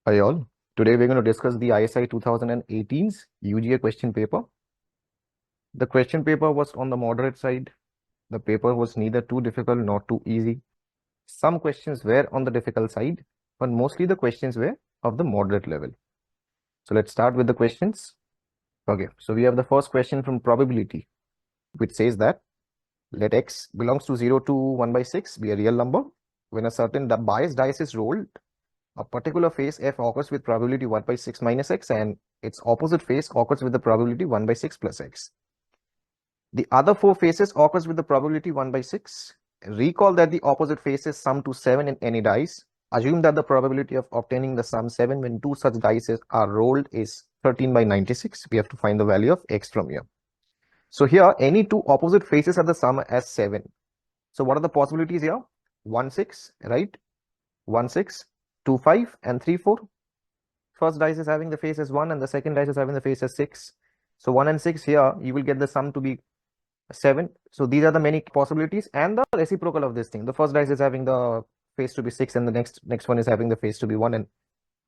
Hi all. Today we're going to discuss the ISI 2018's UGA question paper. The question paper was on the moderate side. The paper was neither too difficult nor too easy. Some questions were on the difficult side, but mostly the questions were of the moderate level. So let's start with the questions. Okay, so we have the first question from probability, which says that let x belongs to 0 to 1 by 6 be a real number. When a certain biased dice is rolled, a particular phase f occurs with probability 1 by 6 minus x and its opposite phase occurs with the probability 1 by 6 plus x. The other four phases occurs with the probability 1 by 6. Recall that the opposite phases sum to 7 in any dice. Assume that the probability of obtaining the sum 7 when two such dice are rolled is 13 by 96. We have to find the value of x from here. So here, any two opposite phases are the sum as 7. So what are the possibilities here? 1, 6, right? 1, 6, 2, 5, and 3, 4. First dice is having the face as 1 and the second dice is having the face as 6. So 1 and 6 here, you will get the sum to be 7. So these are the many possibilities and the reciprocal of this thing. The first dice is having the face to be 6 and the next one is having the face to be 1 and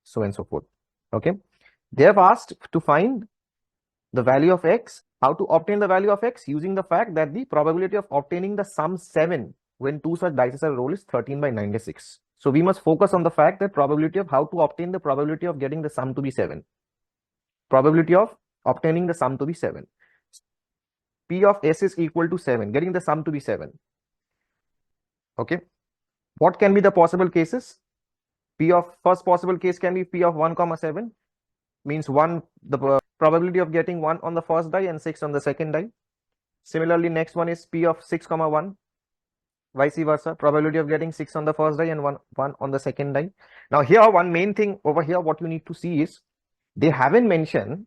so forth. Okay. They have asked to find the value of x. How to obtain the value of x? Using the fact that the probability of obtaining the sum 7 when two such dice are rolled is 13 by 96. So we must focus on the fact that probability of how to obtain the probability of getting the sum to be 7. Probability of obtaining the sum to be 7. P of s is equal to 7, getting the sum to be 7. Okay. What can be the possible cases? First possible case can be P of 1, 7, means 1, the probability of getting 1 on the first die and 6 on the second die. Similarly, next one is P of 6, 1, vice versa, probability of getting 6 on the first die and 1 on the second die. Now here, one main thing over here, what you need to see is they haven't mentioned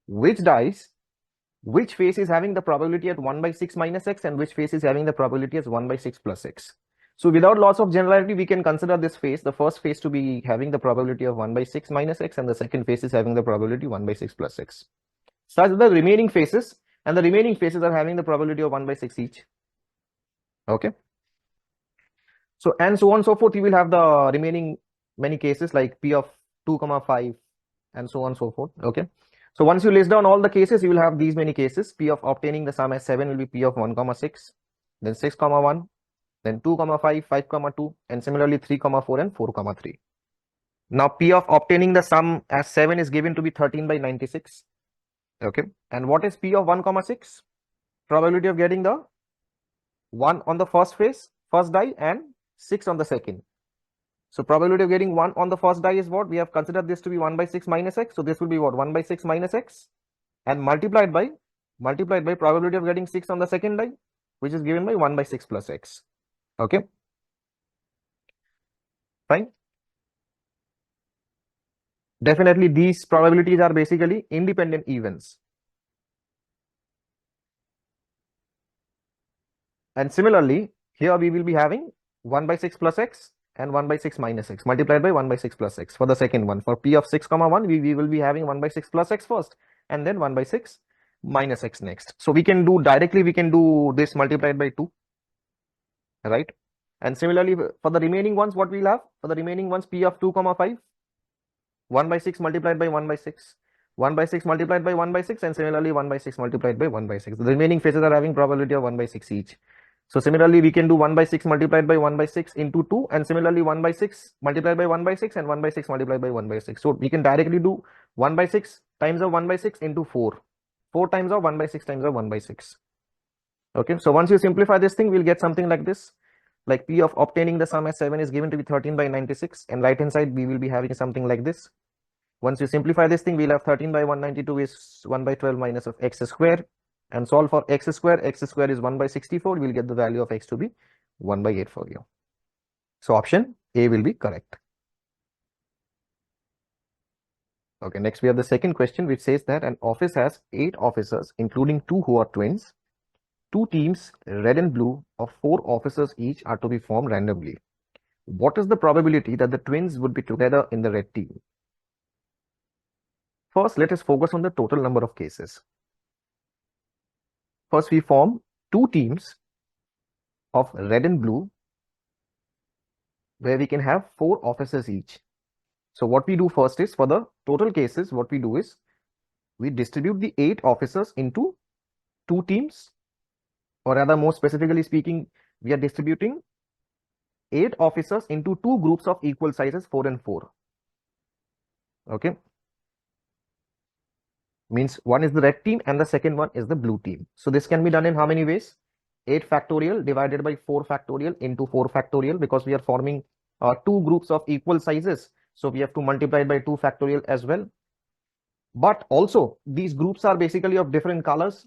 which phase is having the probability at 1 by 6 minus x and which phase is having the probability as 1 by 6 plus x. So without loss of generality, we can consider this phase, the first phase, to be having the probability of 1 by 6 minus x and the second phase is having the probability 1 by 6 plus x. Such the remaining phases and the remaining phases are having the probability of 1 by 6 each. Okay. So and so on and so forth, you will have the remaining many cases like P of 2, 5 and so on and so forth. Okay. So once you list down all the cases, you will have these many cases. P of obtaining the sum as 7 will be P of 1, 6, then 6, 1, then 2, 5, 5, 2, and similarly 3, 4, and 4, 3. Now P of obtaining the sum as 7 is given to be 13 by 96. Okay. And what is P of 1, 6? Probability of getting the 1 on the first die and 6 on the second. So probability of getting 1 on the first die is what? We have considered this to be 1 by 6 minus x. So this will be what? 1 by 6 minus x and multiplied by probability of getting 6 on the second die, which is given by 1 by 6 plus x. Okay. Fine. Definitely these probabilities are basically independent events. And similarly, here we will be having 1 by 6 plus x and 1 by 6 minus x multiplied by 1 by 6 plus x for the second one. For P of 6, 1, we will be having 1 by 6 plus x first and then 1 by 6 minus x next. So we can do directly, we can do this multiplied by 2, right? And similarly, for the remaining ones, what we'll have? For the remaining ones, P of 2, 5, 1 by 6 multiplied by 1 by 6, 1 by 6 multiplied by 1 by 6, and similarly 1 by 6 multiplied by 1 by 6. The remaining phases are having probability of 1 by 6 each. So similarly, we can do 1 by 6 multiplied by 1 by 6 into 2, and similarly 1 by 6 multiplied by 1 by 6 and 1 by 6 multiplied by 1 by 6. So we can directly do 1 by 6 times of 1 by 6 into 4. 4 times of 1 by 6 times of 1 by 6. Okay, so once you simplify this thing, we'll get something like this. Like P of obtaining the sum as 7 is given to be 13 by 96, and right hand side we will be having something like this. Once you simplify this thing, we'll have 13 by 192 is 1 by 12 minus of x square, and solve for x square is 1 by 64. We'll get the value of x to be 1 by 8 for you. So option A will be correct. Okay, next we have the second question, which says that an office has 8 officers, including 2 who are twins. 2 teams, red and blue, of 4 officers each are to be formed randomly. What is the probability that the twins would be together in the red team? First, let us focus on the total number of cases. First, we form 2 teams of red and blue, where we can have 4 officers each. So what we do first is, for the total cases, what we do is we distribute the 8 officers into 2 teams, or rather, more specifically speaking, we are distributing 8 officers into 2 groups of equal sizes, 4 and 4. Okay, means one is the red team and the second one is the blue team. So this can be done in how many ways? 8 factorial divided by 4 factorial into 4 factorial, because we are forming 2 groups of equal sizes, so we have to multiply by 2 factorial as well. But also these groups are basically of different colors.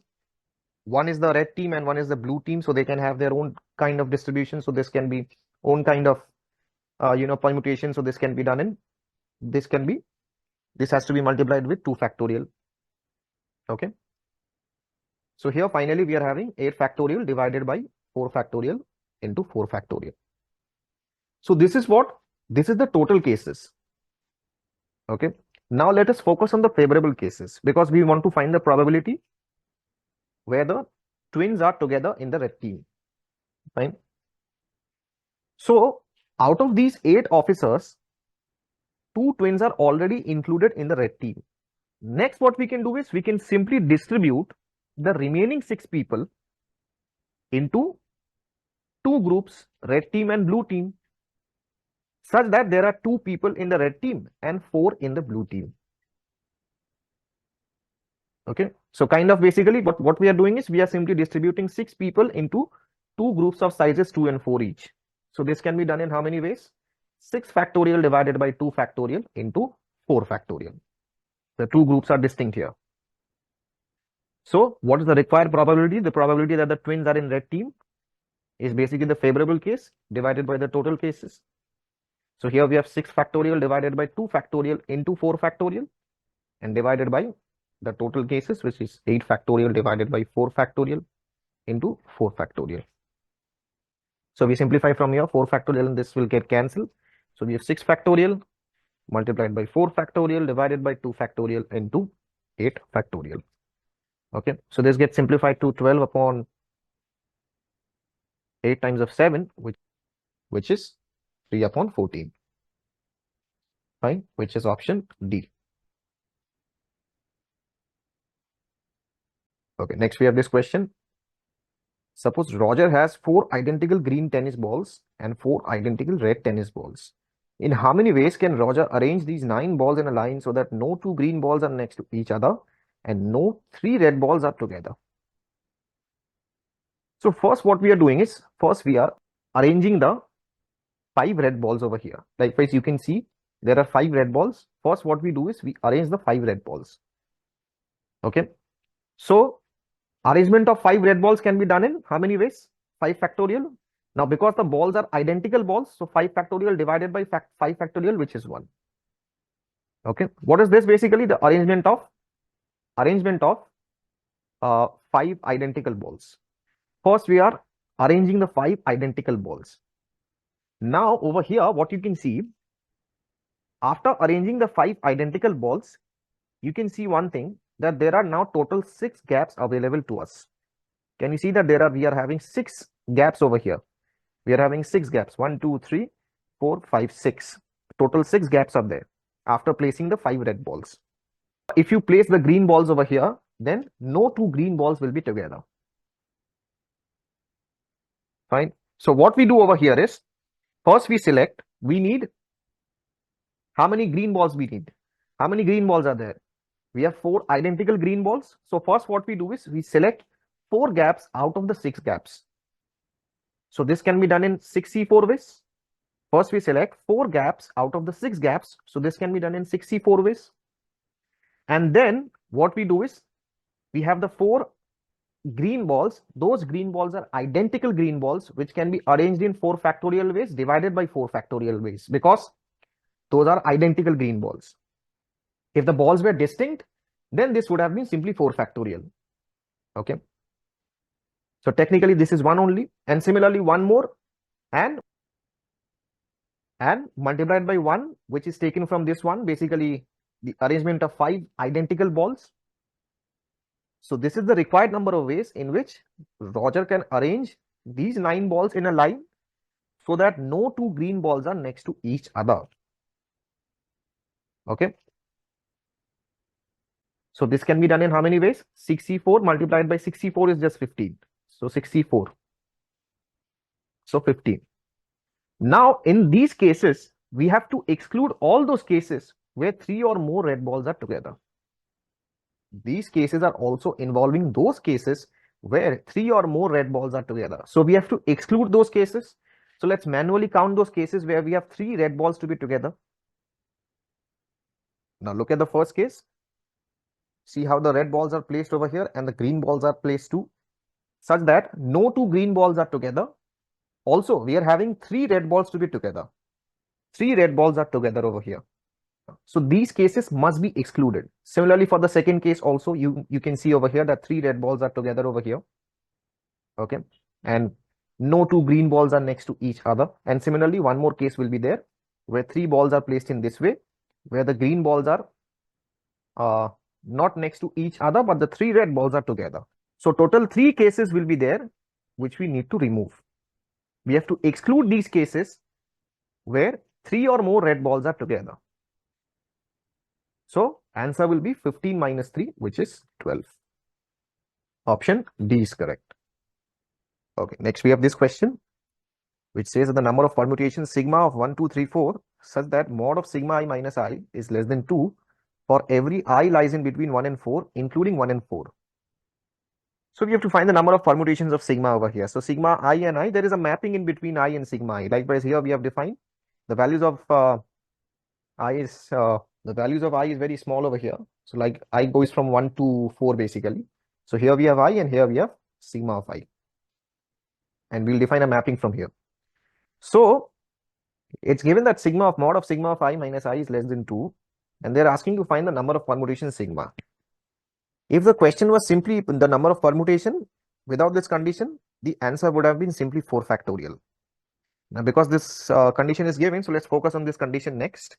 One is the red team and one is the blue team, so they can have their own kind of distribution. So this can be own kind of permutation. So this can be done in, this has to be multiplied with 2 factorial. Okay, so here finally we are having 8 factorial divided by 4 factorial into 4 factorial. So this is the total cases. Okay, now let us focus on the favorable cases, because we want to find the probability where the twins are together in the red team. Fine. So out of these 8 officers, 2 twins are already included in the red team. Next, what we can do is we can simply distribute the remaining 6 people into 2 groups, red team and blue team, such that there are 2 people in the red team and 4 in the blue team. Okay, so kind of basically what we are doing is we are simply distributing 6 people into 2 groups of sizes 2 and 4 each. So this can be done in how many ways? 6 factorial divided by 2 factorial into 4 factorial. The 2 groups are distinct here. So what is the required probability? The probability that the twins are in red team is basically the favorable case divided by the total cases. So here we have 6 factorial divided by 2 factorial into 4 factorial and divided by the total cases, which is 8 factorial divided by 4 factorial into 4 factorial. So we simplify from here, 4 factorial and this will get cancelled. So we have 6 factorial multiplied by 4 factorial divided by 2 factorial into 8 factorial. Okay, so this gets simplified to 12 upon 8 times of 7, which is 3 upon 14. Fine, which is option D. Okay, next we have this question. Suppose Roger has 4 identical green tennis balls and 4 identical red tennis balls. In how many ways can Roger arrange these 9 balls in a line so that no 2 green balls are next to each other and no 3 red balls are together? So first what we are doing is, first we are arranging the 5 red balls over here. Likewise, you can see there are 5 red balls. First what we do is we arrange the 5 red balls. Okay, so arrangement of 5 red balls can be done in how many ways? 5 factorial. Now because the balls are identical balls, so 5 factorial divided by 5 factorial, which is 1. Okay, what is this? Basically the arrangement of 5 identical balls. First we are arranging the 5 identical balls. Now over here what you can see, after arranging the 5 identical balls, you can see one thing, that there are now total 6 gaps available to us. Can you see that we are having 6 gaps over here? We are having 6 gaps, 1 2 3 4 5 6. Total 6 gaps are there after placing the 5 red balls. If you place the green balls over here, then no 2 green balls will be together. Fine. So what we do over here is, first we select, we need how many green balls we need. How many green balls are there? We have 4 identical green balls. So first what we do is we select 4 gaps out of the 6 gaps. So this can be done in 6C4 ways. First we select 4 gaps out of the 6 gaps. So this can be done in 6C4 ways. And then what we do is we have the 4 green balls. Those green balls are identical green balls, which can be arranged in 4 factorial ways divided by 4 factorial ways, because those are identical green balls. If the balls were distinct, then this would have been simply 4 factorial. Okay, so technically this is 1 only, and similarly 1 more and multiplied by 1, which is taken from this one, basically the arrangement of 5 identical balls. So this is the required number of ways in which Roger can arrange these 9 balls in a line so that no 2 green balls are next to each other. Okay. So this can be done in how many ways? 64 multiplied by 64 is just 15. So 64. So 15. Now in these cases, we have to exclude all those cases where 3 or more red balls are together. These cases are also involving those cases where 3 or more red balls are together. So we have to exclude those cases. So let's manually count those cases where we have 3 red balls to be together. Now look at the first case. See how the red balls are placed over here and the green balls are placed too, such that no 2 green balls are together. Also, we are having 3 red balls to be together. 3 red balls are together over here. So these cases must be excluded. Similarly, for the second case also, you can see over here that 3 red balls are together over here. Okay. And no 2 green balls are next to each other. And similarly, one more case will be there where 3 balls are placed in this way, where the green balls are not next to each other, but the 3 red balls are together. So total 3 cases will be there, which we need to remove. We have to exclude these cases where 3 or more red balls are together. So answer will be 15 minus 3, which is 12. Option D is correct. Okay, next we have this question, which says that the number of permutations sigma of 1, 2, 3, 4 such that mod of sigma I minus I is less than 2 for every I lies in between 1 and 4, including 1 and 4. So we have to find the number of permutations of sigma over here. So sigma I and I, there is a mapping in between I and sigma I. Likewise, here we have defined the values of I is the values of I is very small over here. So like I goes from 1 to 4 basically. So here we have I and here we have sigma of I. And we'll define a mapping from here. So it's given that sigma of mod of sigma of I minus I is less than 2. And they're asking to find the number of permutations sigma. If the question was simply the number of permutation without this condition, the answer would have been simply 4 factorial. Now, because this condition is given, so let's focus on this condition next.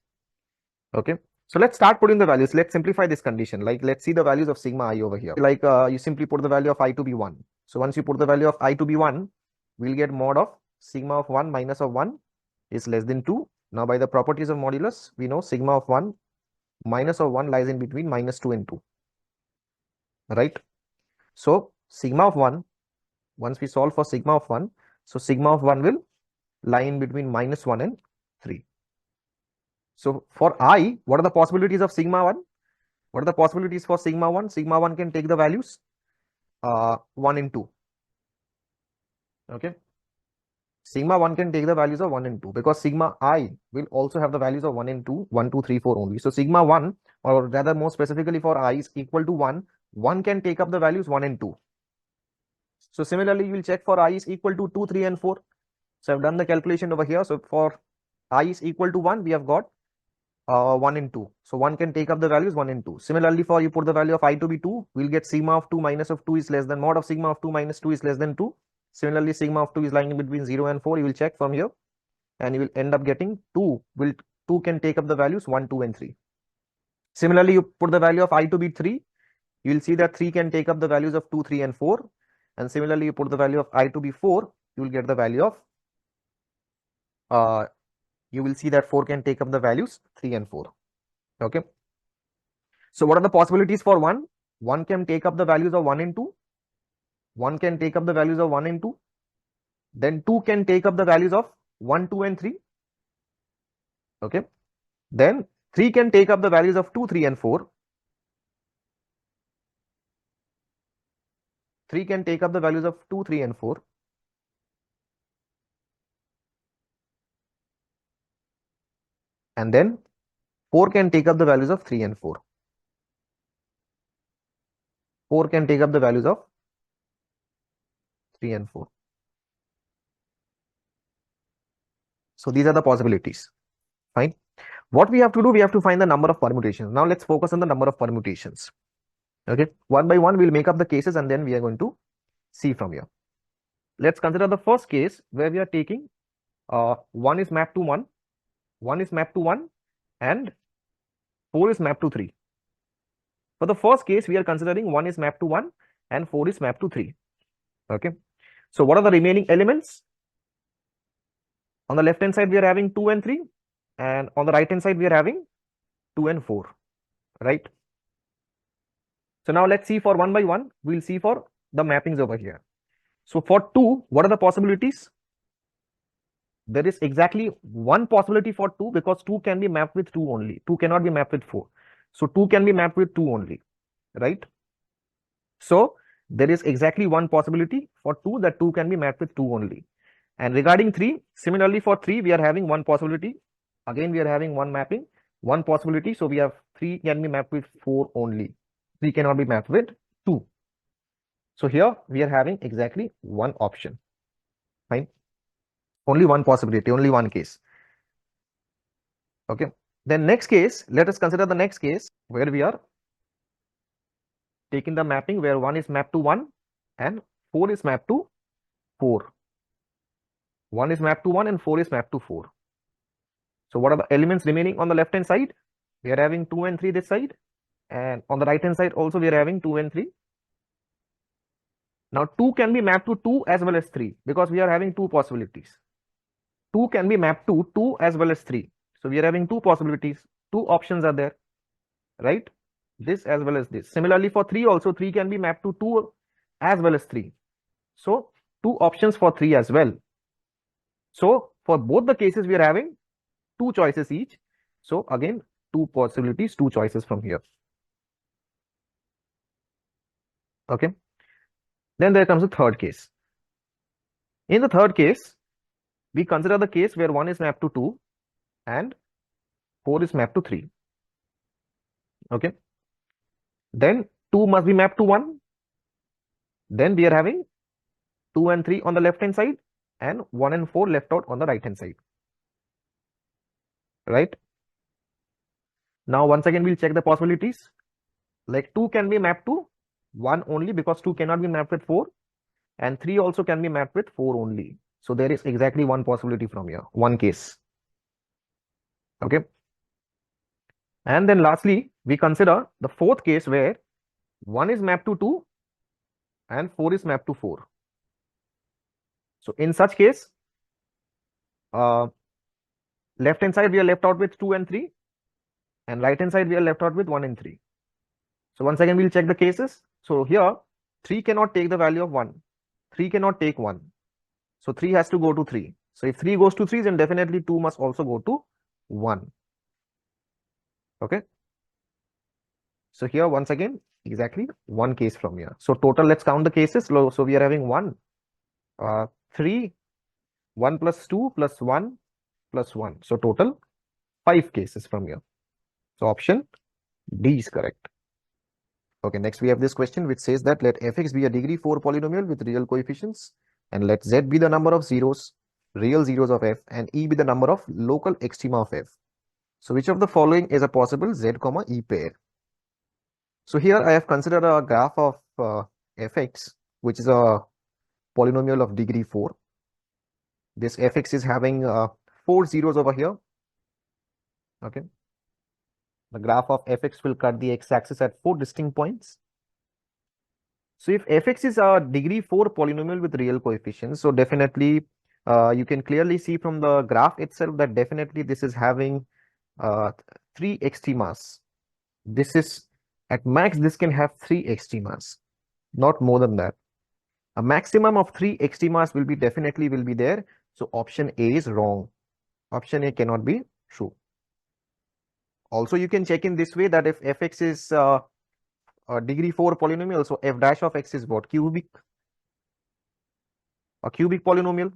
Okay, so let's start putting the values. Let's simplify this condition. Like, let's see the values of sigma I over here. Like, you simply put the value of I to be 1. So once you put the value of I to be 1, we'll get mod of sigma of 1 minus of 1 is less than 2. Now, by the properties of modulus, we know sigma of 1 minus of 1 lies in between minus 2 and 2. Right? So sigma of 1, once we solve for sigma of 1, so sigma of 1 will lie in between minus 1 and 3. So for I, what are the possibilities of sigma 1? What are the possibilities for sigma 1? Sigma 1 can take the values 1 and 2. Okay. Sigma 1 can take the values of 1 and 2 because sigma I will also have the values of 1 and 2, 1, 2, 3, 4 only. So sigma 1, or rather more specifically for I, is equal to 1. 1 can take up the values 1 and 2. So similarly, you will check for I is equal to 2, 3, and 4. So I've done the calculation over here. So for I is equal to 1, we have got 1 and 2. So 1 can take up the values 1 and 2. Similarly, for you put the value of I to be 2, we'll get sigma of 2 minus of 2 is less than mod of sigma of 2 minus 2 is less than 2. Similarly, sigma of 2 is lying in between 0 and 4. You will check from here and you will end up getting 2 can take up the values 1, 2, and 3. Similarly, you put the value of I to be 3. You will see that 3 can take up the values of 2, 3, and 4. And similarly, you put the value of I to be 4. You will get the value of you will see that 4 can take up the values 3 and 4. Okay. So what are the possibilities for 1? 1 can take up the values of 1 and 2. 1 can take up the values of 1 and 2. Then 2 can take up the values of 1, 2, and 3. Okay. Then 3 can take up the values of 2, 3, and 4. 3 can take up the values of 2, 3, and 4. And then 4 can take up the values of 3 and 4. 4 can take up the values of 3 and 4. So these are the possibilities. Fine. What we have to do, we have to find the number of permutations. Now let's focus on the number of permutations. Okay. One by one, we'll make up the cases and then we are going to see from here. Let's consider the first case where we are taking 1 is mapped to 1, 1 is mapped to 1, and 4 is mapped to 3. For the first case, we are considering 1 is mapped to 1 and 4 is mapped to 3. Okay. So what are the remaining elements? On the left hand side, we are having 2 and 3, and on the right hand side, we are having 2 and 4, right? So now let's see for one by one. We'll see for the mappings over here. So for 2, what are the possibilities? There is exactly one possibility for 2 because 2 can be mapped with 2 only. 2 cannot be mapped with 4. So 2 can be mapped with 2 only, right? So there is exactly one possibility for 2 that 2 can be mapped with 2 only. And regarding 3, similarly for 3, we are having one possibility. Again, we are having one mapping, one possibility. So we have 3 can be mapped with 4 only. 3 cannot be mapped with 2. So here we are having exactly one option. Fine. Only one possibility, only one case. Okay. Then next case, let us consider the next case where we are taking the mapping where 1 is mapped to 1 and 4 is mapped to 4. 1 is mapped to 1 and 4 is mapped to 4. So what are the elements remaining on the left hand side? We are having 2 and 3 this side, and on the right hand side also we are having 2 and 3. Now 2 can be mapped to 2 as well as 3 because we are having two possibilities. 2 can be mapped to 2 as well as 3. So we are having two possibilities, two options are there, right? This as well as this. Similarly for 3 also, 3 can be mapped to 2 as well as 3. So two options for 3 as well. So for both the cases we are having two choices each. So again, two possibilities, two choices from here. Okay. Then there comes the third case. In the third case, we consider the case where 1 is mapped to 2 and 4 is mapped to 3. Okay. Then 2 must be mapped to 1. Then we are having 2 and 3 on the left hand side and 1 and 4 left out on the right hand side. Right. Now once again we'll check the possibilities. Like 2 can be mapped to 1 only because 2 cannot be mapped with 4, and 3 also can be mapped with 4 only. So there is exactly one possibility from here, one case. Okay. And then lastly, we consider the fourth case where 1 is mapped to 2 and 4 is mapped to 4. So in such case, left hand side we are left out with 2 and 3, and right hand side we are left out with 1 and 3. So once again we'll check the cases. So here 3 cannot take the value of 1, 3 cannot take 1, so 3 has to go to 3. So if 3 goes to 3, then definitely 2 must also go to 1. Okay. So here once again exactly one case from here. So total, let's count the cases. So we are having 1, 3, 1 plus 2 plus 1 plus 1. So total 5 cases from here. So option D is correct. Okay, next we have this question which says that let fx be a degree 4 polynomial with real coefficients, and let z be the number of zeros, real zeros of f, and e be the number of local extrema of f. So which of the following is a possible z comma e pair? So here I have considered a graph of fx, which is a polynomial of degree 4. This fx is having 4 zeros over here. Okay. The graph of fx will cut the x-axis at 4 distinct points. So if fx is a degree 4 polynomial with real coefficients, so definitely you can clearly see from the graph itself that definitely this is having 3 extremas. This is at max, this can have 3 extremas, not more than that. A maximum of 3 extremas will be definitely will be there. So option A is wrong. Option A cannot be true. Also, you can check in this way that if fx is a degree 4 polynomial, so f dash of x is what? Cubic. A cubic polynomial.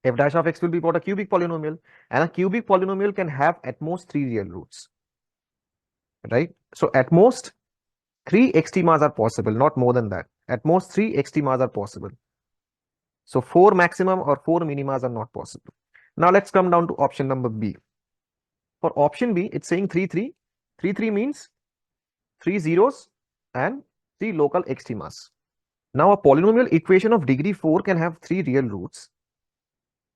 F dash of x will be what? A cubic polynomial. And a cubic polynomial can have at most 3 real roots. Right? So at most 3 extremas are possible, not more than that. At most 3 extremas are possible. So 4 maximum or 4 minimas are not possible. Now let's come down to option number B. For option B, it's saying 3, 3. 3, 3 means 3 zeros and 3 local extremas. Now a polynomial equation of degree 4 can have 3 real roots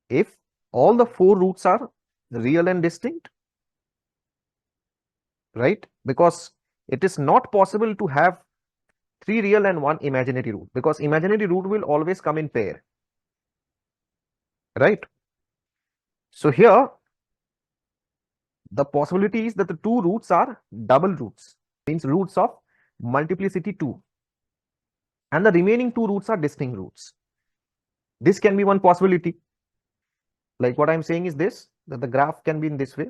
if all the 4 roots are real and distinct, right? Because it is not possible to have 3 real and 1 imaginary root, because imaginary root will always come in pair, right? So here The possibility is that the two roots are double roots, means roots of multiplicity 2, and the remaining two roots are distinct roots. This can be one possibility. Like what I'm saying is this, that the graph can be in this way.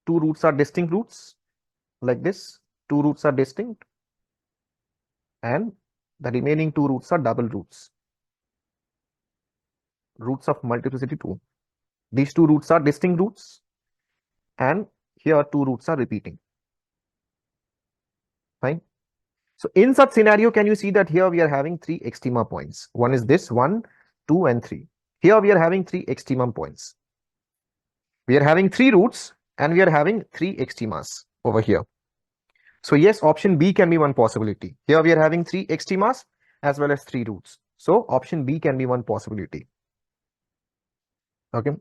Two roots are distinct roots, like this. Two roots are distinct, and the remaining two roots are double roots, roots of multiplicity 2. These two roots are distinct roots, and here two roots are repeating. Fine. So in such scenario, can you see that here we are having three extrema points? One is this, 1, 2, and 3. Here we are having three extremum points. We are having three roots, and we are having three extremas over here. So yes, option B can be one possibility. Here we are having three extremas as well as three roots. So option B can be one possibility. Okay.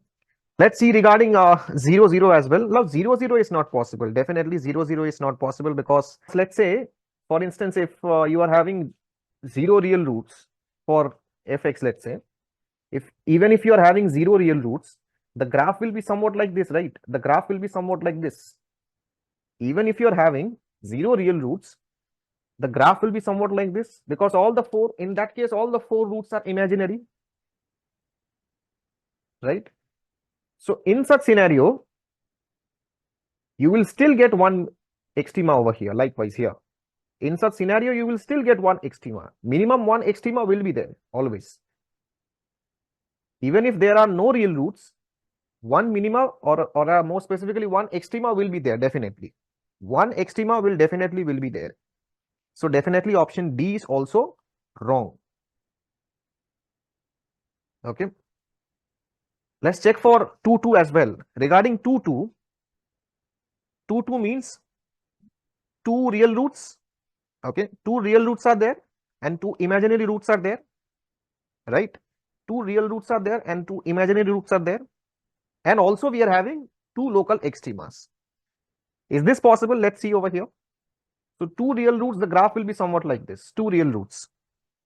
Let's see regarding 0, 0 as well. Now 0, 0 is not possible. Definitely 0, 0 is not possible, because let's say, for instance, if you are having 0 real roots for fx, let's say, even if you are having 0 real roots, the graph will be somewhat like this, right? The graph will be somewhat like this. Even if you are having 0 real roots, the graph will be somewhat like this, because all the four, in that case, all the four roots are imaginary, right? So in such scenario, you will still get one extrema over here. Likewise here, in such scenario, you will still get one extrema. Minimum one extrema will be there always. Even if there are no real roots, one minima, or more specifically, one extrema will be there, definitely. One extrema will definitely be there. So definitely option D is also wrong. Okay. Let's check for 2, 2 as well. Regarding 2, 2, 2, 2 means two real roots. Okay. Two real roots are there and two imaginary roots are there, right? Two real roots are there and two imaginary roots are there. And also we are having two local extremas. Is this possible? Let's see over here. So two real roots, the graph will be somewhat like this. Two real roots.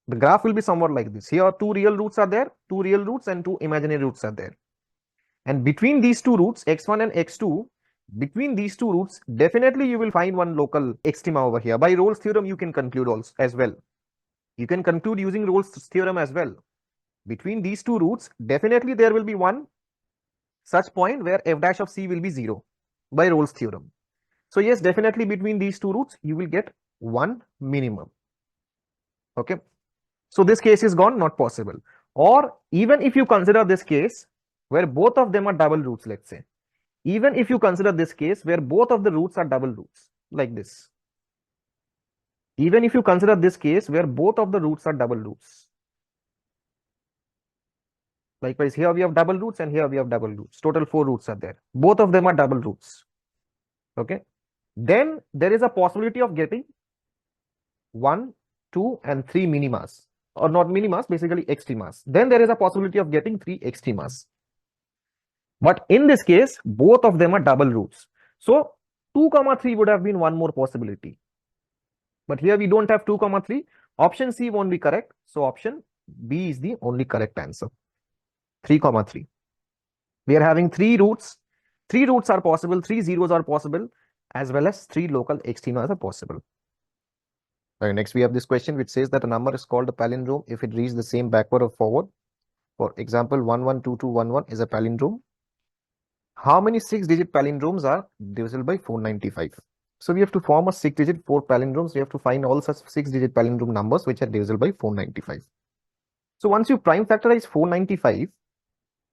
The graph will be somewhat like this. Here two real roots are there, two real roots and two imaginary roots are there. And between these two roots, x1 and x2, between these two roots, definitely you will find one local extrema over here. By Rolle's theorem, you can conclude also as well. You can conclude using Rolle's theorem as well. Between these two roots, definitely there will be one such point where f dash of c will be 0 by Rolle's theorem. So yes, definitely between these two roots, you will get one minimum. Okay. So this case is gone, not possible. Or even if you consider this case where both of them are double roots, let's say, even if you consider this case where both of the roots are double roots, like this, even if you consider this case where both of the roots are double roots, likewise here we have double roots and here we have double roots, total 4 roots are there, both of them are double roots. Okay, then there is a possibility of getting 1, 2 and 3 minimas, or not minimas, basically extremas. Then there is a possibility of getting 3 extremas. But in this case, both of them are double roots. So 2, 3 would have been one more possibility. But here we don't have 2, 3. Option C won't be correct. So option B is the only correct answer. 3, 3. We are having 3 roots. 3 roots are possible, 3 zeros are possible, as well as 3 local extremas are possible. Okay, next we have this question which says that a number is called a palindrome if it reads the same backward or forward. For example, 112211 is a palindrome. How many 6-digit palindromes are divisible by 495? So we have to form a 6-digit 4 palindromes. We have to find all such 6-digit palindrome numbers which are divisible by 495. So once you prime factorize 495,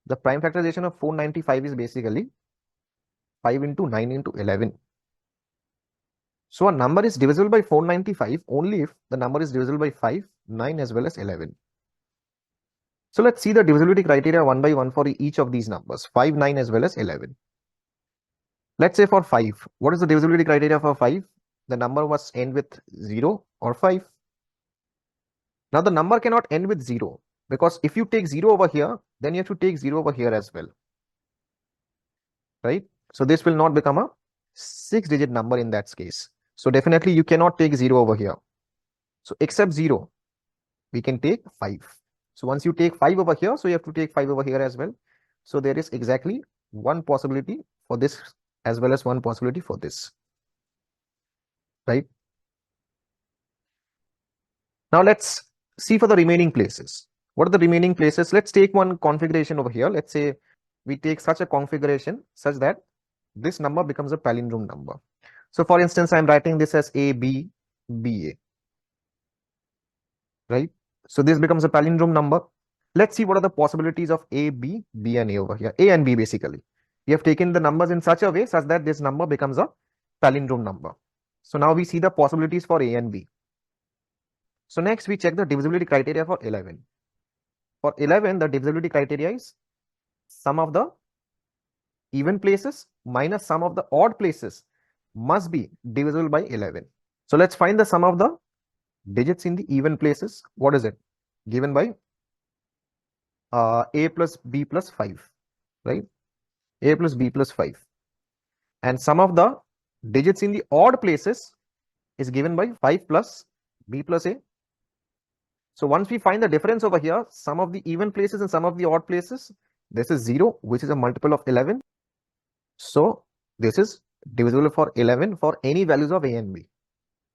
the prime factorization of 495 is basically 5 into 9 into 11. So a number is divisible by 495 only if the number is divisible by 5, 9 as well as 11. So let's see the divisibility criteria one by one for each of these numbers, 5, 9 as well as 11. Let's say for 5, what is the divisibility criteria for 5? The number must end with 0 or 5. Now the number cannot end with 0, because if you take 0 over here, then you have to take 0 over here as well, right? So this will not become a 6-digit number in that case. So definitely you cannot take 0 over here. So except 0, we can take 5. So once you take 5 over here, so you have to take 5 over here as well. So there is exactly one possibility for this as well as one possibility for this, right? Now let's see for the remaining places. What are the remaining places? Let's take one configuration over here. Let's say we take such a configuration such that this number becomes a palindrome number. So for instance, I'm writing this as A, B, B, A, right? So this becomes a palindrome number. Let's see what are the possibilities of A, B, B and A over here. A and B basically. We have taken the numbers in such a way such that this number becomes a palindrome number. So now we see the possibilities for A and B. So next we check the divisibility criteria for 11. For 11, the divisibility criteria is sum of the even places minus sum of the odd places must be divisible by 11. So let's find the sum of the digits in the even places. What is it? Given by A plus B plus 5, right? A plus B plus 5. And sum of the digits in the odd places is given by 5 plus B plus A. So once we find the difference over here, sum of the even places and sum of the odd places, this is 0, which is a multiple of 11. So this is divisible for 11 for any values of A and B.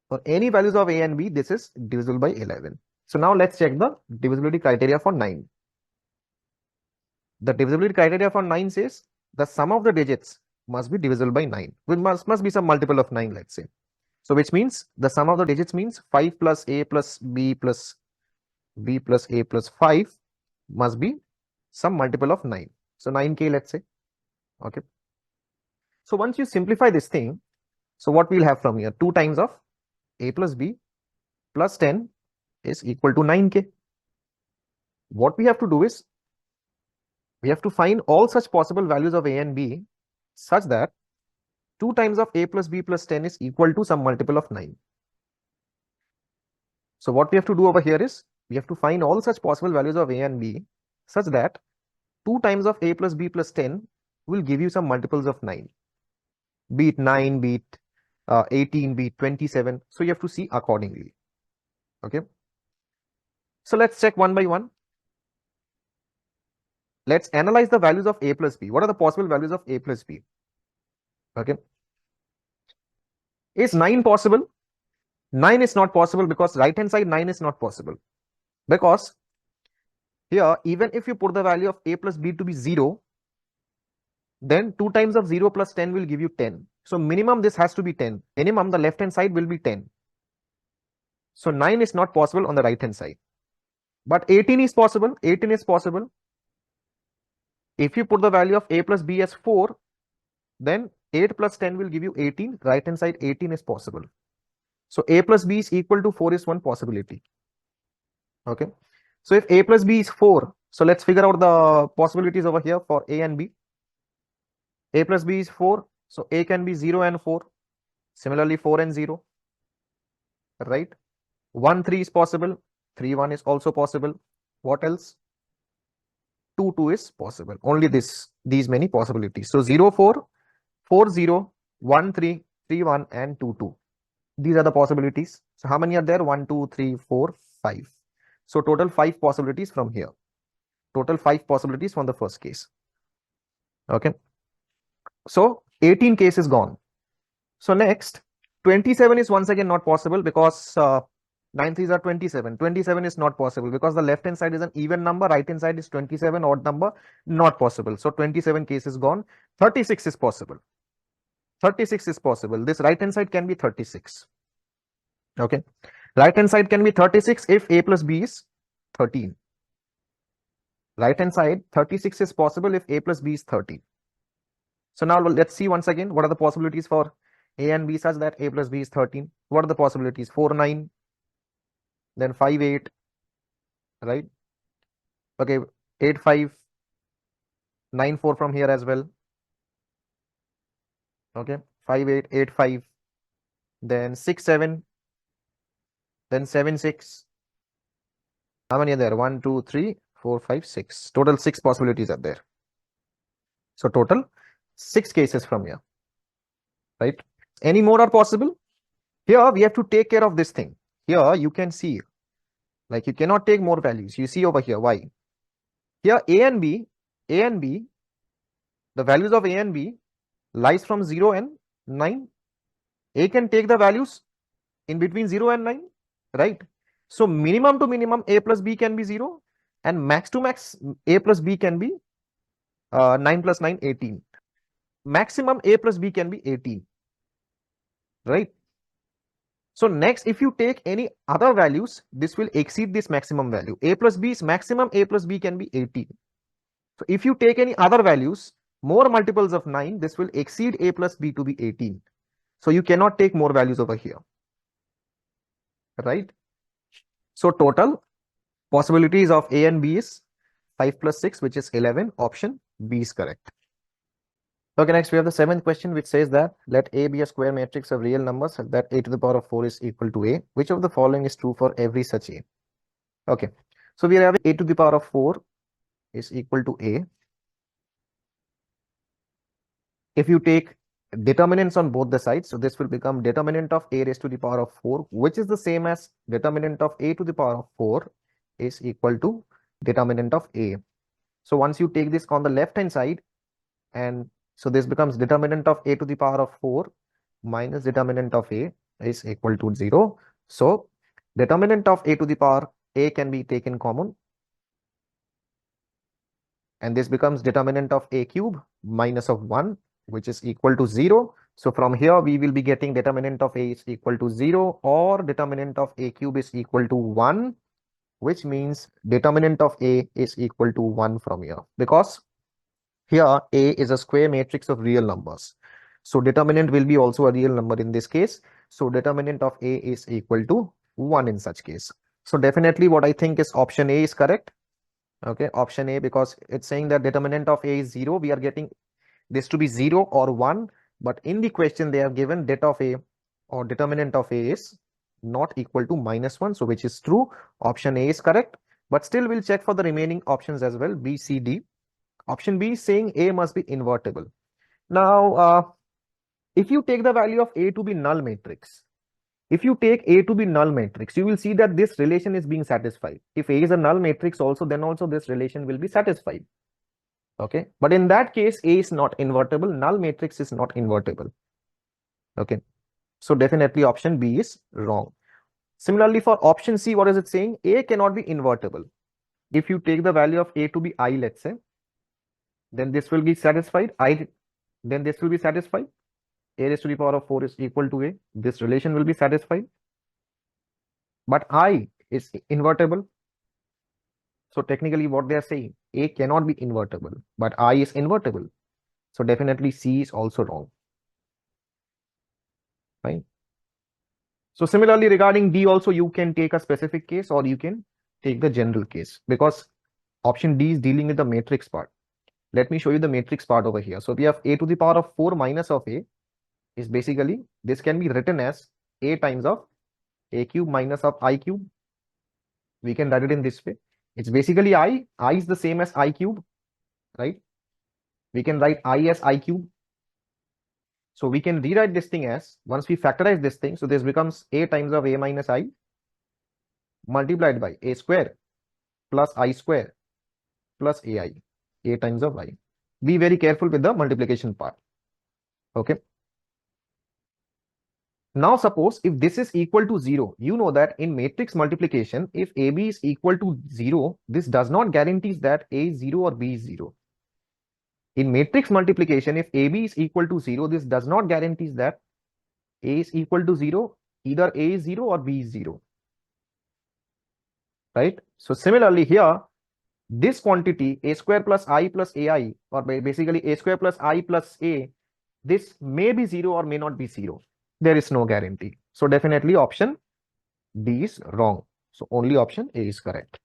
For any values of A and B, this is divisible by 11. So now let's check the divisibility criteria for 9. The divisibility criteria for 9 says the sum of the digits must be divisible by 9. Which must be some multiple of 9, let's say. So which means the sum of the digits means 5 plus A plus B plus B plus A plus 5 must be some multiple of 9. So 9k, let's say. Okay. So once you simplify this thing, so what we'll have from here? 2 times of A plus B plus 10 is equal to 9k. What we have to do is we have to find all such possible values of A and B such that 2 times of A plus B plus 10 is equal to some multiple of 9. So what we have to do over here is we have to find all such possible values of A and B such that 2 times of A plus B plus 10 will give you some multiples of 9. Be it 9, be it 18, be it 27. So you have to see accordingly. Okay. So let's check one by one. Let's analyze the values of A plus B. What are the possible values of A plus B? Okay. Is 9 possible? 9 is not possible because right hand side 9 is not possible. Because here, even if you put the value of A plus B to be 0, then 2 times of 0 plus 10 will give you 10. So minimum this has to be 10. Minimum the left hand side will be 10. So 9 is not possible on the right hand side. But 18 is possible. 18 is possible. If you put the value of A plus B as 4, then 8 plus 10 will give you 18. Right hand side 18 is possible. So A plus B is equal to 4 is one possibility. Okay. So if A plus B is 4, so let's figure out the possibilities over here for A and B. A plus B is 4. So A can be 0 and 4. Similarly, 4 and 0. Right? 1, 3 is possible. 3, 1 is also possible. What else? 2, 2 is possible. Only these many possibilities. So 0, 4, 4, 0, 1, 3, 3, 1, and 2, 2. These are the possibilities. So how many are there? 1, 2, 3, 4, 5. So total 5 possibilities from here. Total 5 possibilities from the first case. Okay. So 18 case is gone. So next, 27 is once again not possible because 9 3s are 27. 27 is not possible because the left hand side is an even number, right hand side is 27, odd number, not possible. So 27 case is gone. 36 is possible. 36 is possible. This right hand side can be 36. Okay. Right hand side can be 36 if A plus B is 13. Right hand side 36 is possible if A plus B is 13. So now let's see once again what are the possibilities for A and B such that A plus B is 13. What are the possibilities? 4, 9, then 5, 8, right? Okay, 8, 5, 9, 4 from here as well. Okay, 5, 8, 8, 5, then 6, 7, then 7, 6. How many are there? 1, 2, 3, 4, 5, 6. Total 6 possibilities are there. So total 6 cases from here, right? Any more are possible? Here we have to take care of this thing. Here you can see, like you cannot take more values. You see over here, why? Here A and B, the values of A and B lies from 0 and 9. A can take the values in between 0 and 9, right? So minimum to minimum A plus B can be 0, and max to max A plus B can be 9 plus 9, 18. Maximum A plus B can be 18, right? So next, if you take any other values, this will exceed this maximum value. A plus B is maximum, A plus B can be 18. So if you take any other values, more multiples of 9, this will exceed A plus B to be 18. So you cannot take more values over here, right? So total possibilities of A and B is 5 plus 6, which is 11. Option B is correct. Okay, next we have the seventh question, which says that let A be a square matrix of real numbers that A to the power of 4 is equal to A. Which of the following is true for every such A? Okay, so we are having A to the power of 4 is equal to A. If you take determinants on both the sides, so this will become determinant of A raised to the power of 4, which is the same as determinant of A to the power of 4 is equal to determinant of A. So once you take this on the left hand side, and so this becomes determinant of A to the power of 4 minus determinant of A is equal to 0. So determinant of A to the power A can be taken common, and this becomes determinant of A cube minus of 1, which is equal to 0. So from here we will be getting determinant of A is equal to 0, or determinant of A cube is equal to 1, which means determinant of A is equal to 1 from here, because here A is a square matrix of real numbers. So determinant will be also a real number in this case. So determinant of A is equal to 1 in such case. So definitely what I think is option A is correct. Okay, option A, because it's saying that determinant of A is 0. We are getting this to be 0 or 1. But in the question they have given det of A or determinant of A is not equal to -1. So which is true. Option A is correct. But still we'll check for the remaining options as well, B, C, D. Option B is saying A must be invertible. Now, if you take the value of A to be null matrix, if you take A to be null matrix, you will see that this relation is being satisfied. If A is a null matrix also, then also this relation will be satisfied. Okay, but in that case, A is not invertible, null matrix is not invertible. Okay, so definitely option B is wrong. Similarly, for option C, what is it saying? A cannot be invertible. If you take the value of A to be I, let's say, then this will be satisfied. Then this will be satisfied. A raised to the power of 4 is equal to A. This relation will be satisfied. But I is invertible. So technically what they are saying, A cannot be invertible, but I is invertible. So definitely C is also wrong. Right? So similarly regarding D also, you can take a specific case or you can take the general case, because option D is dealing with the matrix part. Let me show you the matrix part over here. So we have A to the power of 4 minus of A is basically, this can be written as A times of A cube minus of I cube. We can write it in this way. It's basically I is the same as I cube, right? We can write I as I cube. So we can rewrite this thing as, once we factorize this thing, so this becomes A times of A minus I multiplied by A square plus I square plus AI, A times of I. Be very careful with the multiplication part. Okay. Now suppose if this is equal to 0, you know that in matrix multiplication, if AB is equal to 0, this does not guarantee that A is 0 or B is 0. In matrix multiplication, if AB is equal to 0, this does not guarantee that A is equal to 0, either A is 0 or B is 0. Right? So similarly here, this quantity A square plus I plus AI, or basically A square plus I plus A, this may be 0 or may not be 0. There is no guarantee. So definitely option D is wrong. So only option A is correct.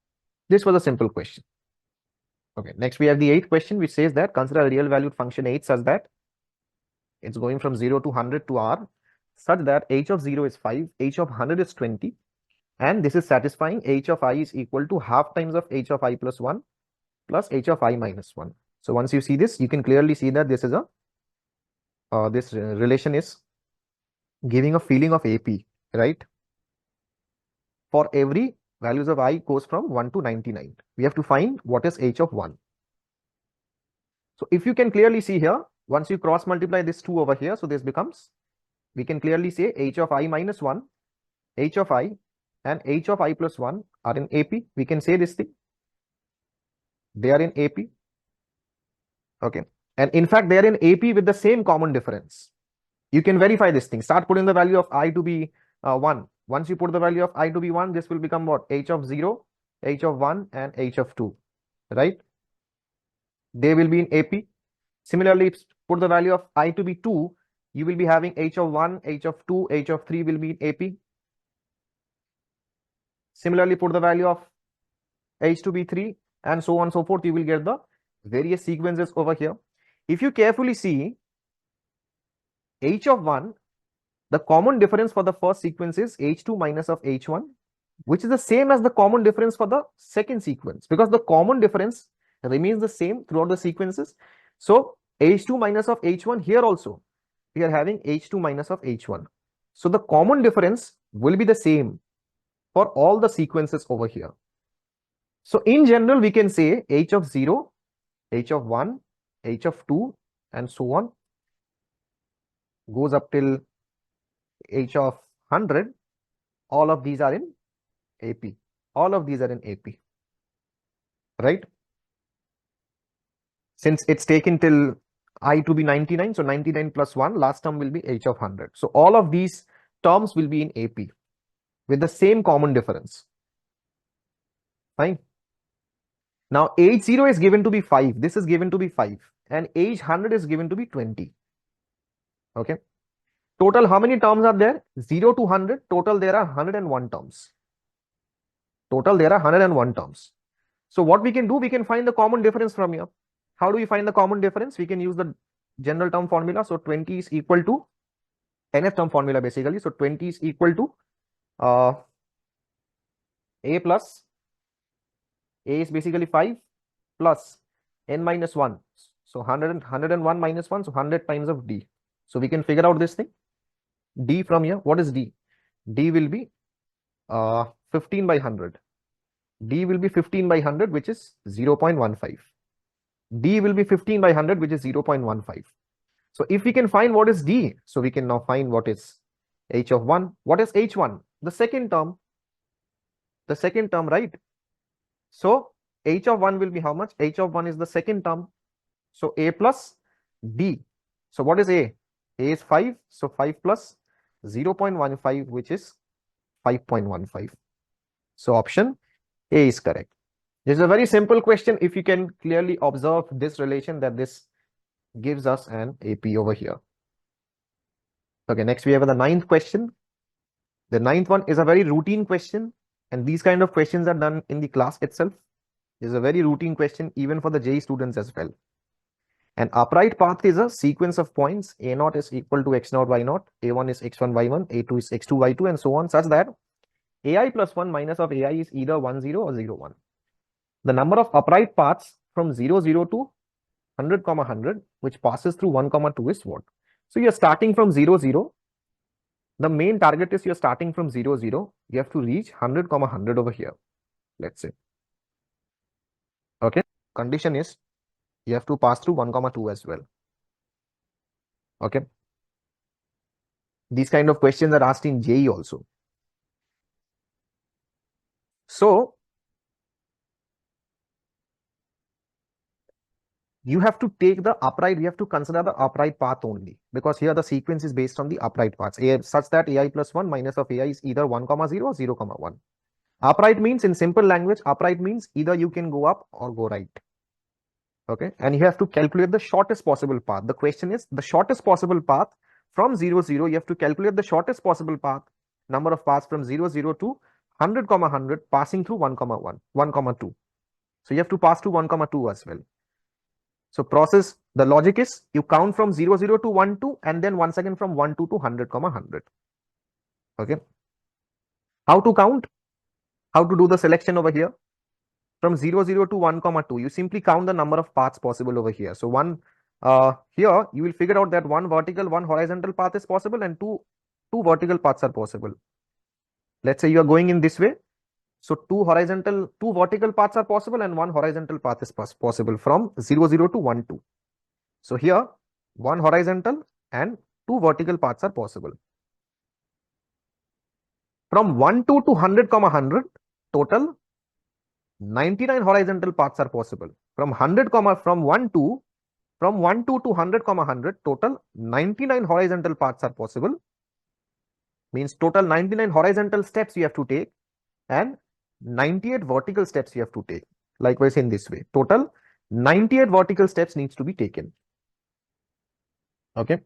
This was a simple question. Okay, next we have the 8th question, which says that consider a real valued function h such that it's going from 0 to 100 to r, such that h of 0 is 5, h of 100 is 20, and this is satisfying h of I is equal to half times of h of I plus 1 plus h of I minus 1. So once you see this, you can clearly see that this is a this relation is giving a feeling of AP, right? For every values of I goes from 1 to 99. We have to find what is h of 1. So if you can clearly see here, Once you cross multiply this 2 over here, so this becomes, we can clearly say h of I minus 1, h of I and h of I plus 1 are in AP. We can say this thing. They are in AP. Okay. And in fact, they are in AP with the same common difference. You can verify this thing. Start putting the value of I to be 1. Once you put the value of I to be 1, this will become what? H of 0, H of 1 and H of 2, right? They will be in AP. Similarly, put the value of I to be 2, you will be having H of 1, H of 2, H of 3 will be in AP. Similarly, put the value of H to be 3 and so on and so forth. You will get the various sequences over here. If you carefully see, H of 1, the common difference for the first sequence is H2 minus of H1, which is the same as the common difference for the second sequence, because the common difference remains the same throughout the sequences. So H2 minus of H1, here also we are having H2 minus of H1. So the common difference will be the same for all the sequences over here. So in general, we can say H of 0, H of 1, H of 2 and so on goes up till H of 100. All of these are in AP. All of these are in AP, right? Since it's taken till I to be 99, so 99 plus 1, last term will be H of 100. So all of these terms will be in AP with the same common difference. Fine. Now H0 is given to be 5. This is given to be 5. And H100 is given to be 20. Okay. Total, how many terms are there? 0 to 100. Total, there are 101 terms. Total, there are 101 terms. So what we can do, we can find the common difference from here. How do we find the common difference? We can use the general term formula. So 20 is equal to nth term formula basically. So 20 is equal to A plus A is basically 5 plus n minus 1. So 101 minus 1. So 100 times of D. So we can figure out this thing. D from here. What is D? D will be 15 by 100. D will be 15 by 100, which is 0.15. D will be 15 by 100, which is 0.15. So if we can find what is D, so we can now find what is H of 1. What is H1? The second term. The second term, right? So H of 1 will be how much? H of 1 is the second term. So A plus D. So what is A? A is 5. So 5 plus 0.15, which is 5.15. So option A is correct. This is a very simple question. If you can clearly observe this relation, that this gives us an AP over here. Okay, next we have the 9th question. The 9th one is a very routine question, and these kind of questions are done in the class itself. This is a very routine question even for the JEE students as well. An upright path is a sequence of points. A0 is equal to x0, y0. A1 is x1, y1. A2 is x2, y2, and so on, such that AI plus 1 minus of AI is either 1, 0 or 0, 1. The number of upright paths from 0, 0 to 100, 100, which passes through 1, 2 is what? So you're starting from 0, 0. The main target is you're starting from 0, 0. You have to reach 100, 100 over here, let's say. Okay. Condition is you have to pass through 1, 2 as well. Okay. These kind of questions are asked in JEE also. So you have to take the upright, you have to consider the upright path only, because here the sequence is based on the upright paths, such that AI plus 1 minus of AI is either 1, 0 or 0, 1. Upright means, in simple language, upright means either you can go up or go right. Okay, and you have to calculate the shortest possible path. The question is the shortest possible path from 0, 0. You have to calculate the shortest possible path, number of paths from 0, 0 to 100, 100, passing through 1, 1, 1, 2. So you have to pass to 1, 2 as well. So process, the logic is you count from 0, 0 to 1, 2, and then once again from 1, 2 to 100, 100. Okay. How to count? How to do the selection over here? From 0, 0 to 1, 2, you simply count the number of paths possible over here. So here you will figure out that one vertical, one horizontal path is possible, and two vertical paths are possible. Let's say you are going in this way. So two vertical paths are possible, and one horizontal path is possible from 0, 0 to 1, 2. So here one horizontal and two vertical paths are possible. From 1 to 100, 100, total 99 horizontal paths are possible. From 100, from 1 to 100, 100, total 99 horizontal paths are possible. Means total 99 horizontal steps you have to take and 98 vertical steps you have to take. Likewise in this way, total 98 vertical steps needs to be taken. Okay.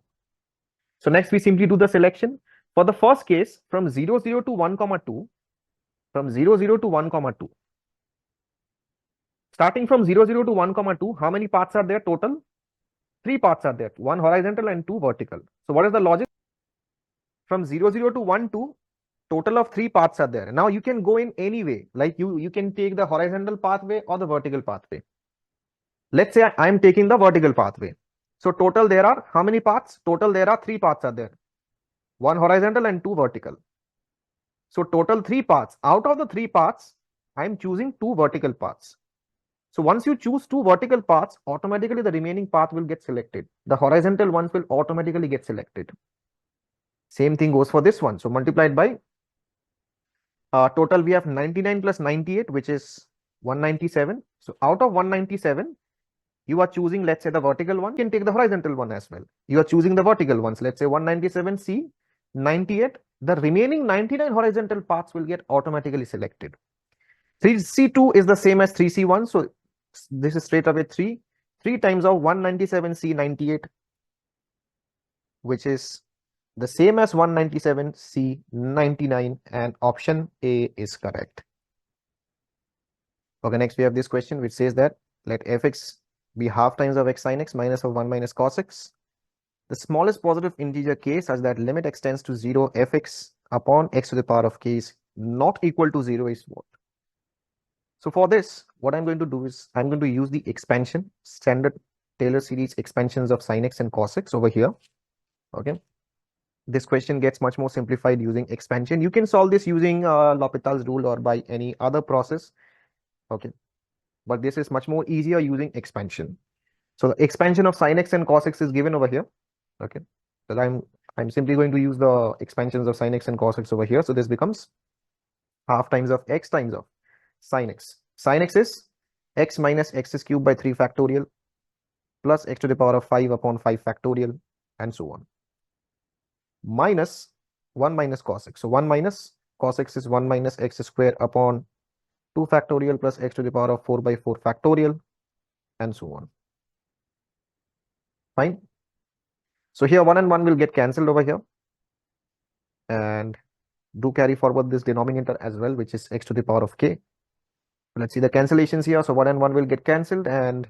So next we simply do the selection. For the first case, from 0, 0 to 1, 2, from 0, 0 to 1, 2. Starting from 0, 0 to 1, 2, how many paths are there total? 3 paths are there, 1 horizontal and 2 vertical. So what is the logic? From 0, 0 to 1, 2, total of 3 paths are there. Now you can go in any way, like you can take the horizontal pathway or the vertical pathway. Let's say I am taking the vertical pathway. So total there are how many paths? Total there are 3 paths are there, 1 horizontal and 2 vertical. So total 3 paths. Out of the 3 paths, I am choosing 2 vertical paths. So once you choose 2 vertical paths, automatically the remaining path will get selected. The horizontal ones will automatically get selected. Same thing goes for this one. So multiplied by total we have 99 plus 98, which is 197. So out of 197, you are choosing, let's say, the vertical one. You can take the horizontal one as well. You are choosing the vertical ones. Let's say 197C, 98. The remaining 99 horizontal paths will get automatically selected. 3C2 is the same as 3C1. So this is straight away 3. 3 times of 197C 98, which is the same as 197C 99, and option A is correct. Okay, next we have this question which says that let fx be half times of x sin x minus of 1 minus cos x. The smallest positive integer k such that limit extends to 0 fx upon x to the power of k is not equal to 0 is what? So for this, what I'm going to do is I'm going to use the expansion, standard Taylor series expansions of sin x and cos x over here. Okay. This question gets much more simplified using expansion. You can solve this using L'Hopital's rule or by any other process. Okay. But this is much more easier using expansion. So the expansion of sin x and cos x is given over here. Okay. So I'm simply going to use the expansions of sin x and cos x over here. So this becomes half times of x times of sin x. Sin x is x minus x is cubed by 3 factorial plus x to the power of 5 upon 5 factorial and so on. Minus 1 minus cos x. So 1 minus cos x is 1 minus x square upon 2 factorial plus x to the power of 4 by 4 factorial and so on. Fine. So here 1 and 1 will get cancelled over here. And do carry forward this denominator as well, which is x to the power of k. Let's see the cancellations here. So 1 and 1 will get cancelled. And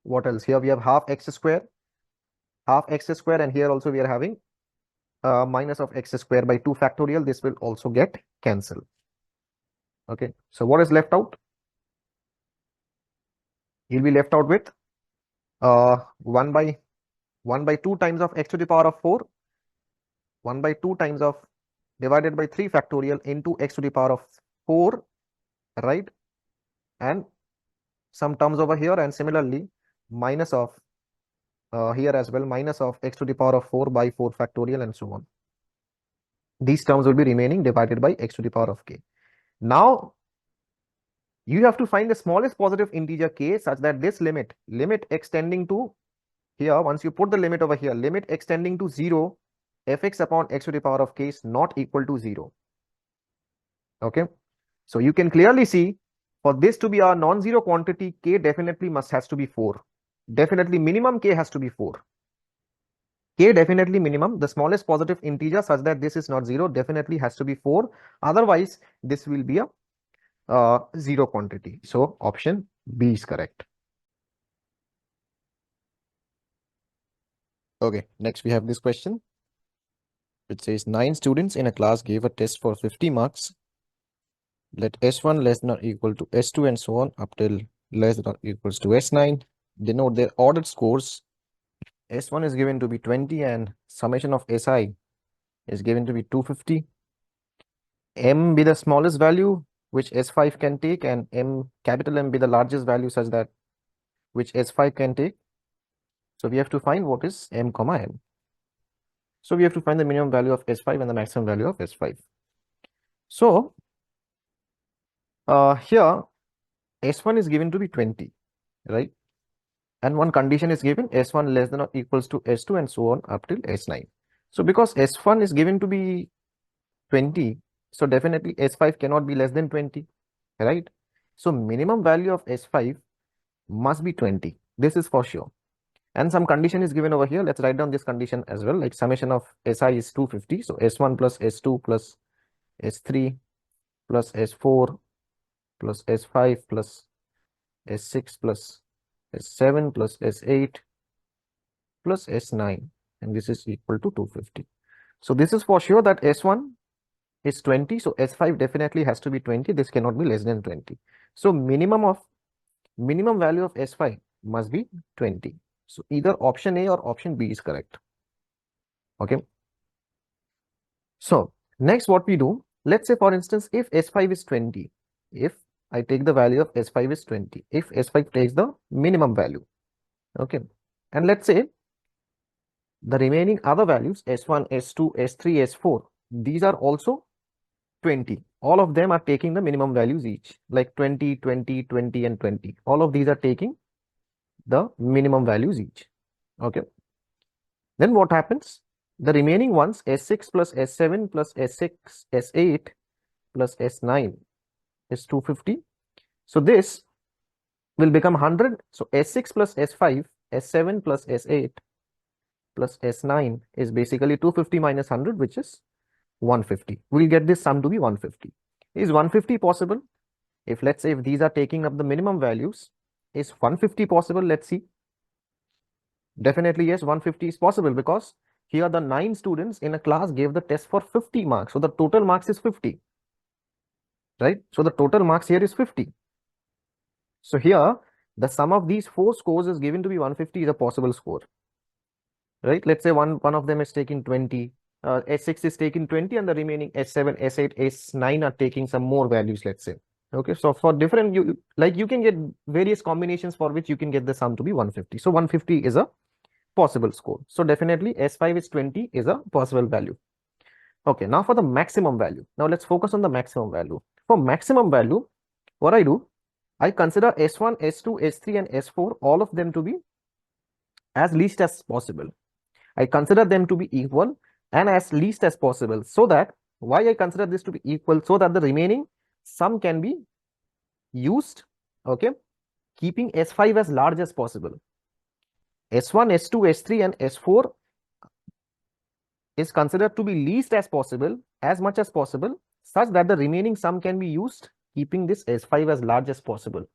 what else? Here we have half x square, and here also we are having minus of x square by 2 factorial. This will also get cancelled. Okay. So what is left out? You'll be left out with 1 by 2 times of x to the power of 4, 1 by 2 times of divided by 3 factorial into x to the power of 4, right? And some terms over here, and similarly minus of here as well, minus of x to the power of 4 by 4 factorial and so on. These terms will be remaining divided by x to the power of k. Now you have to find the smallest positive integer k such that this limit extending to here, once you put the limit over here, limit extending to 0 fx upon x to the power of k is not equal to 0. Okay. So you can clearly see for this to be a non-zero quantity, k definitely has to be 4. Definitely minimum k has to be 4. K definitely minimum, the smallest positive integer such that this is not 0 definitely has to be 4. Otherwise, this will be a zero quantity. So option B is correct. Okay, next we have this question. It says 9 students in a class gave a test for 50 marks. Let S1 less than or equal to S2 and so on up till less than or equals to S9. Denote their ordered scores. S1 is given to be 20 and summation of SI is given to be 250. M be the smallest value which S5 can take, and capital M be the largest value such that which S5 can take. So we have to find what is m comma n. So we have to find the minimum value of S5 and the maximum value of S5. So here S1 is given to be 20, right? And one condition is given, S1 less than or equals to S2 and so on up till S9. So because S1 is given to be 20, so definitely S5 cannot be less than 20, right? So minimum value of S5 must be 20. This is for sure. And some condition is given over here. Let's write down this condition as well. Like summation of SI is 250. So S1 plus S2 plus S3 plus S4 plus S5 plus S6 plus S7 plus S8 plus S9. And this is equal to 250. So this is for sure that S1 is 20. So S5 definitely has to be 20. This cannot be less than 20. So minimum value of S5 must be 20. So either option A or option B is correct. Okay. So next what we do, let's say for instance, if S5 is 20, if I take the value of S5 is 20, if S5 takes the minimum value, okay. And let's say the remaining other values, S1, S2, S3, S4, these are also 20. All of them are taking the minimum values each, like 20, 20, 20, and 20. All of these are taking the minimum values each. Okay. Then what happens? The remaining ones, S6 plus S7 plus S6, S8 plus S9 is 250. So this will become 100. So S6 plus S5, S7 plus S8 plus S9 is basically 250 minus 100, which is 150. We'll get this sum to be 150. Is 150 possible? If let's say if these are taking up the minimum values, is 150 possible? Let's see. Definitely yes, 150 is possible because here the 9 students in a class gave the test for 50 marks. So the total marks is 50, right? So the total marks here is 50. So here the sum of these 4 scores is given to be 150 is a possible score, right? Let's say one of them is taking 20, S6 is taking 20 and the remaining S7, S8, S9 are taking some more values, let's say. Okay, so for different, you can get various combinations for which you can get the sum to be 150. So 150 is a possible score. So definitely S5 is 20 is a possible value. Okay, now for the maximum value. Now let's focus on the maximum value. For maximum value, what I do, I consider S1, S2, S3, and S4, all of them to be as least as possible. I consider them to be equal and as least as possible. So that, why I consider this to be equal? So that the remaining sum can be used, okay, keeping S5 as large as possible. S1, S2, S3, and S4 is considered to be least as possible, as much as possible, such that the remaining sum can be used, keeping this S5 as large as possible.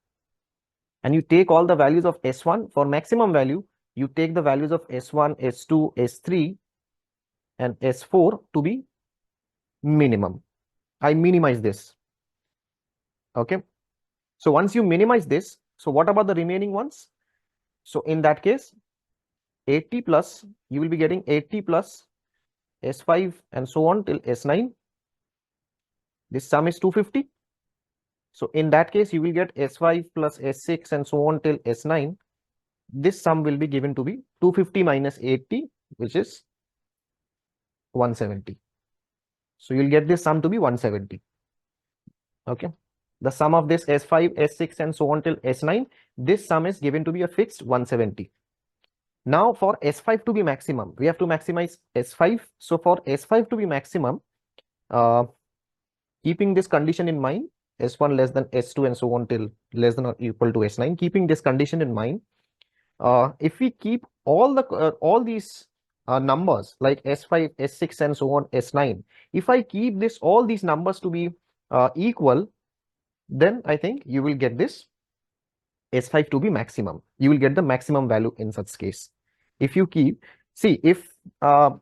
And you take all the values of S1 for maximum value, you take the values of S1, S2, S3, and S4 to be minimum. I minimize this. Okay. So once you minimize this, so what about the remaining ones? So in that case, 80 plus, you will be getting 80 plus S5 and so on till S9. This sum is 250. So in that case, you will get S5 plus S6 and so on till S9. This sum will be given to be 250 minus 80, which is 170. So you'll get this sum to be 170. Okay. The sum of this S5, S6 and so on till S9, this sum is given to be a fixed 170. Now for S5 to be maximum, we have to maximize S5. So for S5 to be maximum, keeping this condition in mind, S1 less than S2 and so on till less than or equal to S9, keeping this condition in mind, if we keep all these numbers like S5, S6 and so on, S9, if I keep all these numbers to be equal, then I think you will get this S5 to be maximum. You will get the maximum value in such case. If you keep, see, if S9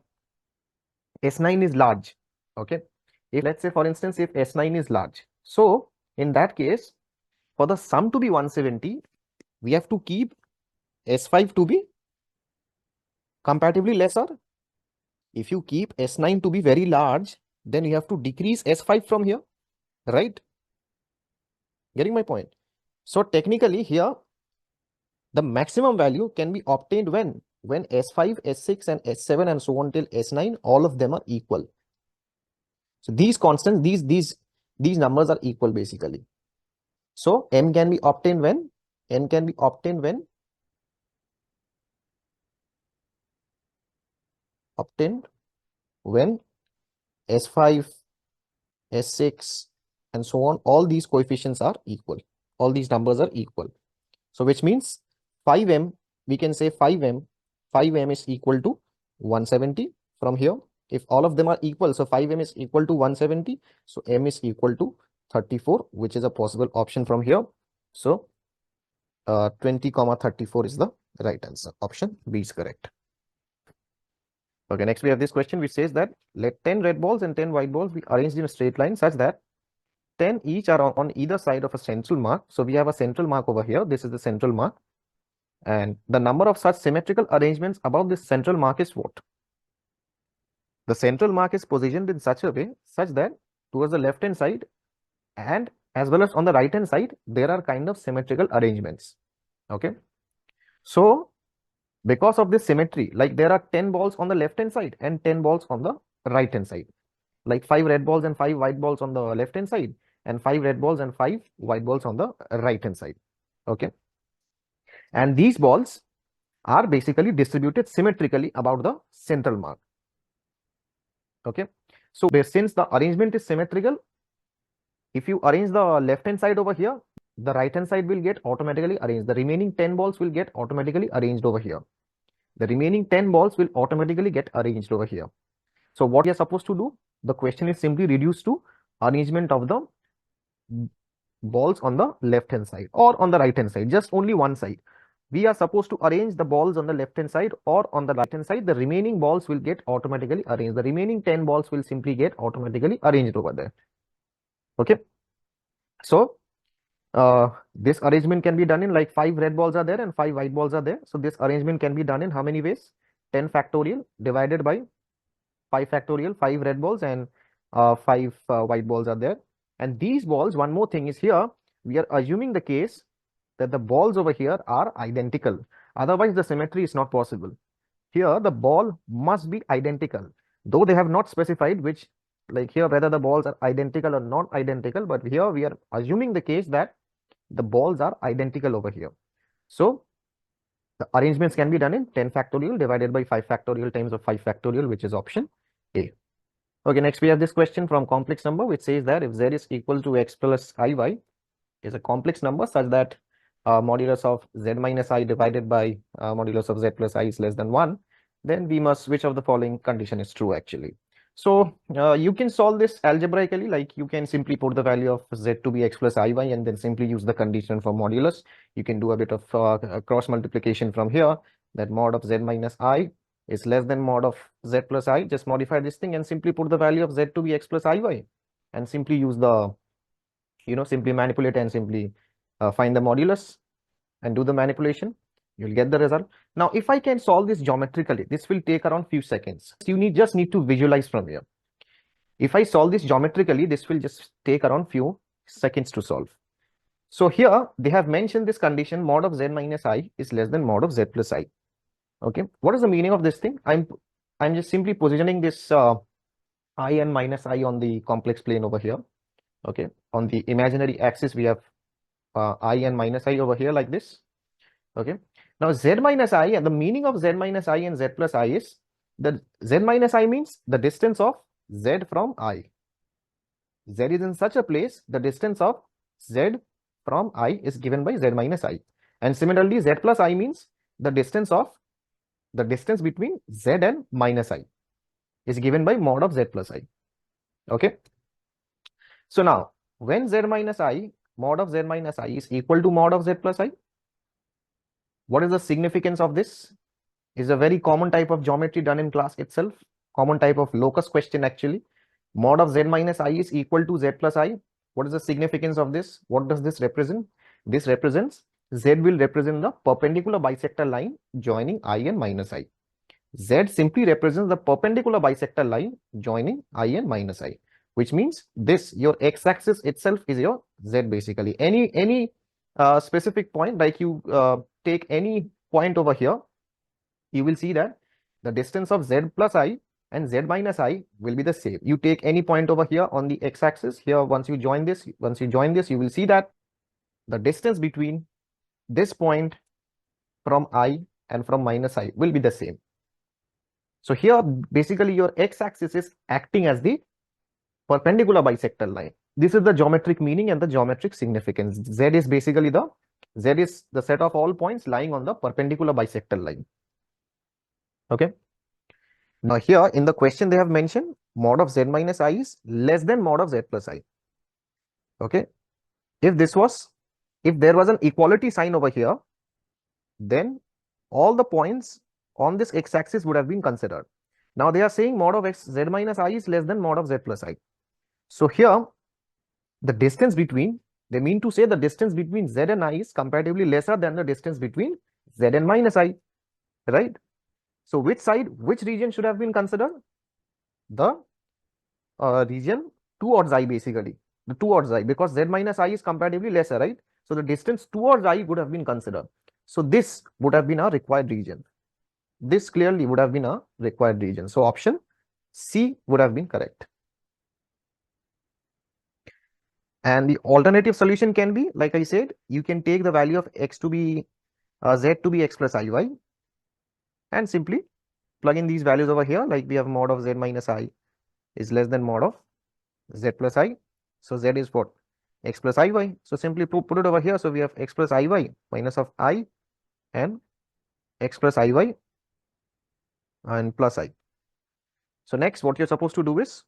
is large, okay, if let's say for instance, if S9 is large, so in that case, for the sum to be 170, we have to keep S5 to be comparatively lesser. If you keep S9 to be very large, then you have to decrease S5 from here, right? Getting my point? So technically here, the maximum value can be obtained when when S5, S6 and S7 and so on till S9, all of them are equal. So these constants, these numbers are equal basically. So M can be obtained when N can be obtained when S5, S6 and so on, all these coefficients are equal. All these numbers are equal. So which means 5M, we can say 5M is equal to 170 from here. If all of them are equal, so 5M is equal to 170. So M is equal to 34, which is a possible option from here. So 20,34 is the right answer. Option B is correct. Okay, next we have this question which says that let 10 red balls and 10 white balls be arranged in a straight line such that 10 each are on either side of a central mark. So we have a central mark over here. This is the central mark. And the number of such symmetrical arrangements above this central mark is what? The central mark is positioned in such a way such that towards the left hand side and as well as on the right hand side, there are kind of symmetrical arrangements. Okay. So because of this symmetry, like there are 10 balls on the left hand side and 10 balls on the right hand side, like 5 red balls and 5 white balls on the left hand side and 5 red balls and 5 white balls on the right hand side. Okay. And these balls are basically distributed symmetrically about the central mark. Okay. So since the arrangement is symmetrical, if you arrange the left hand side over here, the right hand side will get automatically arranged. The remaining 10 balls will get automatically arranged over here. The remaining 10 balls will automatically get arranged over here. So what you are supposed to do, the question is simply reduced to arrangement of the balls on the left hand side or on the right hand side, just only one side. We are supposed to arrange the balls on the left hand side or on the right hand side. The remaining balls will get automatically arranged. The remaining 10 balls will simply get automatically arranged over there. Okay. So this arrangement can be done in like 5 red balls are there and 5 white balls are there. So this arrangement can be done in how many ways? 10 factorial divided by 5 factorial, 5 red balls and 5 white balls are there. And these balls, one more thing is here, we are assuming the case that the balls over here are identical. Otherwise, the symmetry is not possible. Here, the ball must be identical, though they have not specified which, like here, whether the balls are identical or not identical. But here, we are assuming the case that the balls are identical over here. So the arrangements can be done in 10 factorial divided by 5 factorial times of 5 factorial, which is option A. Okay, next we have this question from complex number, which says that if z is equal to x plus iy is a complex number such that modulus of z minus I divided by modulus of z plus I is less than 1, then we must, which of the following condition is true actually? So you can solve this algebraically, like you can simply put the value of z to be x plus iy and then simply use the condition for modulus. You can do a bit of cross multiplication from here, that mod of z minus I is less than mod of z plus I. Just modify this thing and simply put the value of z to be x plus iy and simply use the, simply manipulate and simply find the modulus and do the manipulation. You'll get the result. Now, if I can solve this geometrically, this will take around few seconds. You just need to visualize from here. If I solve this geometrically, this will just take around few seconds to solve. So here they have mentioned this condition, mod of z minus I is less than mod of z plus I. Okay, what is the meaning of this thing? I'm just simply positioning this I and minus I on the complex plane over here. Okay, on the imaginary axis we have I and minus I over here like this. Okay, now z minus I, and the meaning of z minus I and z plus I is that z minus I means the distance of z from I. Z is in such a place, the distance of z from I is given by z minus I. And similarly, z plus I means the distance between z and minus I is given by mod of z plus I. Okay. So now, when z minus I, mod of z minus I is equal to mod of z plus I, what is the significance of this? Is a very common type of geometry done in class itself, common type of locus question actually. Mod of z minus I is equal to z plus I. What is the significance of this? What does this represent? This represents, z will represent the perpendicular bisector line joining I and minus I. Z simply represents the perpendicular bisector line joining I and minus I, which means this, your x-axis itself is your z basically. Any specific point, like you take any point over here, you will see that the distance of z plus I and z minus I will be the same. You take any point over here on the x-axis here. Once you join this, you will see that the distance between this point from I and from minus I will be the same. So here basically your x-axis is acting as the perpendicular bisector line. This is the geometric meaning and the geometric significance. Z is the set of all points lying on the perpendicular bisector line. Okay. Now here in the question they have mentioned mod of z minus I is less than mod of z plus I. Okay. If there was an equality sign over here, then all the points on this x-axis would have been considered. Now they are saying mod of z minus I is less than mod of z plus I. So here the distance between, they mean to say the distance between z and I is comparatively lesser than the distance between z and minus I, right? So which region should have been considered? The region towards I, basically the towards I, because z minus I is comparatively lesser, right? So the distance towards I would have been considered. So this would have been a required region. This clearly would have been a required region. So option C would have been correct. And the alternative solution can be, like I said, you can take the value of x to be z to be x plus iy and simply plug in these values over here. Like we have mod of z minus I is less than mod of z plus I. So z is what? X plus iy. So simply put it over here. So we have x plus iy minus of I and x plus iy and plus I. So next what you're supposed to do is,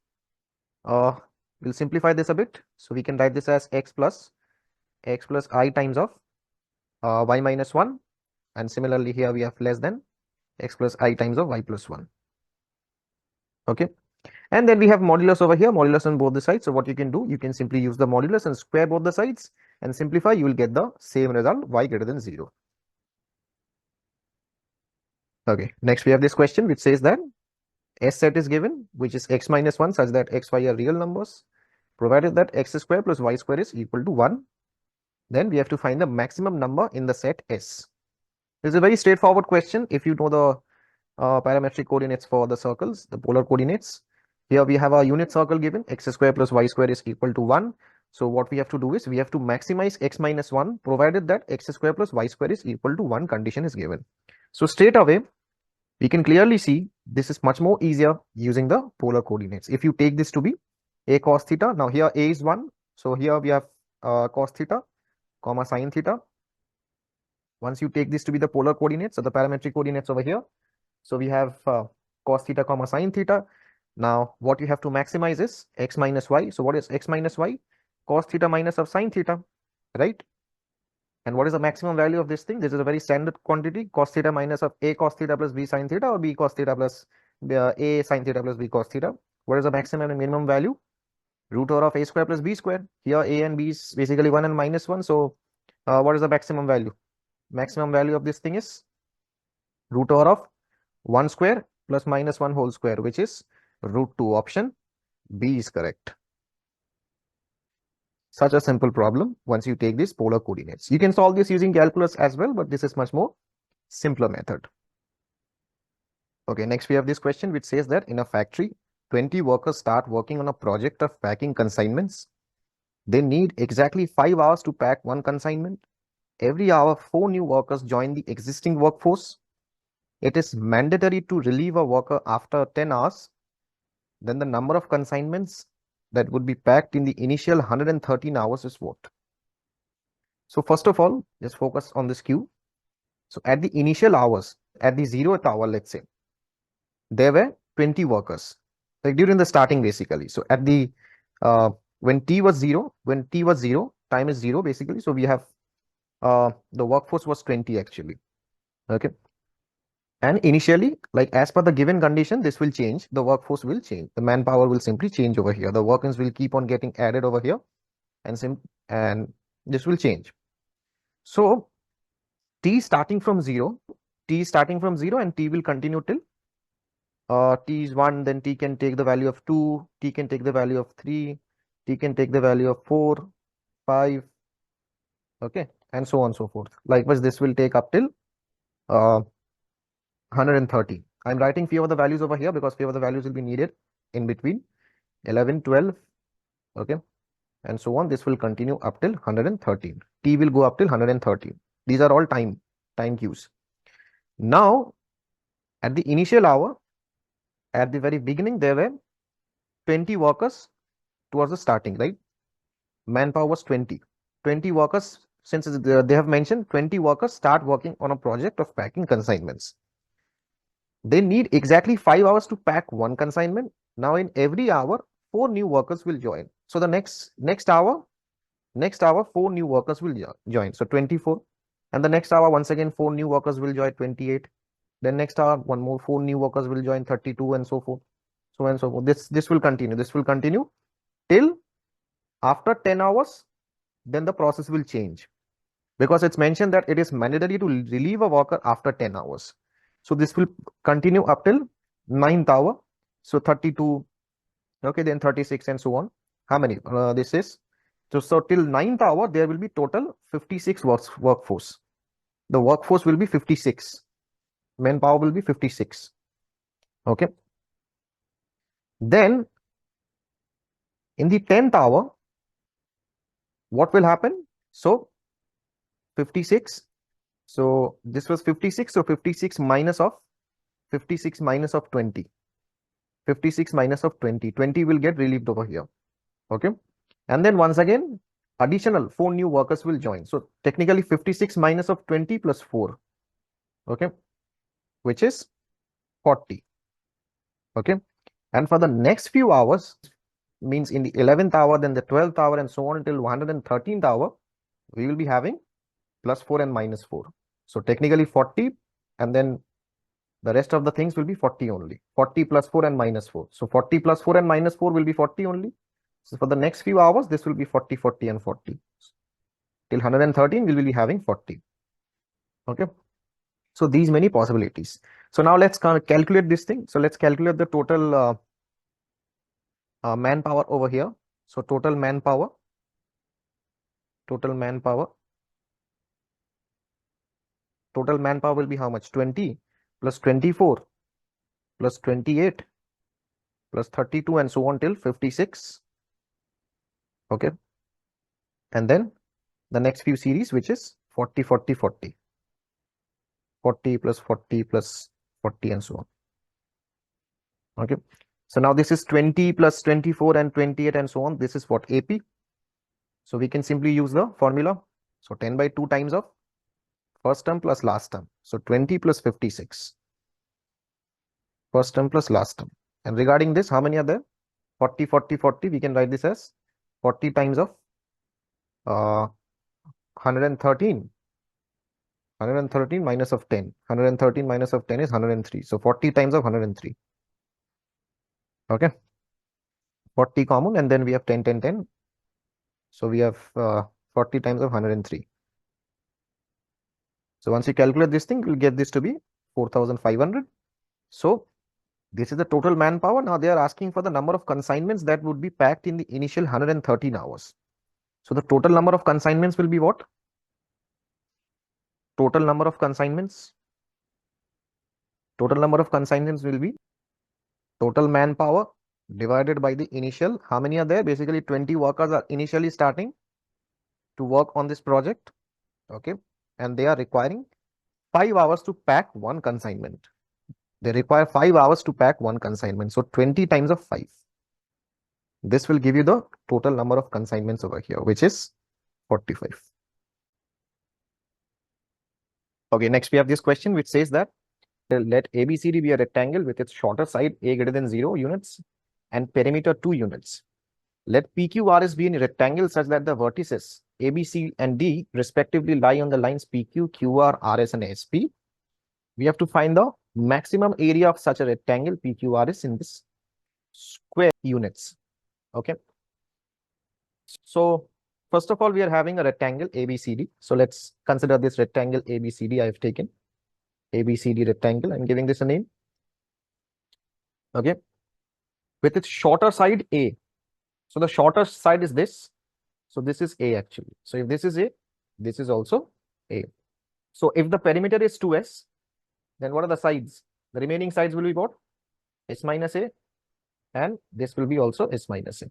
we'll simplify this a bit. So we can write this as x plus I times of y minus 1, and similarly here we have less than x plus I times of y plus 1. Okay, and then we have modulus over here, modulus on both the sides. So what you can do, you can simply use the modulus and square both the sides and simplify. You will get the same result, y greater than 0. Okay, next we have this question which says that S set is given, which is x minus 1 such that x, y are real numbers, provided that x square plus y square is equal to 1. Then we have to find the maximum number in the set S. This is a very straightforward question if you know the parametric coordinates for the circles, the polar coordinates. Here we have a unit circle given, x square plus y square is equal to 1. So what we have to do is we have to maximize x minus 1 provided that x square plus y square is equal to 1 condition is given. So straight away we can clearly see this is much more easier using the polar coordinates. If you take this to be a cos theta, now here a is 1, so here we have cos theta comma sin theta. Once you take this to be the polar coordinates, so the parametric coordinates over here, so we have cos theta comma sin theta. Now what you have to maximize is x minus y. So what is x minus y? Cos theta minus of sin theta, right? And what is the maximum value of this thing? This is a very standard quantity, cos theta minus of a cos theta plus b sin theta, or b cos theta plus a sin theta plus b cos theta. What is the maximum and minimum value? Root over of a square plus b square. Here a and b is basically 1 and minus 1. So what is the maximum value? Maximum value of this thing is root over of 1 square plus minus 1 whole square, which is root 2. Option B is correct. Such a simple problem once you take these polar coordinates. You can solve this using calculus as well, but this is much more simpler method. Okay, next we have this question which says that in a factory, 20 workers start working on a project of packing consignments. They need exactly 5 hours to pack one consignment. Every hour, 4 new workers join the existing workforce. It is mandatory to relieve a worker after 10 hours. Then the number of consignments that would be packed in the initial 113 hours is what? So first of all, just focus on this Q. So at the initial hours, at the 0th hour, let's say, there were 20 workers, like during the starting basically. So at the, when t was 0, time is 0 basically. So we have, the workforce was 20 actually, okay. And initially, like as per the given condition, this will change, the workforce will change, the manpower will simply change over here, the workers will keep on getting added over here, and this will change. So t starting from 0, and t will continue till t is 1, then t can take the value of 2, t can take the value of 3, t can take the value of 4, 5, okay, and so on and so forth. Likewise, this will take up till 130. I'm writing few of the values over here because few of the values will be needed in between 11, 12, okay, and so on. This will continue up till 113. T will go up till 113. These are all time cues. Now, at the initial hour, at the very beginning, there were 20 workers towards the starting, right? Manpower was 20. 20 workers, since they have mentioned 20 workers start working on a project of packing consignments. They need exactly 5 hours to pack one consignment. Now, in every hour, 4 new workers will join. So the next hour, 4 new workers will join. So 24. And the next hour, once again, 4 new workers will join, 28. Then next hour, one more 4 new workers will join, 32, and so forth. So and so forth. This will continue. This will continue till after 10 hours. Then the process will change, because it's mentioned that it is mandatory to relieve a worker after 10 hours. So this will continue up till 9th hour. So 32, okay, then 36, and so on. How many? This is so till 9th hour, there will be total 56 workforce. The workforce will be 56. Manpower will be 56. Okay. Then in the 10th hour, what will happen? So 56. So this was 56. So 56 minus of 20. 56 minus of 20. 20 will get relieved over here. Okay. And then once again, additional 4 new workers will join. So technically 56 minus of 20 plus 4. Okay. Which is 40. Okay. And for the next few hours, means in the 11th hour, then the 12th hour, and so on until 113th hour, we will be having plus 4 and minus 4. So technically 40, and then the rest of the things will be 40 only. 40 plus 4 and minus 4. So 40 plus 4 and minus 4 will be 40 only. So for the next few hours, this will be 40, 40, and 40. Till 113, we will be having 40. Okay. So these many possibilities. So now let's calculate this thing. So let's calculate the total manpower over here. So total manpower will be how much? 20 plus 24 plus 28 plus 32, and so on till 56. Okay. And then the next few series, which is 40, 40, 40. 40 plus 40 plus 40, and so on. Okay. So now this is 20 plus 24 and 28, and so on. This is what? AP. So we can simply use the formula. So 10 by 2 times of first term plus last term. So 20 plus 56. First term plus last term. And regarding this, how many are there? 40, 40, 40. We can write this as 40 times of 113. 113 minus of 10. 113 minus of 10 is 103. So 40 times of 103. Okay. 40 common, and then we have 10, 10, 10. So we have 40 times of 103. So once you calculate this thing, we'll get this to be 4,500. So this is the total manpower. Now they are asking for the number of consignments that would be packed in the initial 113 hours. So the total number of consignments will be what? Total number of consignments. Total number of consignments will be total manpower divided by the initial. How many are there? Basically 20 workers are initially starting to work on this project. Okay. And they are requiring 5 hours to pack one consignment. They require 5 hours to pack one consignment. So 20 times of 5. This will give you the total number of consignments over here, which is 45. Okay, next we have this question which says that let ABCD be a rectangle with its shorter side a greater than 0 units and perimeter 2 units. Let PQRS be a rectangle such that the vertices ABC and D respectively lie on the lines PQ, QR, RS, and SP. We have to find the maximum area of such a rectangle PQRS in this square units. Okay. So first of all, we are having a rectangle ABCD. So let's consider this rectangle ABCD. I have taken ABCD rectangle. I'm giving this a name. Okay. With its shorter side A. So the shorter side is this. So this is A actually. So if this is A, this is also A. So if the perimeter is 2S, Then what are the sides? The remaining sides will be what? S minus A, and this will be also S minus A,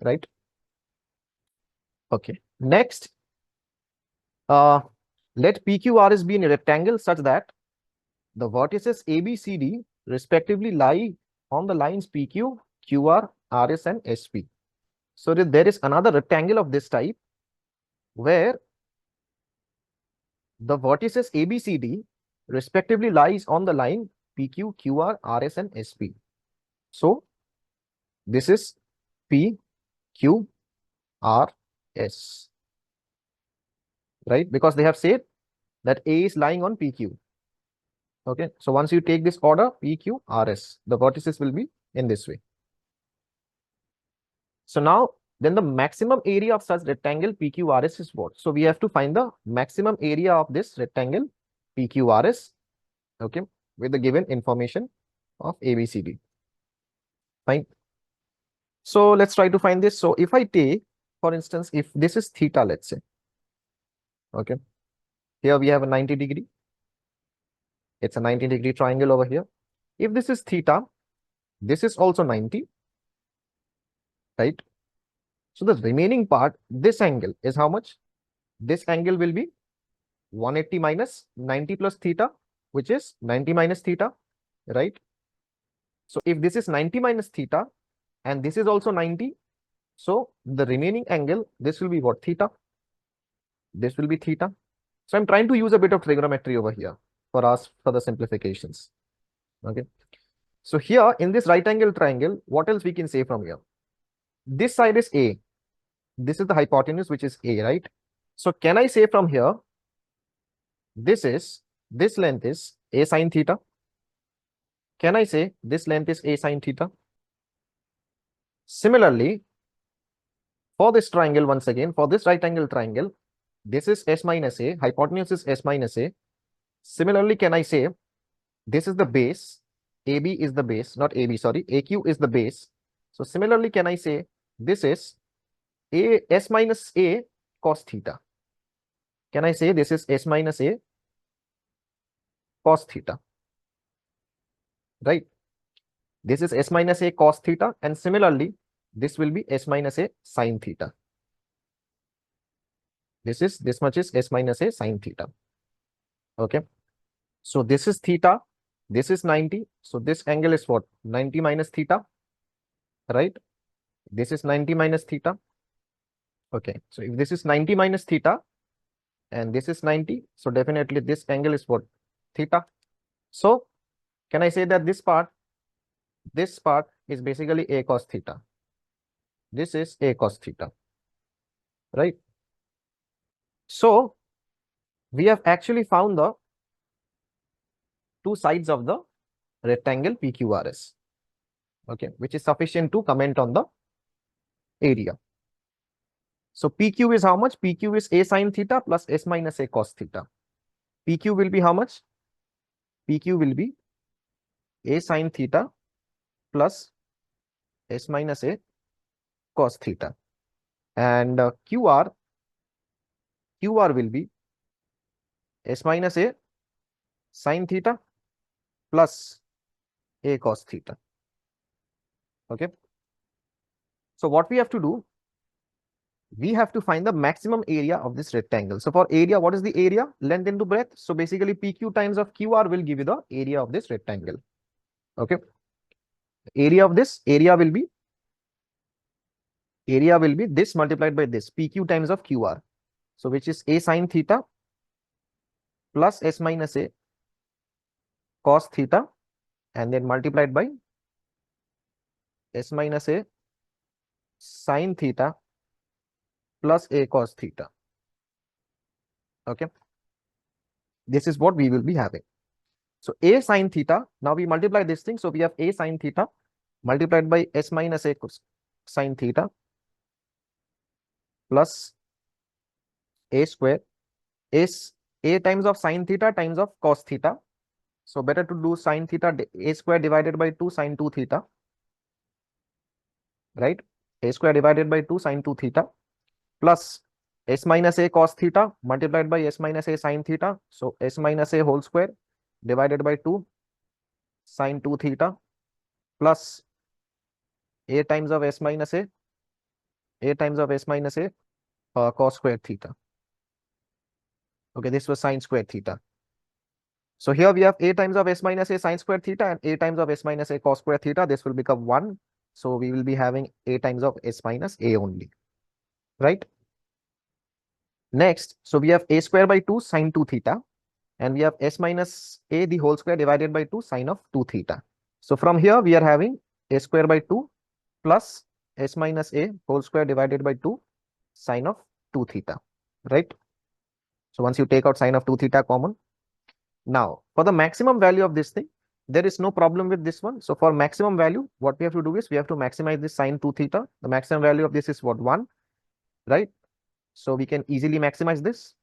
right? Okay. Next, let PQRS be in a rectangle such that the vertices ABCD respectively lie on the lines PQ, QR, RS, and SP. So there is another rectangle of this type where the vertices ABCD respectively lies on the line PQ, QR, RS, and SP. So this is P, Q, R, S, right? Because they have said that A is lying on PQ. Okay, so once you take this order PQ, RS, the vertices will be in this way. So now, then the maximum area of such rectangle PQRS is what? So we have to find the maximum area of this rectangle PQRS, okay, with the given information of ABCD. Fine. So let's try to find this. So if I take, for instance, if this is theta, let's say, okay, here we have a 90 degree. It's a 90-degree triangle over here. If this is theta, this is also 90, right? So the remaining part, this angle is how much? This angle will be 180 minus 90 plus theta, which is 90 minus theta, right? So if this is 90 minus theta and this is also 90, so the remaining angle, this will be what? Theta. This will be theta. So I'm trying to use a bit of trigonometry over here for us for the simplifications. Okay. So here in this right angle triangle, what else we can say from here? This side is A. This is the hypotenuse, which is A, right? So can I say from here, this length is A sine theta? Can I say this length is A sine theta? Similarly, for this triangle, once again, for this right angle triangle, this is S minus A, hypotenuse is S minus A. Similarly, can I say this is the base, AB is the base, not AB, sorry, AQ is the base. So similarly, can I say this is S minus A cos theta? Can I say this is S minus A cos theta? Right? This is S minus A cos theta, and similarly, this will be S minus A sin theta. This much is S minus A sin theta. Okay. So this is theta, this is 90. So this angle is what? 90 minus theta, right? This is 90 minus theta. Okay. So if this is 90 minus theta and this is 90, so definitely this angle is what? Theta. So can I say that this part is basically A cos theta? This is A cos theta, right? So we have actually found the two sides of the rectangle PQRS, okay, which is sufficient to comment on the area. So PQ is how much? PQ is A sin theta plus S minus A cos theta. PQ will be how much? PQ will be A sin theta plus S minus A cos theta. And QR will be S minus A sin theta plus A cos theta. Okay. So what we have to do, we have to find the maximum area of this rectangle. So for area, what is the area? Length into breadth. So basically PQ times of QR will give you the area of this rectangle. Okay. Area of this, area will be this multiplied by this, PQ times of QR. So which is A sin theta plus S minus A cos theta, and then multiplied by S minus A sin theta plus A cos theta. Okay. This is what we will be having. So A sin theta, now we multiply this thing. So we have A sin theta multiplied by S minus A sin theta plus A square is A times of sin theta times of cos theta. So better to do sin theta, A square divided by 2 sin 2 theta, right? A square divided by 2 sin 2 theta plus S minus A cos theta multiplied by S minus A sin theta. So S minus A whole square divided by 2 sine 2 theta plus a times of s minus a times of s minus a cos square theta. Okay, this was sine square theta. So here we have a times of s minus a sine square theta and a times of s minus a cos square theta. This will become 1. So we will be having a times of s minus a only, right? Next, so we have a square by 2 sine 2 theta, and we have s minus a the whole square divided by 2 sine of 2 theta. So from here we are having a square by 2 plus s minus a whole square divided by 2 sine of 2 theta, right? So once you take out sine of 2 theta common, now for the maximum value of this thing, there is no problem with this one. So for maximum value, what we have to do is we have to maximize this sine 2 theta. The maximum value of this is what, 1, right? So we can easily maximize this.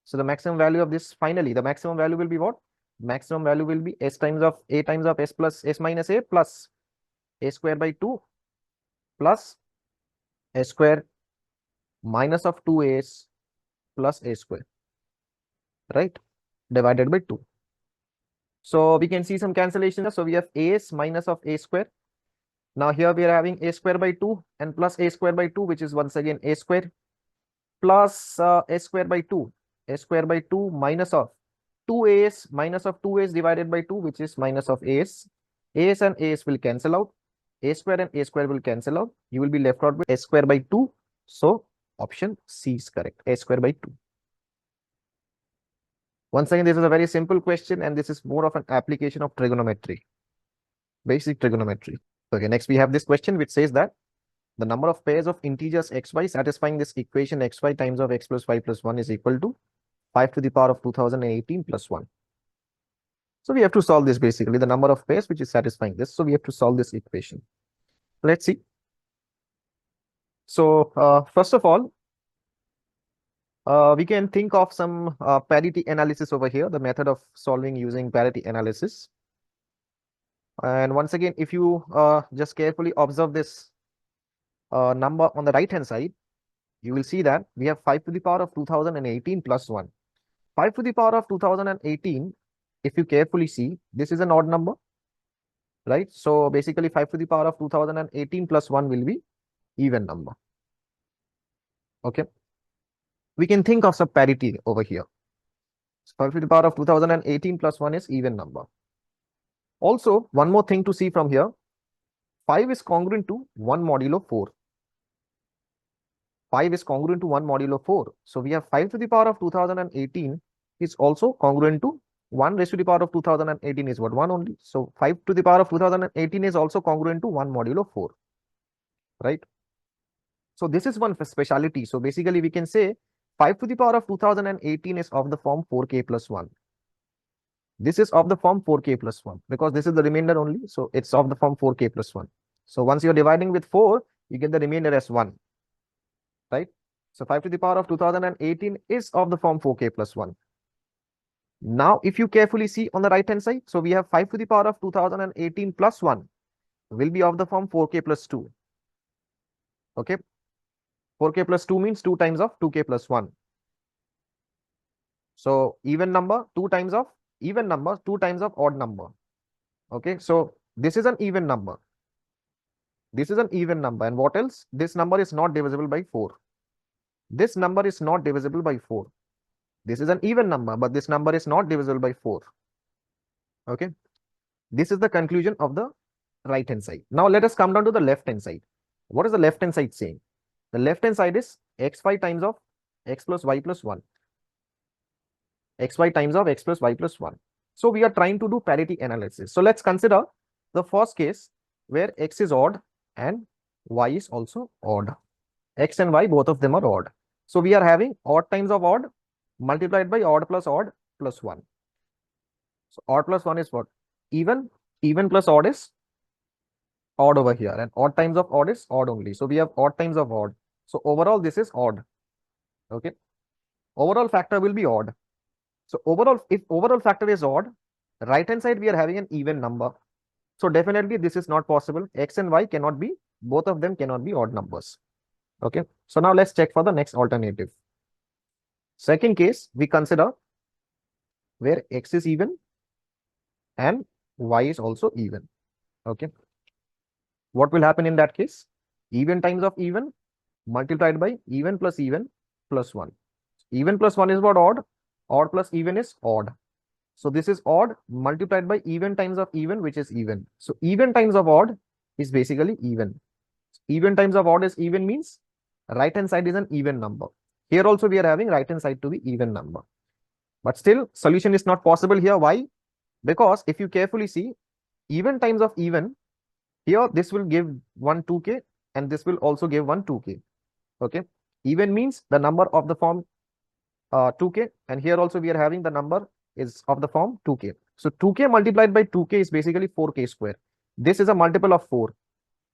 So the maximum value of this, finally, the maximum value will be what? Maximum value will be s times of a times of s plus s minus a plus a square by 2 plus a square minus of 2as plus a square, right? Divided by 2. So we can see some cancellation. So we have as minus of a square. Now here we are having a square by 2 and plus a square by 2, which is once again a square, plus a square by 2, a square by 2 minus of 2as minus of 2as divided by 2, which is minus of as. As and as will cancel out. A square and a square will cancel out. You will be left out with a square by 2. So option C is correct, a square by 2. Once again, this is a very simple question, and this is more of an application of trigonometry, basic trigonometry. Okay, next we have this question which says that the number of pairs of integers xy satisfying this equation xy times of x plus y plus 1 is equal to 5 to the power of 2018 plus 1. So we have to solve this, basically the number of pairs which is satisfying this. So we have to solve this equation. Let's see. So first of all, we can think of some parity analysis over here, the method of solving using parity analysis. And once again, if you just carefully observe this number on the right hand side, you will see that we have 5 to the power of 2018 plus 1. 5 to the power of 2018, if you carefully see, this is an odd number, right? So basically 5 to the power of 2018 plus 1 will be even number. Okay. We can think of some parity over here. So 5 to the power of 2018 plus 1 is even number. Also, one more thing to see from here, 5 is congruent to 1 modulo 4. 5 is congruent to 1 modulo 4. So we have 5 to the power of 2018 is also congruent to 1 raised to the power of 2018 is what, 1 only. So 5 to the power of 2018 is also congruent to 1 modulo 4, right? So this is one speciality. So basically we can say 5 to the power of 2018 is of the form 4k plus 1. This is of the form 4k plus 1 because this is the remainder only. So it's of the form 4k plus 1. So once you're dividing with 4, you get the remainder as 1, right? So 5 to the power of 2018 is of the form 4k plus 1. Now, if you carefully see on the right hand side, so we have 5 to the power of 2018 plus 1 will be of the form 4k plus 2. Okay. 4k plus 2 means 2 times of 2k plus 1. So even number, 2 times of even number, 2 times of odd number. Okay. So this is an even number. This is an even number. And what else? This number is not divisible by 4. This number is not divisible by 4. This is an even number, but this number is not divisible by 4. Okay. This is the conclusion of the right hand side. Now let us come down to the left hand side. What is the left hand side saying? The left hand side is xy times of x plus y plus 1. Xy times of x plus y plus 1. So we are trying to do parity analysis. So let's consider the first case where x is odd and y is also odd. X and y, both of them are odd. So we are having odd times of odd multiplied by odd plus 1. So odd plus 1 is what? Even. Even plus odd is odd over here, and odd times of odd is odd only. So we have odd times of odd. So overall this is odd. Okay. Overall factor will be odd. So overall, if overall factor is odd, right hand side we are having an even number. So definitely this is not possible. X and y cannot be, both of them cannot be odd numbers. Okay. So now let's check for the next alternative. Second case, we consider where x is even and y is also even. Okay. What will happen in that case? Even times of even multiplied by even plus 1. Even plus 1 is what? Odd. Odd plus even is odd. So this is odd multiplied by even times of even, which is even. So even times of odd is basically even. Even times of odd is even means right hand side is an even number. Here also we are having right hand side to be even number. But still solution is not possible here. Why? Because if you carefully see, even times of even, here this will give one 2k and this will also give one 2k. Okay. Even means the number of the form 2k, and here also we are having the number is of the form 2k. So 2k multiplied by 2k is basically 4k square. This is a multiple of 4.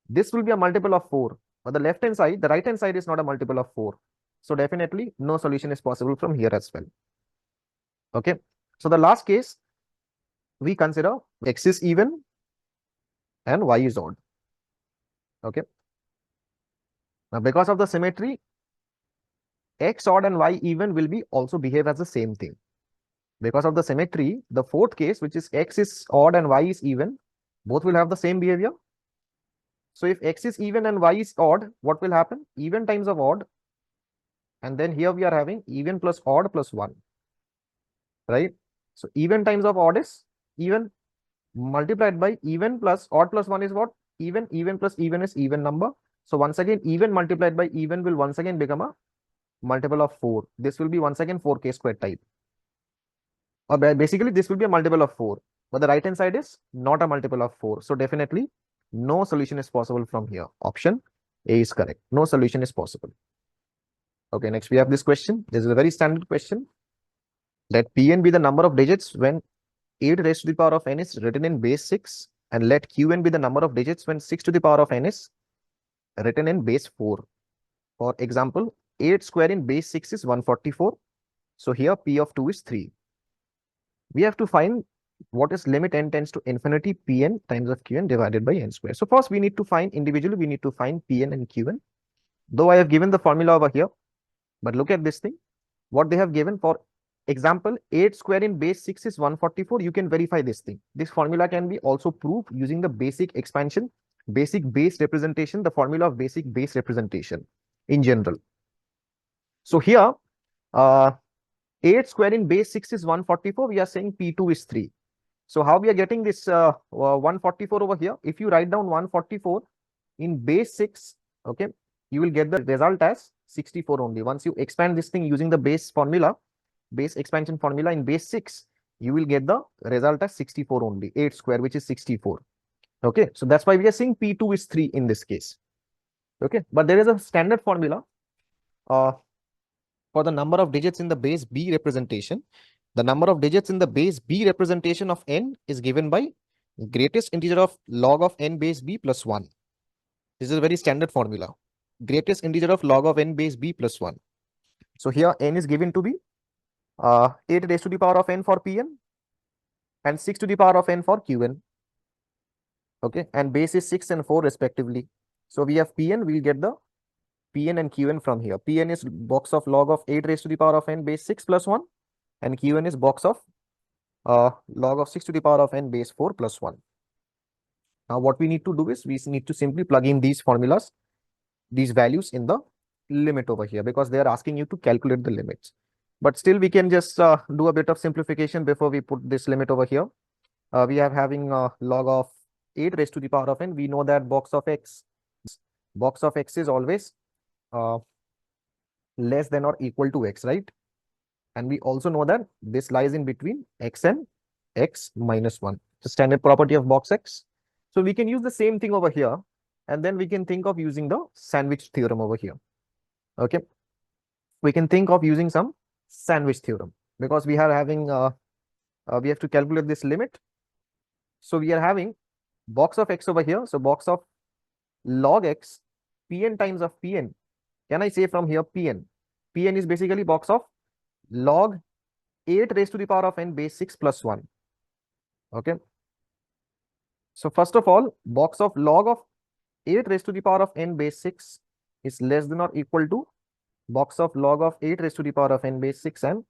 This will be a multiple of 4. But the left hand side, the right hand side is not a multiple of 4. So definitely no solution is possible from here as well. Okay. So the last case, we consider x is even and y is odd. Okay. Now because of the symmetry, x odd and y even will be also behave as the same thing. Because of the symmetry, the fourth case, which is x is odd and y is even, both will have the same behavior. So if x is even and y is odd, what will happen? Even times of odd, and then here we are having even plus odd plus 1, right? So even times of odd is even multiplied by even plus odd plus 1 is what? Even. Even plus even is even number. So once again, even multiplied by even will once again become a multiple of 4. This will be once again 4k square type. Or basically this will be a multiple of 4, but the right hand side is not a multiple of 4. So definitely no solution is possible from here. Option A is correct. No solution is possible. Okay, next we have this question. This is a very standard question. Let Pn be the number of digits when 8 raised to the power of n is written in base 6, and let Qn be the number of digits when 6 to the power of n is written in base 4. For example, 8 square in base 6 is 144. So here P of 2 is 3. We have to find what is limit n tends to infinity Pn times of Qn divided by n square. So first we need to find individually, we need to find Pn and Qn. Though I have given the formula over here, but look at this thing. What they have given, for example, 8 square in base 6 is 144. You can verify this thing. This formula can be also proved using the basic expansion, basic base representation, the formula of basic base representation in general. So here, 8 square in base 6 is 144. We are saying P2 is 3. So how we are getting this 144 over here? If you write down 144 in base 6, okay, you will get the result as 64 only. Once you expand this thing using the base formula, base expansion formula in base 6, you will get the result as 64 only. 8 square, which is 64. Okay, so that's why we are saying P2 is 3 in this case. Okay, but there is a standard formula for the number of digits in the base B representation. The number of digits in the base B representation of n is given by greatest integer of log of n base B plus 1. This is a very standard formula. Greatest integer of log of n base B plus 1. So here n is given to be 8 raised to the power of n for Pn and 6 to the power of n for Qn. Okay, and base is 6 and 4 respectively. So we have Pn, we'll get the Pn and Qn from here. Pn is box of log of 8 raised to the power of n base 6 plus 1, and Qn is box of log of 6 to the power of n base 4 plus 1. Now what we need to do is we need to simply plug in these formulas, these values in the limit over here, because they are asking you to calculate the limits. But still we can just do a bit of simplification before we put this limit over here. We are having log of 8 raised to the power of n. We know that box of x is always less than or equal to x, right? And we also know that this lies in between x and x minus 1, the standard property of box x. So we can use the same thing over here, and then we can think of using the sandwich theorem over here. Okay, we can think of using some sandwich theorem, because we are having we have to calculate this limit. So we are having box of x over here. So box of log x, Pn times of Pn. Can I say from here Pn? Pn is basically box of log 8 raised to the power of n base 6 plus 1. Okay. So first of all, box of log of 8 raised to the power of n base 6 is less than or equal to box of log of 8 raised to the power of n base 6 and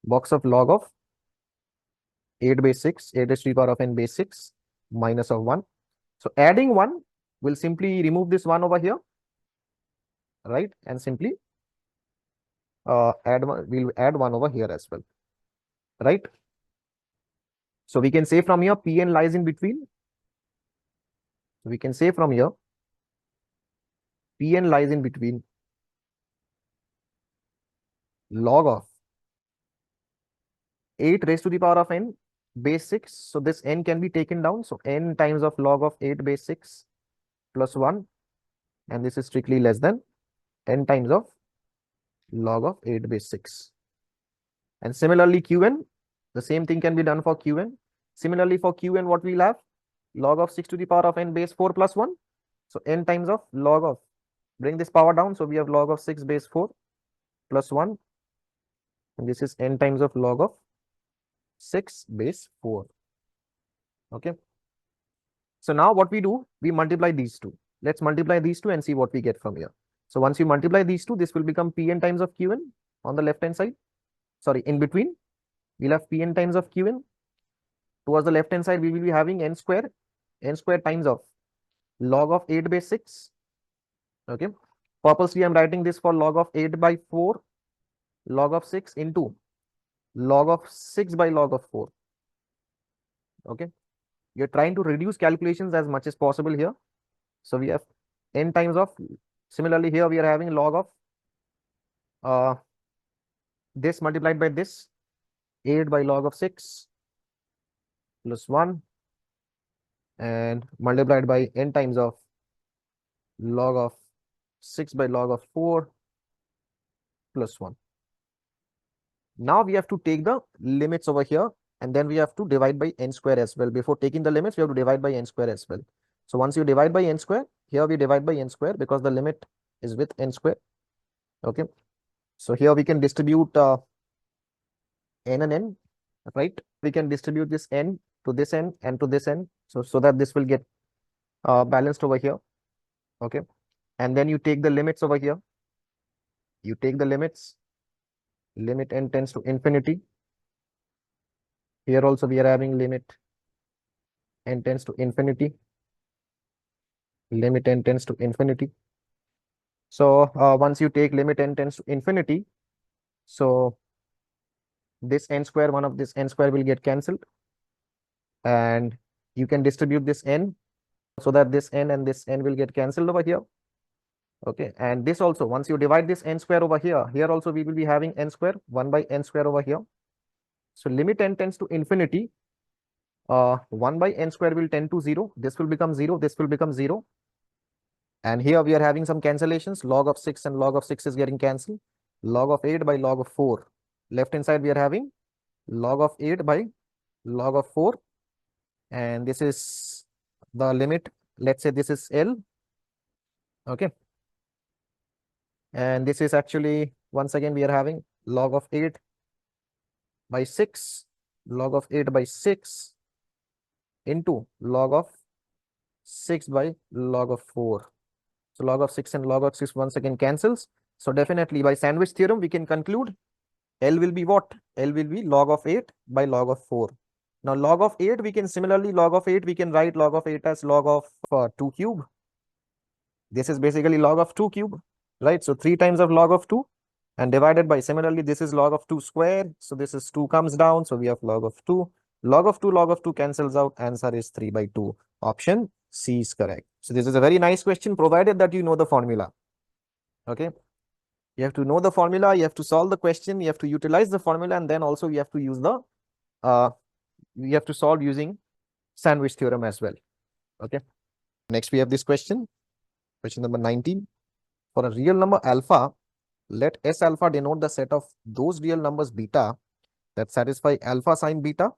box of log of 8 base 6, 8 raised to the power of n base 6 minus of 1. So adding 1 will simply remove this 1 over here, right? And simply we'll add 1 over here as well, right? So we can say from here Pn lies in between. We can say from here Pn lies in between log of 8 raised to the power of n base 6. So this n can be taken down. So n times of log of 8 base 6 plus 1, and this is strictly less than n times of log of 8 base 6. And similarly Qn, the same thing can be done for Qn. Similarly for Qn, what we'll have? Log of 6 to the power of n base 4 plus 1. So n times of log of, bring this power down. So we have log of 6 base 4 plus 1. And this is n times of log of 6 base 4. Okay. So now what we do, we multiply these two. Let's multiply these two and see what we get from here. So once you multiply these two, this will become Pn times of Qn on the left hand side. Sorry, in between, we'll have Pn times of Qn. Towards the left hand side, we will be having n square times of log of 8 base 6. Okay. Purposely, I'm writing this for log of 8 by 4, log of 6 into log of 6 by log of 4. Okay. You're trying to reduce calculations as much as possible here. So we have n times of, similarly here we are having log of this multiplied by this, 8 by log of 6 plus 1, and multiplied by n times of log of 6 by log of 4 plus 1. Now we have to take the limits over here, and then we have to divide by n square as well. Before taking the limits, we have to divide by n square as well. So once you divide by n square, here we divide by n square because the limit is with n square. Okay. So here we can distribute n and n, right? We can distribute this n to this n and to this n, so that this will get balanced over here. Okay. And then you take the limits over here. You take the limits, limit n tends to infinity. Here also we are having limit n tends to infinity. Limit n tends to infinity. So once you take limit n tends to infinity, so this n square, one of this n square will get cancelled, and you can distribute this n so that this n and this n will get cancelled over here. Okay, and this also, once you divide this n square over here, here also we will be having n square, 1 by n square over here. So limit n tends to infinity, 1 by n square will tend to 0. This will become 0. This will become 0. And here we are having some cancellations. Log of 6 and log of 6 is getting cancelled. Log of 8 by log of 4. Left hand side we are having log of 8 by log of 4. And this is the limit. Let's say this is L. Okay. And this is actually, once again, we are having log of 8 by 6, log of 8 by 6 into log of 6 by log of 4. So log of 6 and log of 6 once again cancels. So definitely by sandwich theorem, we can conclude L will be what? L will be log of 8 by log of 4. Now log of 8, we can similarly log of 8, we can write log of 8 as log of 2 cube. This is basically log of 2 cube, right? So 3 times of log of 2 and divided by, similarly, this is log of 2 square. So this is 2 comes down. So we have log of 2. Log of 2 cancels out. Answer is 3 by 2. Option C is correct. So this is a very nice question, provided that you know the formula. Okay. You have to know the formula. You have to solve the question. You have to utilize the formula. And then also you have to use the, you have to solve using sandwich theorem as well. Okay. Next, we have this question. Question number 19. For a real number alpha, let S alpha denote the set of those real numbers beta that satisfy alpha sine beta,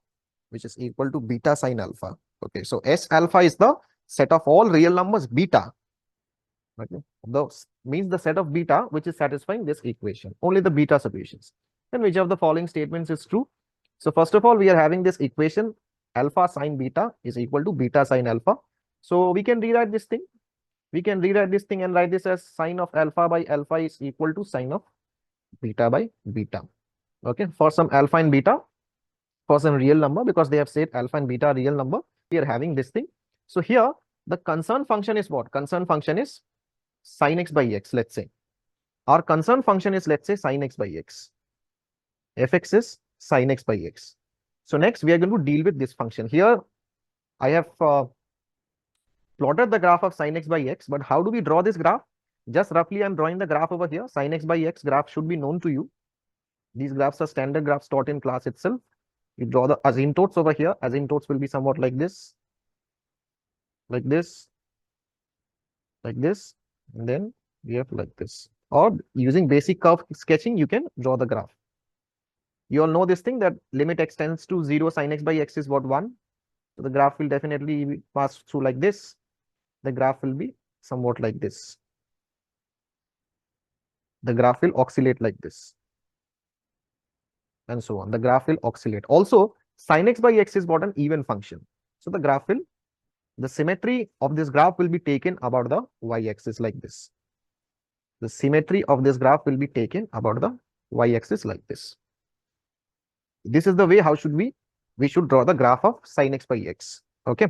which is equal to beta sine alpha. Okay, so S alpha is the set of all real numbers beta. Okay, those means the set of beta which is satisfying this equation, only the beta solutions. Then which of the following statements is true? So first of all, we are having this equation alpha sine beta is equal to beta sine alpha. So we can rewrite this thing. We can rewrite this thing and write this as sine of alpha by alpha is equal to sine of beta by beta. Okay, for some alpha and beta, for some real number, because they have said alpha and beta are real number. We are having this thing. So here the concern function is what? Concern function is sin x by x, let's say. Our concern function is, let's say, sin x by x. Fx is sin x by x. So next we are going to deal with this function. Here I have plotted the graph of sin x by x, but how do we draw this graph? Just roughly I'm drawing the graph over here. Sin x by x graph should be known to you. These graphs are standard graphs taught in class itself. You draw the asymptotes over here. Asymptotes will be somewhat like this, like this, like this, and then we have like this. Or using basic curve sketching, you can draw the graph. You all know this thing, that limit x tends to 0, sin x by x is what, 1. So the graph will definitely pass through like this. The graph will be somewhat like this. The graph will oscillate like this, and so on. The graph will oscillate. Also, sin x by x is what, an even function. So the graph will, the symmetry of this graph will be taken about the y-axis like this. The symmetry of this graph will be taken about the y-axis like this. This is the way how should we should draw the graph of sin x by x. Okay.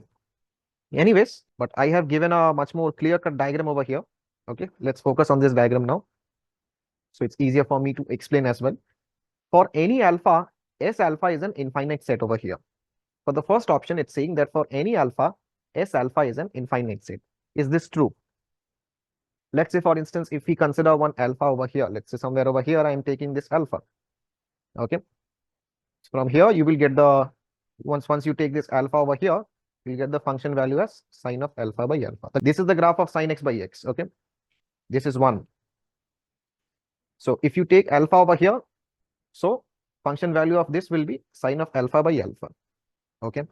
Anyways, but I have given a much more clear-cut diagram over here. Okay, let's focus on this diagram now. So it's easier for me to explain as well. For any alpha, S alpha is an infinite set over here. For the first option, it's saying that for any alpha, S alpha is an infinite set. Is this true? Let's say, for instance, if we consider one alpha over here, let's say somewhere over here, I am taking this alpha. Okay. So from here, you will get the, once you take this alpha over here, you'll get the function value as sin of alpha by alpha. This is the graph of sin x by x. Okay. This is 1. So if you take alpha over here, so function value of this will be sin of alpha by alpha. Okay.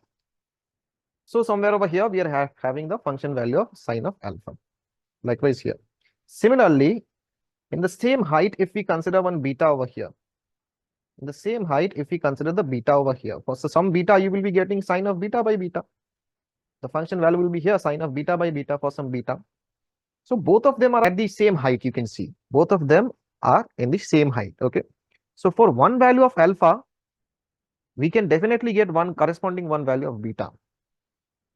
So somewhere over here, we are having the function value of sin of alpha. Likewise here. Similarly, in the same height, if we consider one beta over here, in the same height, if we consider the beta over here, for some beta, you will be getting sin of beta by beta. The function value will be here, sin of beta by beta for some beta. So both of them are at the same height, you can see. Both of them are in the same height. Okay. So for one value of alpha, we can definitely get one corresponding one value of beta.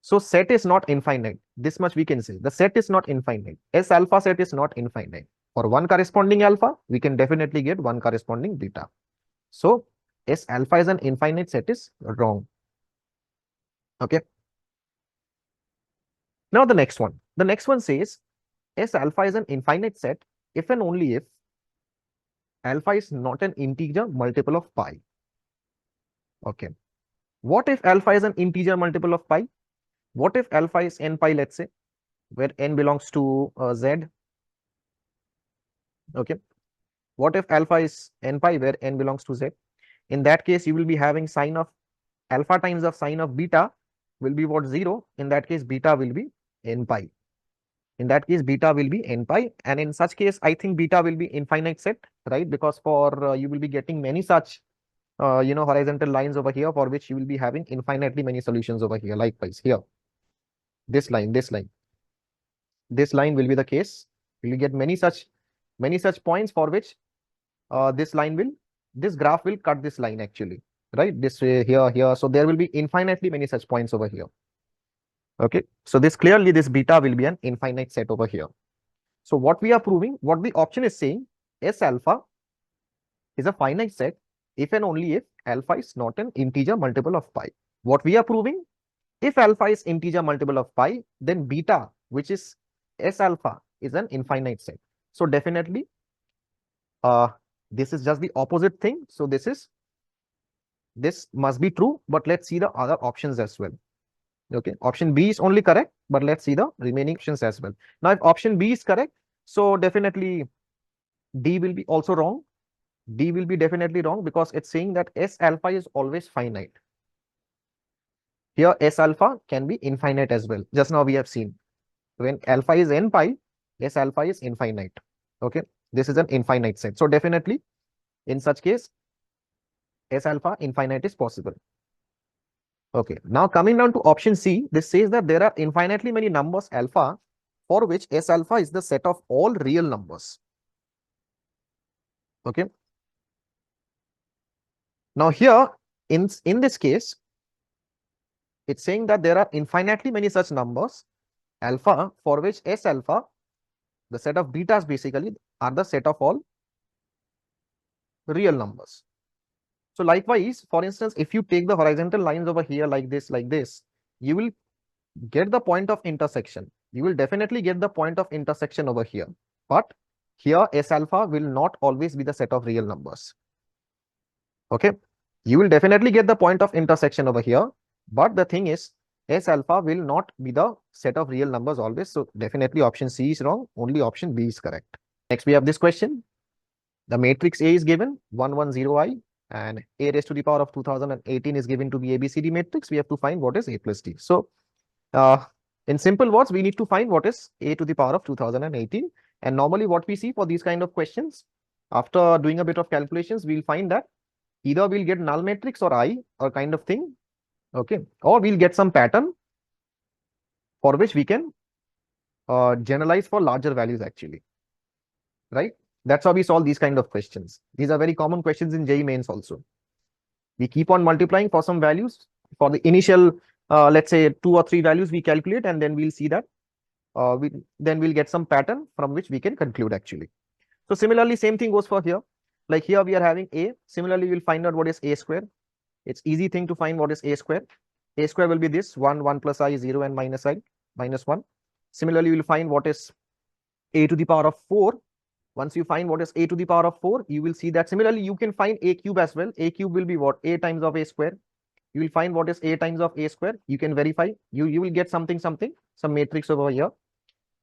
So set is not infinite. This much we can say. The set is not infinite. S alpha set is not infinite. For one corresponding alpha, we can definitely get one corresponding beta. So S alpha is an infinite set is wrong. Okay. Now the next one. The next one says S alpha is an infinite set if and only if alpha is not an integer multiple of pi. Okay. What if alpha is an integer multiple of pi? What if alpha is n pi, let's say, where n belongs to z? Okay. What if alpha is n pi, where n belongs to z? In that case, you will be having sin of alpha times of sin of beta will be what, 0. In that case, beta will be n pi. In that case, beta will be n pi. And in such case, I think beta will be infinite set, right? Because for you will be getting many such horizontal lines over here for which you will be having infinitely many solutions over here. Likewise here, this line will be the case. You will get many such points for which this graph will cut this line actually, right? This way, here. So there will be infinitely many such points over here. Okay. So this beta will be an infinite set over here. So what we are proving, what the option is saying, S alpha is a finite set if and only if alpha is not an integer multiple of pi. What we are proving, if alpha is integer multiple of pi, then beta, which is S alpha, is an infinite set. So definitely, this is just the opposite thing. So this must be true, but let's see the other options as well. Okay, option B is only correct, but let's see the remaining options as well. Now, if option B is correct, so definitely D will be also wrong. D will be definitely wrong because it's saying that S alpha is always finite. Here, S alpha can be infinite as well. Just now we have seen when alpha is n pi, S alpha is infinite. Okay, this is an infinite set. So definitely, in such case, S alpha infinite is possible. Okay, now coming down to option C, this says that there are infinitely many numbers alpha for which S alpha is the set of all real numbers. Okay. Now here, in this case, it's saying that there are infinitely many such numbers alpha for which S alpha, the set of betas basically, are the set of all real numbers. So likewise, for instance, if you take the horizontal lines over here like this, you will get the point of intersection. You will definitely get the point of intersection over here. But here S alpha will not always be the set of real numbers. Okay. You will definitely get the point of intersection over here. But the thing is, S alpha will not be the set of real numbers always. So definitely option C is wrong. Only option B is correct. Next, we have this question. The matrix A is given 1, 1, 0, I, and A raised to the power of 2018 is given to be ABCD matrix. We have to find what is A plus D. So in simple words, we need to find what is A to the power of 2018. And normally what we see for these kind of questions, after doing a bit of calculations, we'll find that either we'll get null matrix or I or kind of thing. Okay. Or we'll get some pattern for which we can generalize for larger values actually. Right? That's how we solve these kind of questions. These are very common questions in JEE mains also. We keep on multiplying for some values. For the initial, let's say 2 or 3 values we calculate, and then we'll see that then we'll get some pattern from which we can conclude actually. So similarly, same thing goes for here. Like here we are having A. Similarly, we'll find out what is A square. It's easy thing to find what is A square. A square will be this 1, 1 plus I, 0 and minus I, minus 1. Similarly, we'll find what is A to the power of 4. Once you find what is A to the power of 4, you will see that similarly you can find A cube as well. A cube will be what? A times of A square. You will find what is A times of A square. You can verify. You will get some matrix over here.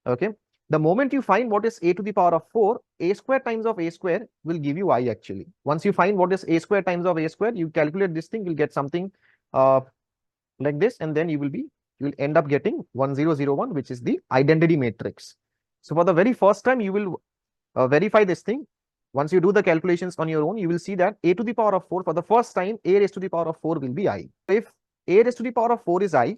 Okay. The moment you find what is A to the power of 4, A square times of A square will give you I actually. Once you find what is A square times of A square, you calculate this thing, you'll get something like this, and then you will end up getting 1001, which is the identity matrix. So for the very first time, you will verify this thing. Once you do the calculations on your own, you will see that A to the power of 4, for the first time, A raised to the power of 4 will be I. If A raised to the power of 4 is I,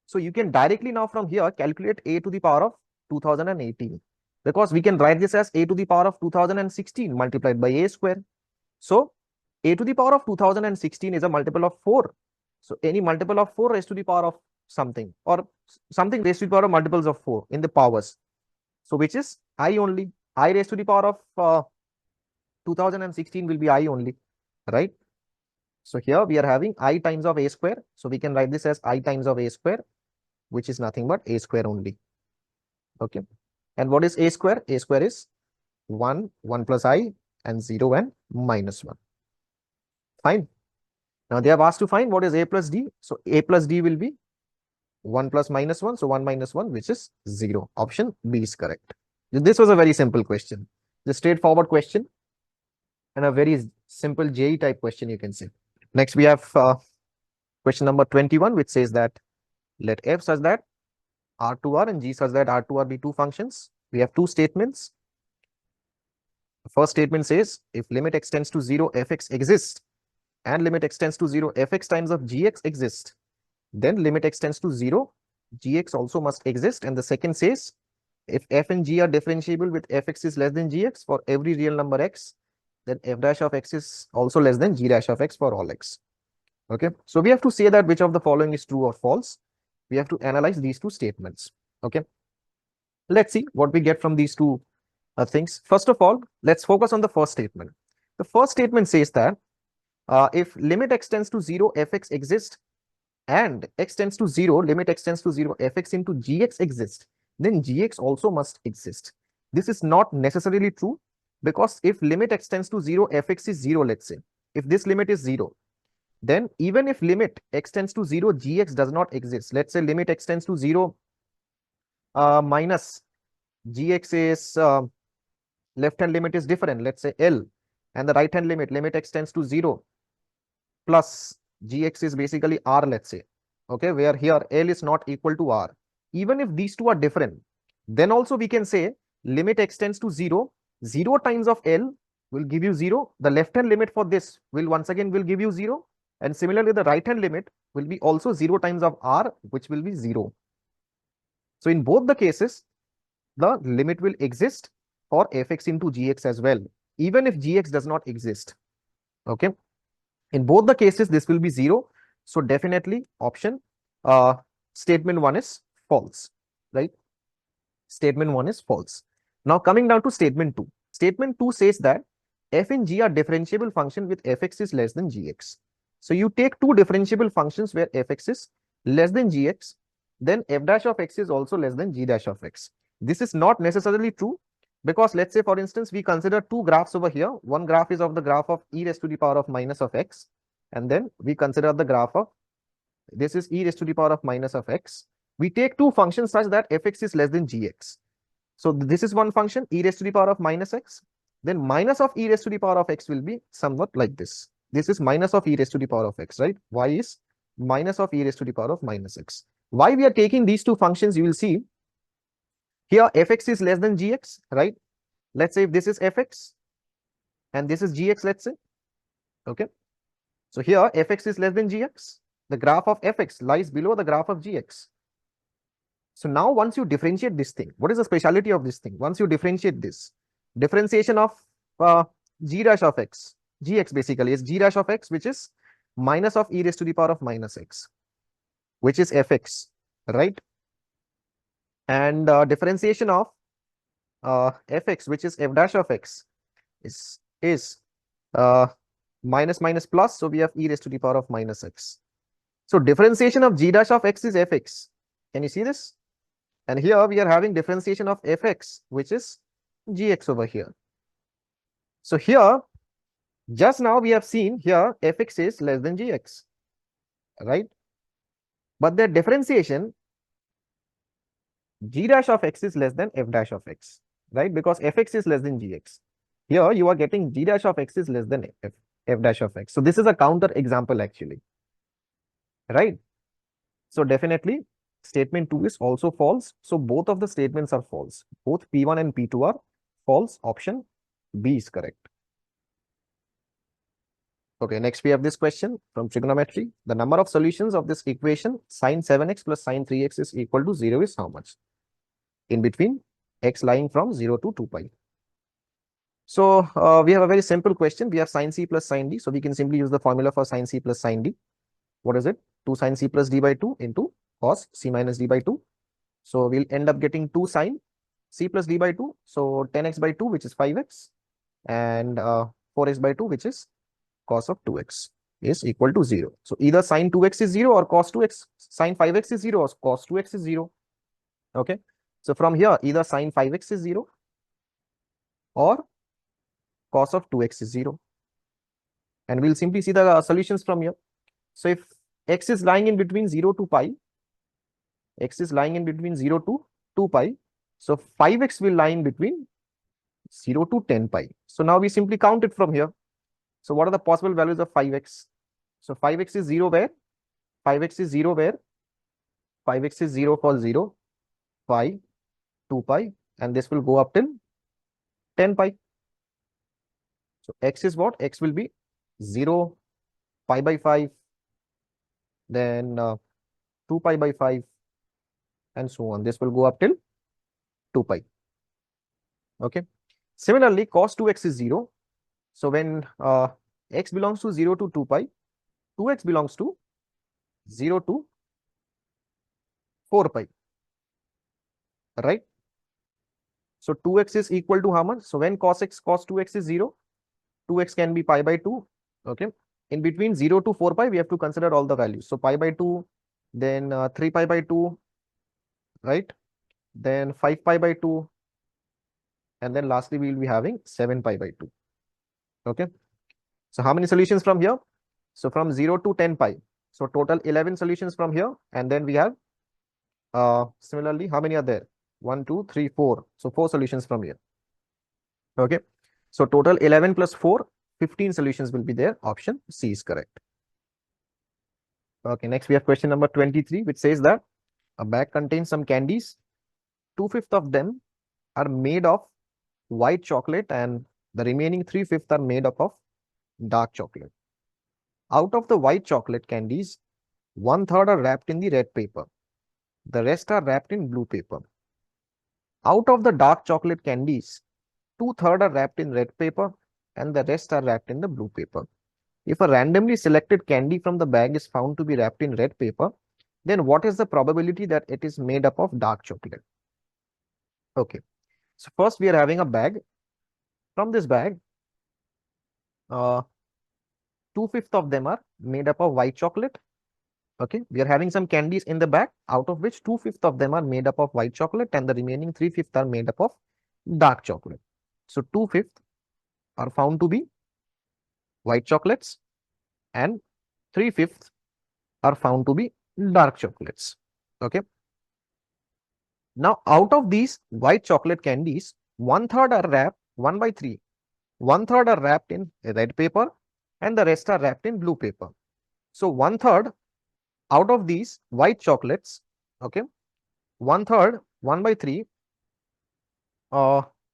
so you can directly now from here calculate A to the power of 2018, because we can write this as A to the power of 2016 multiplied by A square. So A to the power of 2016 is a multiple of 4. So any multiple of 4 raised to the power of something, or something raised to the power of multiples of 4 in the powers. So which is I only. I raised to the power of 2016 will be I only, right? So here we are having I times of A square. So we can write this as I times of A square, which is nothing but A square only. Okay. And what is A square? A square is 1, 1 plus I, and 0 and minus 1. Fine. Now they have asked to find what is A plus D. So A plus D will be 1 plus minus 1. So 1 minus 1, which is 0. Option B is correct. This was a very simple question. The straightforward question and a very simple JEE type question, you can say. Next, we have question number 21, which says that let F such that R2R and G such that R2R be two functions. We have two statements. The first statement says if limit x tends to 0, fx exists, and limit x tends to 0, fx times of gx exists, then limit x tends to 0, gx also must exist. And the second says if f and g are differentiable with fx is less than gx for every real number x, then f dash of x is also less than g dash of x for all x. Okay, so we have to say that which of the following is true or false. We have to analyze these two statements. Okay, let's see what we get from these two things. First of all, let's focus on the first statement. The first statement says that if limit x tends to 0, fx exists, and x tends to 0, limit x tends to 0, fx into gx exists, then gx also must exist. This is not necessarily true, because if limit x tends to 0, fx is 0, let's say, if this limit is 0, then even if limit x tends to 0, gx does not exist. Let's say limit x tends to 0 minus gx is left hand limit is different, let's say L, and the right hand limit x tends to 0 plus gx is basically R, let's say. Okay, where here L is not equal to R. Even if these two are different, then also we can say limit x tends to 0, 0 times of L will give you 0. The left hand limit for this will once again will give you 0. And similarly, the right hand limit will be also 0 times of R, which will be 0. So in both the cases, the limit will exist for fx into gx as well, even if gx does not exist. Okay. In both the cases, this will be 0. So definitely option statement 1 is false, right? Statement 1 is false. Now coming down to statement 2. Statement 2 says that f and g are differentiable function with fx is less than gx. So you take two differentiable functions where fx is less than gx, then f dash of x is also less than g dash of x. This is not necessarily true, because let's say, for instance, we consider two graphs over here. One graph is of the graph of e raised to the power of minus of x, and then we consider the graph of, this is e raised to the power of minus of x. We take two functions such that fx is less than gx. So this is one function, e raised to the power of minus x. Then minus of e raised to the power of x will be somewhat like this. This is minus of e raised to the power of x, right? Y is minus of e raised to the power of minus x. Why we are taking these two functions, you will see here fx is less than gx, right? Let's say if this is fx and this is gx, let's say. Okay. So here fx is less than gx. The graph of fx lies below the graph of gx. So now once you differentiate this thing, what is the speciality of this thing? Once you differentiate this, differentiation of g dash of x, gx basically is g dash of x, which is minus of e raised to the power of minus x, which is fx, right? And differentiation of fx, which is f dash of x, is minus minus plus, so we have e raised to the power of minus x. So differentiation of g dash of x is fx. Can you see this? And here we are having differentiation of fx, which is gx over here. So here, just now we have seen here fx is less than gx, right? But the differentiation, g dash of x is less than f dash of x, right? Because fx is less than gx. Here you are getting g dash of x is less than f dash of x. So this is a counter example actually, right? So definitely statement 2 is also false. So both of the statements are false. Both P1 and P2 are false. Option B is correct. Okay, next we have this question from trigonometry. The number of solutions of this equation sine 7x plus sine 3x is equal to 0 is how much? In between x lying from 0 to 2 pi. So we have a very simple question. We have sine c plus sine d. So we can simply use the formula for sine c plus sine d. What is it? 2 sine c plus d by 2 into cos c minus d by 2. So we'll end up getting 2 sine c plus d by 2. So 10x by 2, which is 5x, and 4x by 2, which is cos of 2x, is equal to 0. So either sine 2x is 0 or cos 2x, sine 5x is 0 or cos 2x is 0. Okay. So from here, either sine 5x is 0 or cos of 2x is 0. And we'll simply see the solutions from here. So if x is lying in between 0 to pi, x is lying in between 0 to 2 pi, so 5x will lie in between 0 to 10 pi. So now we simply count it from here. So what are the possible values of 5x? So 5x is 0 where? 5x is 0 where? 5x is 0 for 0, pi, 2 pi, and this will go up till 10 pi. So x is what? X will be 0, pi by 5, then 2 pi by 5, and so on. This will go up till 2 pi. Okay. Similarly, cos 2x is 0. So when x belongs to 0 to 2 pi, 2x belongs to 0 to 4 pi, right? So 2x is equal to how much? So when cos 2x is 0, 2x can be pi by 2. Okay. In between 0 to 4 pi, we have to consider all the values. So pi by 2, then 3 pi by 2, right? Then 5 pi by 2, and then lastly we will be having 7 pi by 2. Okay. So how many solutions from here? So from 0 to 10 pi. So total 11 solutions from here. And then we have similarly, how many are there? 1, 2, 3, 4. So 4 solutions from here. Okay. So total 11 plus 4, 15 solutions will be there. Option C is correct. Okay. Next we have question number 23, which says that a bag contains some candies. 2/5 of them are made of white chocolate and the remaining 3/5 are made up of dark chocolate. Out of the white chocolate candies, 1/3 are wrapped in the red paper. The rest are wrapped in blue paper. Out of the dark chocolate candies, 2/3 are wrapped in red paper and the rest are wrapped in the blue paper. If a randomly selected candy from the bag is found to be wrapped in red paper, then what is the probability that it is made up of dark chocolate? Okay, so first we are having a bag. From this bag, 2/5 of them are made up of white chocolate. Okay, we are having some candies in the bag, out of which 2/5 of them are made up of white chocolate and the remaining 3/5 are made up of dark chocolate. So 2/5 are found to be white chocolates and 3/5 are found to be dark chocolates. Okay. Now, out of these white chocolate candies, 1/3 are wrapped 1/3. 1/3 are wrapped in red paper and the rest are wrapped in blue paper. So 1/3 out of these white chocolates, okay, 1/3, 1/3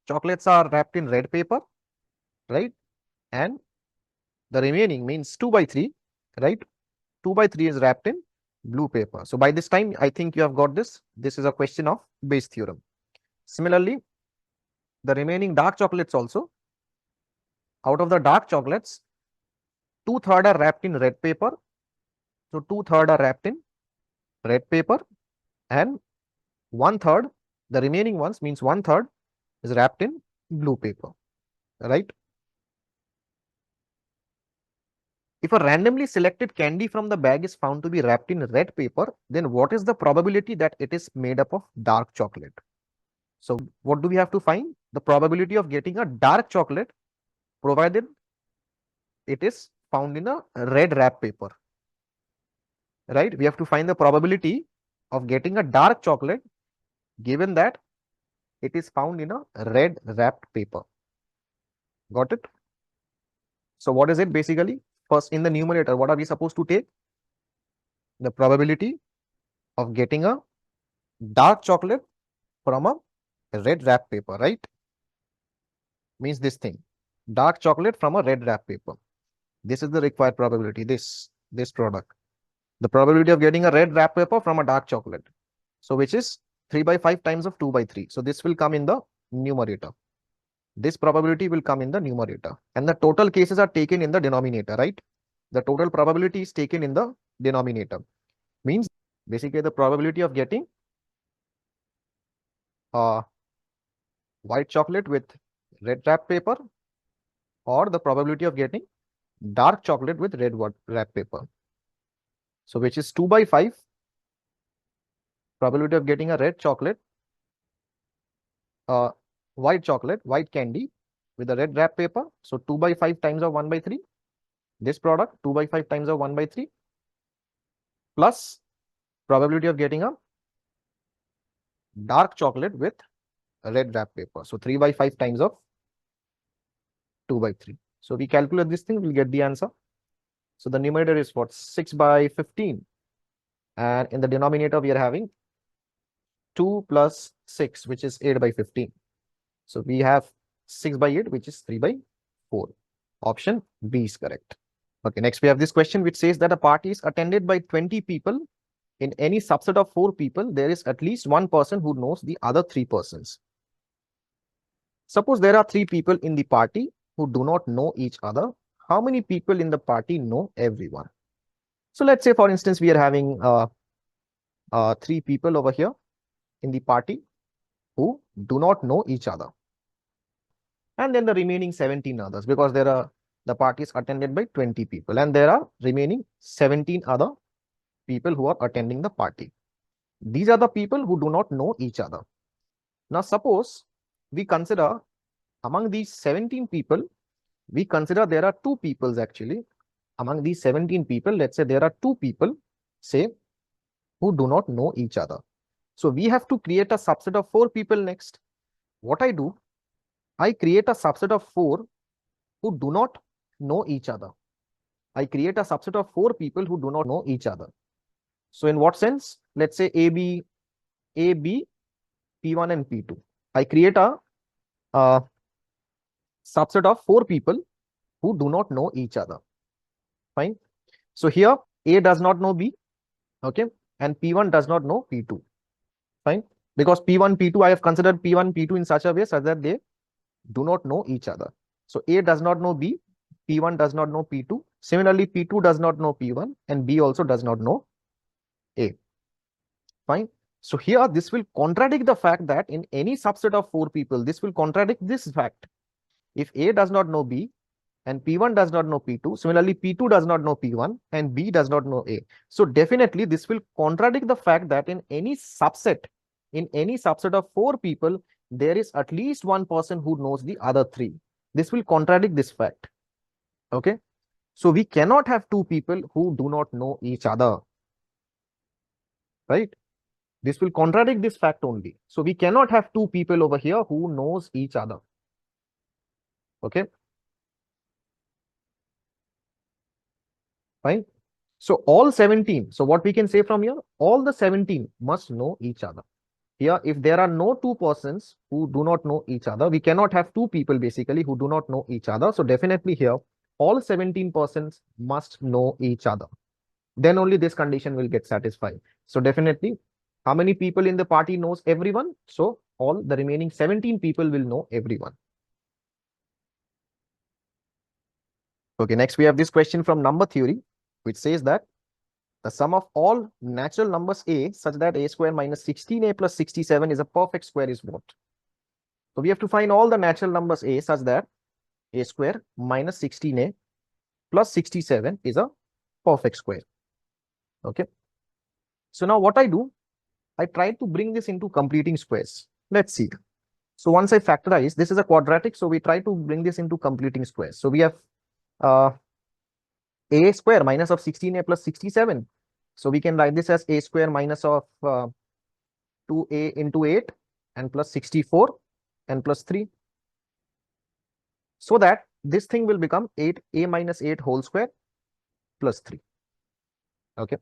chocolates are wrapped in red paper, right? And the remaining means 2/3, right? 2/3 is wrapped in blue paper. So by this time, I think you have got this. This is a question of Bayes theorem. Similarly, the remaining dark chocolates also, out of the dark chocolates, 2/3 are wrapped in red paper. So 2/3 are wrapped in red paper and 1/3, the remaining ones means 1/3 is wrapped in blue paper, right? If a randomly selected candy from the bag is found to be wrapped in red paper, then what is the probability that it is made up of dark chocolate? So what do we have to find? The probability of getting a dark chocolate provided it is found in a red wrap paper, right? We have to find the probability of getting a dark chocolate given that it is found in a red wrapped paper. Got it? So what is it basically? First, in the numerator, what are we supposed to take? The probability of getting a dark chocolate from a red wrap paper, right? Means this thing, dark chocolate from a red wrap paper. This is the required probability, this product. The probability of getting a red wrap paper from a dark chocolate. So which is 3/5 times of 2/3. So this will come in the numerator. This probability will come in the numerator. And the total cases are taken in the denominator, right? The total probability is taken in the denominator. Means basically the probability of getting white chocolate with red wrap paper or the probability of getting dark chocolate with red wrap paper. So which is 2/5 probability of getting a red chocolate, white candy with a red wrap paper. So 2/5 times of 1/3. This product 2/5 times of 1/3 plus probability of getting a dark chocolate with a red wrap paper. So 3/5 times of 2/3. So we calculate this thing, we'll get the answer. So the numerator is what? 6/15. And in the denominator, we are having 2 plus 6, which is 8/15. So we have 6/8, which is 3/4. Option B is correct. Okay, next we have this question which says that a party is attended by 20 people. In any subset of 4 people, there is at least one person who knows the other 3 persons. Suppose there are 3 people in the party who do not know each other. How many people in the party know everyone? So let's say, for instance, we are having 3 people over here in the party who do not know each other. And then the remaining 17 others, because the party is attended by 20 people and there are remaining 17 other people who are attending the party. These are the people who do not know each other. Now, suppose we consider among these 17 people, we consider there are 2 peoples actually. Among these 17 people, let's say there are 2 people, say, who do not know each other. So we have to create a subset of 4 people next. What I do, I create a subset of 4 who do not know each other. I create a subset of 4 people who do not know each other. So in what sense? Let's say A, B, P1 and P2. I create a subset of 4 people who do not know each other. Fine. So here A does not know B, okay, and P1 does not know P2. Fine. Because P1, P2, I have considered P1, P2 in such a way such that they do not know each other. So A does not know B, P1 does not know P2, Similarly, P2 does not know P1 and B also does not know A. Fine. So here this will contradict the fact that in any subset of 4 people, this will contradict this fact. If A does not know B and P1 does not know P2, similarly P2 does not know P1 and B does not know A. So definitely this will contradict the fact that in any subset of 4 people, there is at least one person who knows the other 3. This will contradict this fact. Okay. So we cannot have 2 people who do not know each other. Right? This will contradict this fact only. So we cannot have 2 people over here who knows each other. Okay. Fine. So all 17. So what we can say from here, all the 17 must know each other. Here, if there are no 2 persons who do not know each other, we cannot have 2 people basically who do not know each other. So definitely here, all 17 persons must know each other. Then only this condition will get satisfied. So definitely, how many people in the party knows everyone? So all the remaining 17 people will know everyone. Okay, next we have this question from number theory, which says that the sum of all natural numbers A such that A square minus 16A plus 67 is a perfect square is what? So we have to find all the natural numbers A such that A square minus 16A plus 67 is a perfect square. Okay. So now what I do, I try to bring this into completing squares. Let's see. So once I factorize, this is a quadratic, so we try to bring this into completing squares. So we have A square minus of 16A plus 67. So we can write this as A square minus of 2A into 8 and plus 64 and plus 3. So that this thing will become 8A minus 8 whole square plus 3. Okay.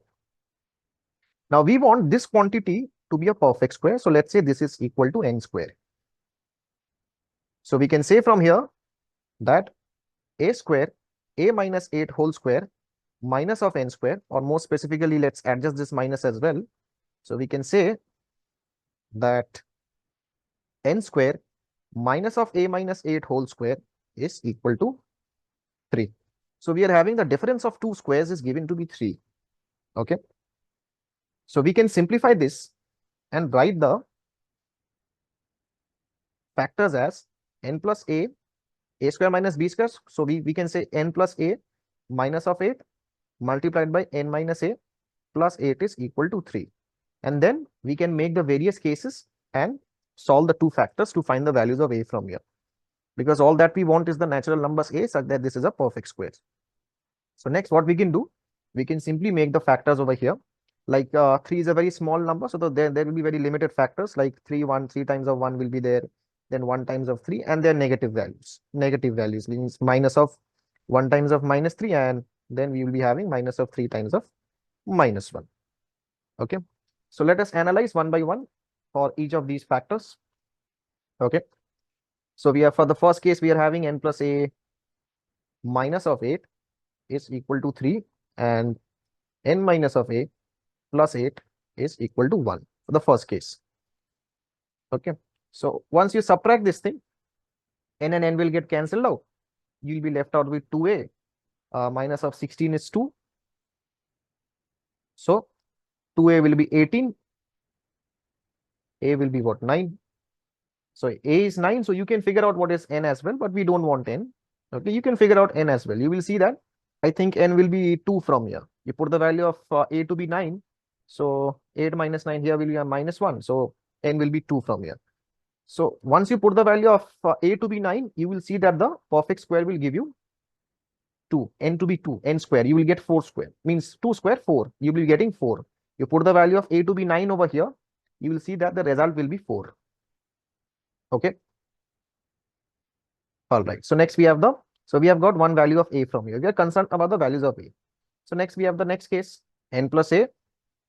Now we want this quantity to be a perfect square. So let's say this is equal to n square. So we can say from here that A square, A minus 8 whole square minus of n square, or more specifically, let's adjust this minus as well. So we can say that n square minus of A minus 8 whole square is equal to 3. So we are having the difference of 2 squares is given to be 3. Okay. So we can simplify this and write the factors as n plus A square minus B square. So we can say n plus A minus of 8 multiplied by n minus A plus 8 is equal to 3. And then we can make the various cases and solve the 2 factors to find the values of A from here. Because all that we want is the natural numbers A such that this is a perfect square. So next what we can do, we can simply make the factors over here. Like 3 is a very small number, so there will be very limited factors like 3 times of 1 will be there, then 1 times of 3, and then negative values. Negative values means minus of 1 times of minus 3, and then we will be having minus of 3 times of minus 1. Okay. So let us analyze one by one for each of these factors. Okay. So we have, for the first case, we are having n plus A minus of 8 is equal to 3, and n minus of A plus 8 is equal to 1 for the first case. Okay. So once you subtract this thing, n and n will get cancelled out. You will be left out with 2A. Minus of 16 is 2. So 2A will be 18. A will be what? 9. So A is 9. So you can figure out what is n as well, but we don't want n. Okay, you can figure out n as well. You will see that I think n will be 2 from here. You put the value of A to be 9. So 8 minus 9 here will be a minus 1. So n will be 2 from here. So once you put the value of A to be 9, you will see that the perfect square will give you 2, n to be 2, n square, you will get 4 square, means 2 square 4, you will be getting 4. You put the value of A to be 9 over here, you will see that the result will be 4. Okay. All right. So next we have we have got one value of A from here. We are concerned about the values of A. So next we have the next case, n plus A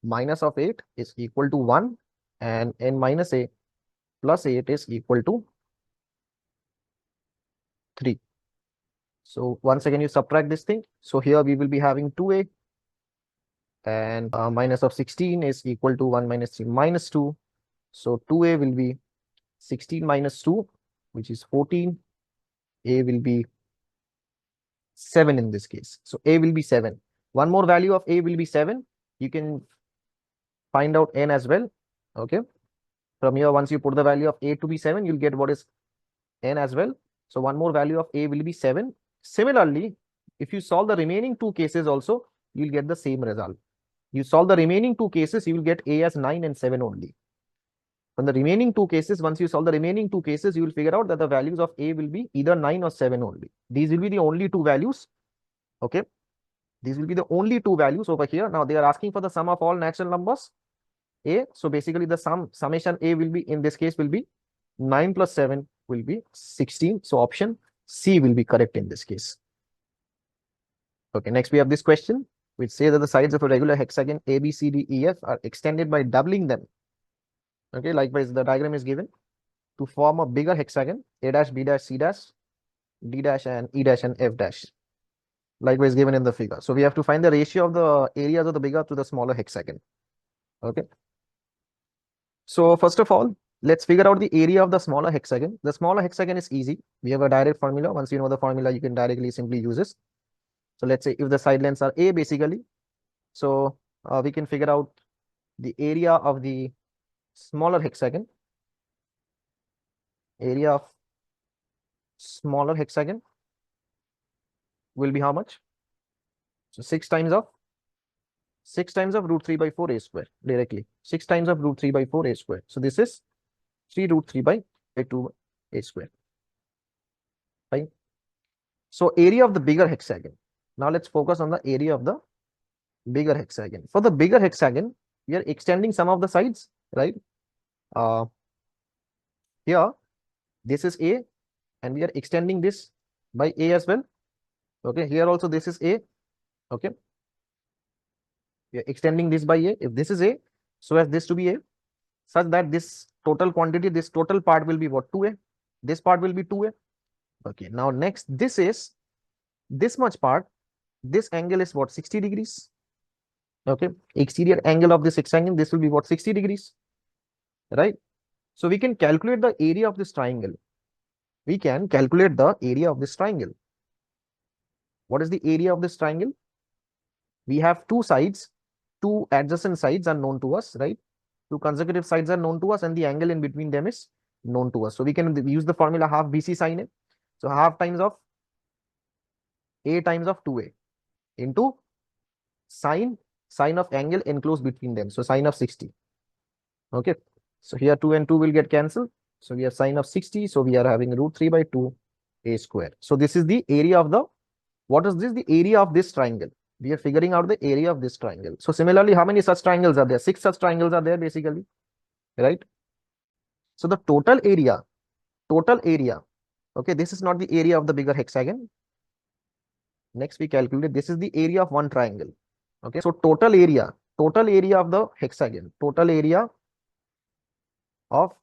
minus of 8 is equal to 1, and n minus A plus 8 is equal to 3. So once again you subtract this thing. So here we will be having 2A, and minus of 16 is equal to 1 minus 3 minus 2. So 2A will be 16 minus 2, which is 14. A will be 7 in this case. So A will be 7. One more value of A will be 7. You can find out N as well. Okay. From here, once you put the value of A to be 7, you'll get what is N as well. So one more value of A will be 7. Similarly, if you solve the remaining two cases also, you'll get the same result. You solve the remaining two cases, you will get A as 9 and 7 only. From the remaining two cases, once you solve the remaining two cases, you will figure out that the values of A will be either 9 or 7 only. These will be the only two values. Okay. These will be the only two values over here. Now they are asking for the sum of all natural numbers A. So basically the summation A will be, in this case, will be 9 plus 7 will be 16. So option C will be correct in this case. Okay, next we have this question, which says that the sides of a regular hexagon A, B, C, D, E, F are extended by doubling them. Okay, likewise, the diagram is given to form a bigger hexagon, A dash, B dash, C dash, D dash, and E dash, and F dash. Likewise given in the figure. So we have to find the ratio of the areas of the bigger to the smaller hexagon. Okay. So first of all, let's figure out the area of the smaller hexagon. The smaller hexagon is easy. We have a direct formula. Once you know the formula, you can directly simply use this. So let's say if the side lengths are A basically, so we can figure out the area of the smaller hexagon. Area of smaller hexagon will be how much? So 6 times of root 3 by 4 A square directly. 6 times of root 3 by 4 A square. So this is 3 root 3 by 2 A square. Fine. So area of the bigger hexagon. Now let's focus on the area of the bigger hexagon. For the bigger hexagon, we are extending some of the sides, right? Here, this is A, and we are extending this by A as well. Okay, here also this is A. Okay, we are extending this by A. If this is A, so as this to be A, such that this total quantity, this total part will be what? 2A. This part will be 2A. Okay, now next, this is this much part. This angle is what? 60 degrees. Okay, exterior angle of this hexagon, this will be what? 60 degrees, right? So we can calculate the area of this triangle. We can calculate the area of this triangle. What is the area of this triangle? We have two sides, two adjacent sides are known to us, right? Two consecutive sides are known to us, and the angle in between them is known to us. So we can use the formula half BC sin A. So half times of A times of 2A into sine of angle enclosed between them. So sine of 60. Okay. So here 2 and 2 will get cancelled. So we have sine of 60. So we are having root 3 by 2 A square. So this is the area of the, what is this? The area of this triangle. We are figuring out the area of this triangle. So similarly, how many such triangles are there? 6 such triangles are there basically, right? So the total area, okay, this is not the area of the bigger hexagon. Next we calculate, this is the area of one triangle. Okay, so total area of the hexagon, total area of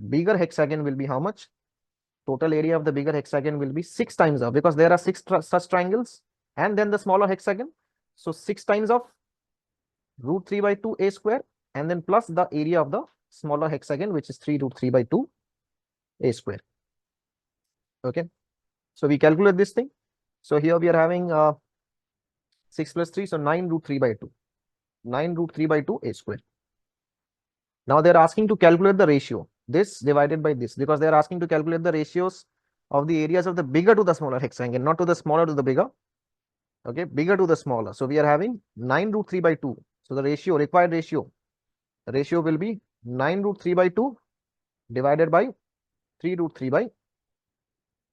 bigger hexagon will be how much? Total area of the bigger hexagon will be 6 times of, because there are 6 such triangles, and then the smaller hexagon. So 6 times of root 3 by 2 A square, and then plus the area of the smaller hexagon, which is 3 root 3 by 2 A square. Okay, so we calculate this thing. So here we are having 6 plus 3, so 9 root 3 by 2. 9 root 3 by 2 A square. Now they're asking to calculate the ratio, this divided by this, because they're asking to calculate the ratios of the areas of the bigger to the smaller hexagon, not to the smaller to the bigger. Okay, bigger to the smaller. So we are having 9 root 3 by 2. So the ratio, required ratio, the ratio will be 9 root 3 by 2 divided by 3 root 3 by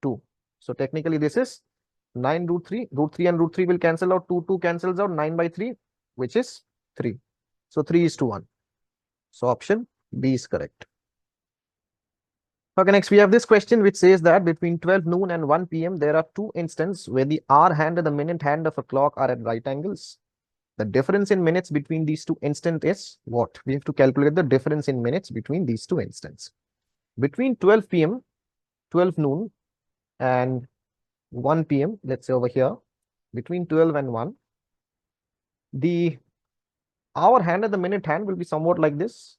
2. So technically this is 9 root 3, and root 3 will cancel out, 2 cancels out, 9 by 3, which is 3. So 3 is to 1. So option B is correct. Okay, next we have this question which says that between 12 noon and 1 p.m. there are two instants where the hour hand and the minute hand of a clock are at right angles. The difference in minutes between these two instants is what? We have to calculate the difference in minutes between these two instants. Between 12 p.m., 12 noon and 1 p.m., let's say over here, between 12 and 1, the hour hand and the minute hand will be somewhat like this.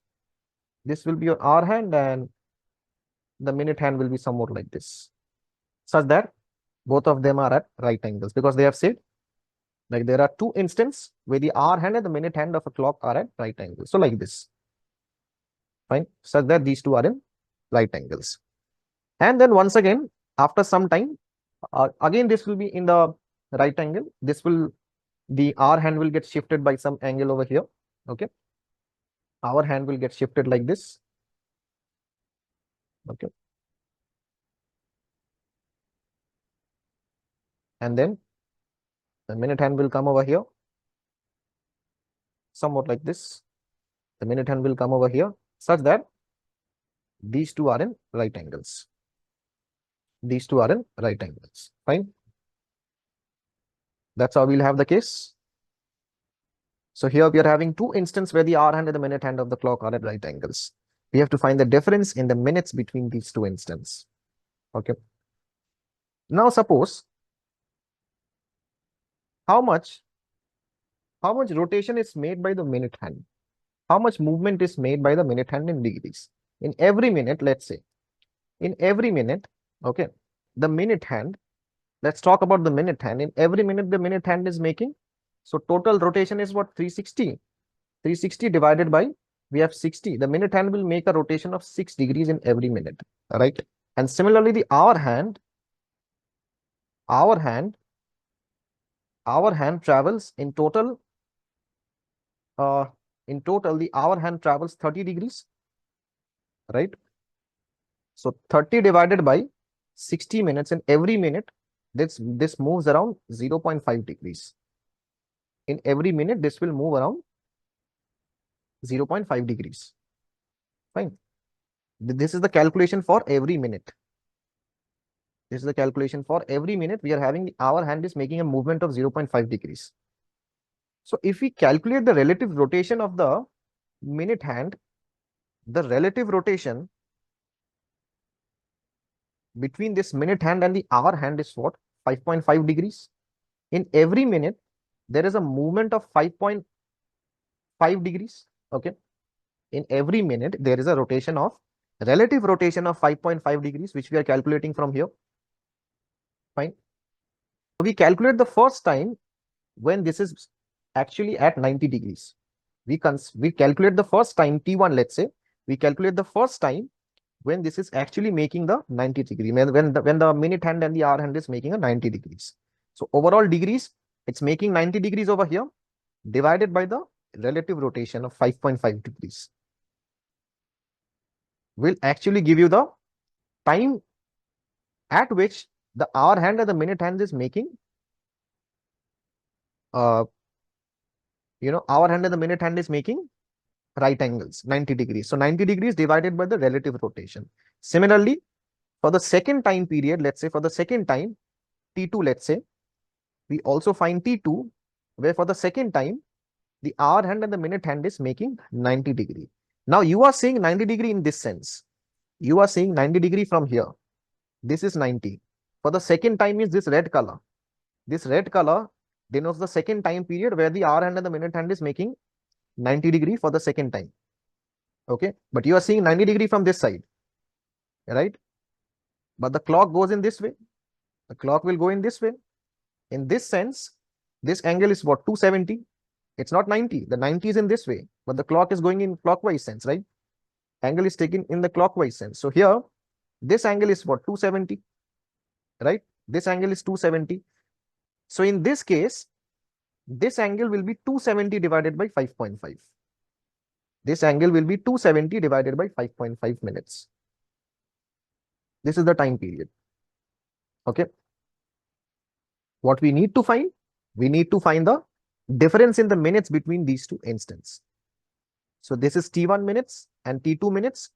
This will be your hour hand and the minute hand will be somewhat like this. Such that Both of them are at right angles because they have said like there are two instances where the hour hand and the minute hand of a clock are at right angles. So like this, fine, such that these two are in right angles. And then once again, after some time, again this will be in the right angle. This will, the hour hand will get shifted by some angle over here. Okay, our hand will get shifted like this. Okay, and then the minute hand will come over here, somewhat like this. The minute hand will come over here, such that these two are in right angles. These two are in right angles. Fine. That's how we'll have the case. So here we are having two instances where the hour hand and the minute hand of the clock are at right angles. We have to find the difference in the minutes between these two instances. Okay. Now suppose how much rotation is made by the minute hand? How much movement is made by the minute hand in degrees? In every minute, let's say, in every minute, okay, the minute hand, let's talk about the minute hand. In every minute, the minute hand is making, so total rotation is what? 360. 360 divided by, we have 60. The minute hand will make a rotation of 6 degrees in every minute, right? And similarly, the hour hand travels in total, the hour hand travels 30 degrees, right? So 30 divided by 60 minutes, in every minute, this moves around 0.5 degrees. In every minute, this will move around 0.5 degrees. Fine. This is the calculation for every minute. This is the calculation for every minute. We are having our hand is making a movement of 0.5 degrees. So if we calculate the relative rotation of the minute hand, the relative rotation between this minute hand and the hour hand is what? 5.5 degrees. In every minute, there is a movement of 5.5 degrees. Okay. In every minute, there is a rotation of relative rotation of 5.5 degrees, which we are calculating from here. Fine. We calculate the first time when this is actually at 90 degrees. We calculate the first time T1, let's say. We calculate the first time when this is actually making the 90 degree, when the minute hand and the hour hand is making a 90 degrees. So overall degrees, it's making 90 degrees over here, divided by the relative rotation of 5.5 degrees. Will actually give you the time at which the hour hand and the minute hand is making, hour hand and the minute hand is making right angles, 90 degrees. So 90 degrees divided by the relative rotation. Similarly, for the second time period, let's say for the second time, T2, let's say, we also find T2, where for the second time, the hour hand and the minute hand is making 90 degree. Now you are seeing 90 degree in this sense. You are seeing 90 degree from here. This is 90. For the second time is this red color. This red color denotes the second time period where the hour hand and the minute hand is making 90 degree for the second time. Okay, but you are seeing 90 degree from this side, right? But the clock goes in this way. The clock will go in this way. In this sense, this angle is what? 270. It's not 90. The 90 is in this way, but the clock is going in clockwise sense, right? Angle is taken in the clockwise sense. So here, this angle is what? 270, right? This angle is 270. So in this case, this angle will be 270 divided by 5.5. This angle will be 270 divided by 5.5 minutes. This is the time period. Okay. What we need to find? We need to find the difference in the minutes between these two instances. So this is T1 minutes and T2 minutes.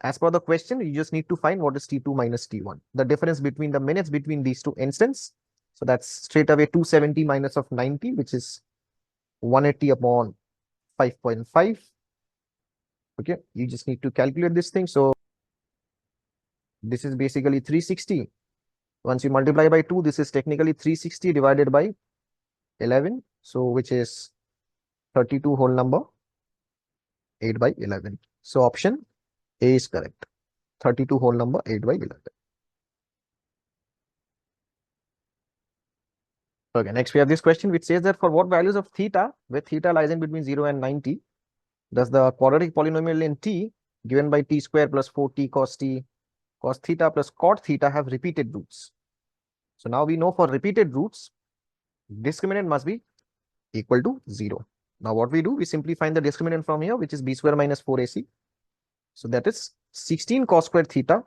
As per the question, you just need to find what is T2 minus T1. The difference between the minutes between these two instances. So that's straight away 270 minus of 90, which is 180 upon 5.5. Okay, you just need to calculate this thing. So this is basically 360. Once you multiply by 2, this is technically 360 divided by 11. So which is 32 whole number, 8 by 11. So option A is correct. 32 whole number, 8 by 11. Okay, next we have this question which says that for what values of theta, where theta lies in between 0 and 90, does the quadratic polynomial in t given by t square plus 4t cos theta plus cot theta have repeated roots? So now we know for repeated roots, discriminant must be equal to 0. Now what we do, we simply find the discriminant from here, which is b square minus 4ac. So that is 16 cos square theta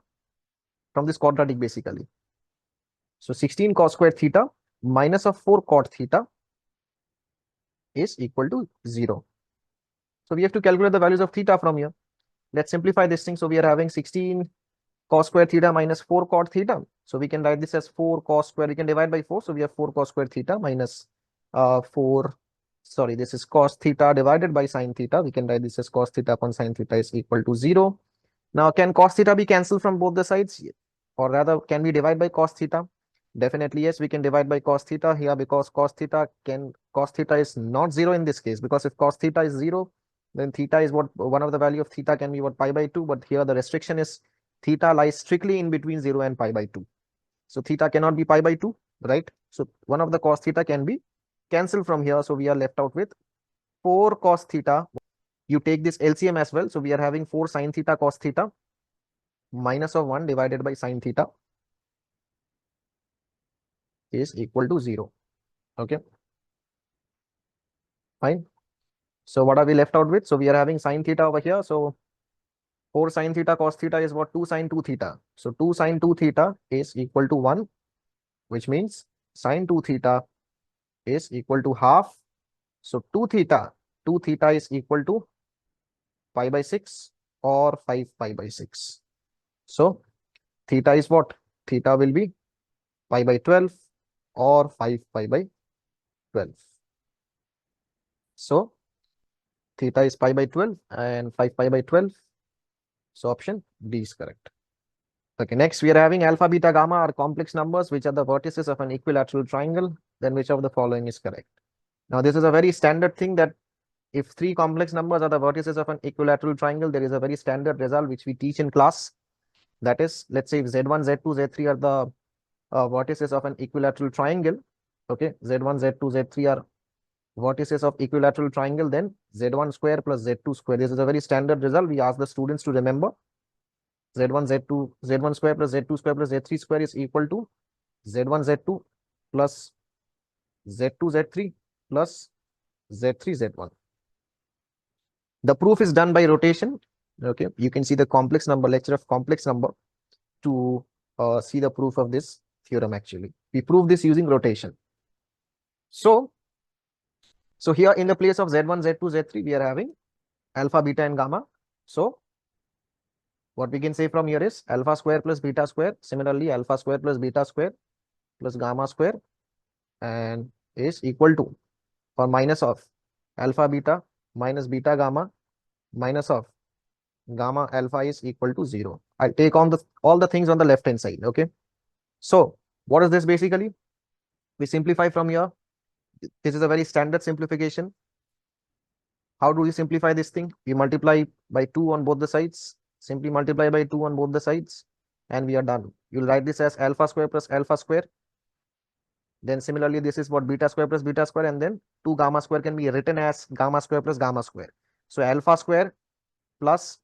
from this quadratic basically. So 16 cos square theta minus of 4 cot theta is equal to 0. So we have to calculate the values of theta from here. Let's simplify this thing. So we are having 16 cos square theta minus 4 cot theta. So we can write this as 4 cos square. We can divide by 4. So we have 4 cos square theta minus 4. Sorry, this is cos theta divided by sin theta. We can write this as cos theta upon sin theta is equal to 0. Now, can cos theta be cancelled from both the sides? Or rather, can we divide by cos theta? Definitely, yes, we can divide by cos theta here because cos theta is not 0 in this case, because if cos theta is 0, then theta is what one of the value of theta can be what pi by 2, but here the restriction is theta lies strictly in between 0 and pi by 2. So theta cannot be pi by 2, right? So one of the cos theta can be cancelled from here. So we are left out with 4 cos theta. You take this LCM as well. So we are having 4 sin theta cos theta minus of 1 divided by sin theta is equal to 0. Okay, fine. So what are we left out with? So we are having sin theta over here. So 4 sin theta cos theta is what? 2 sin 2 theta. So 2 sin 2 theta is equal to 1, which means sin 2 theta is equal to half. So 2 theta is equal to pi by 6 or 5 pi by 6. So theta is what? Theta will be pi by 12 or 5 pi by 12. So theta is pi by 12 and 5 pi by 12. So option D is correct. Okay, next we are having alpha, beta, gamma are complex numbers which are the vertices of an equilateral triangle. Then which of the following is correct? Now this is a very standard thing that if 3 complex numbers are the vertices of an equilateral triangle, there is a very standard result which we teach in class. That is, let's say if Z1, Z2, Z3 are the vertices of an equilateral triangle. Okay, Z1, Z2, Z3 are vertices of equilateral triangle, then Z1 square plus Z2 square. This is a very standard result. We ask the students to remember. Z1 square plus Z2 square plus Z3 square is equal to Z1 Z2 plus Z2 Z3 plus Z3 Z1. The proof is done by rotation. Okay, you can see the complex number, lecture of complex number, to see the proof of this theorem. Actually, we prove this using rotation. So here in the place of Z1, Z2, Z3, we are having alpha, beta, and gamma. So what we can say from here is alpha square plus beta square. Similarly, alpha square plus beta square plus gamma square and is equal to, or minus of, alpha beta minus beta gamma minus of gamma alpha is equal to 0. I'll take on all the things on the left hand side. Okay, so what is this basically? We simplify from here. This is a very standard simplification. How do we simplify this thing? We multiply by 2 on both the sides. Simply multiply by 2 on both the sides and we are done. You'll write this as alpha square plus alpha square. Then similarly, this is what beta square plus beta square, and then 2 gamma square can be written as gamma square plus gamma square. So alpha square plus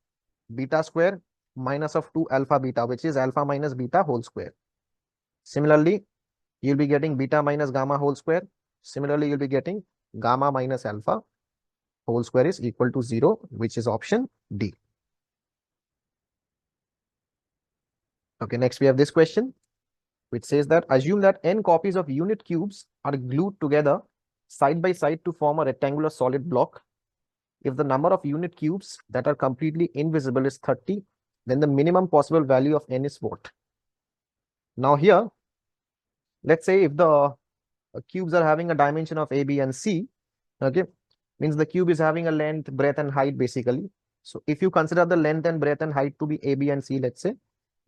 beta square minus of 2 alpha beta, which is alpha minus beta whole square. Similarly, you'll be getting beta minus gamma whole square. Similarly, you'll be getting gamma minus alpha whole square is equal to 0, which is option D. Okay, next we have this question, which says that assume that n copies of unit cubes are glued together side by side to form a rectangular solid block. If the number of unit cubes that are completely invisible is 30, then the minimum possible value of n is what? Now here, let's say if the cubes are having a dimension of a, b, and c, okay, means the cube is having a length, breadth, and height basically. So if you consider the length and breadth and height to be a, b, and c, let's say,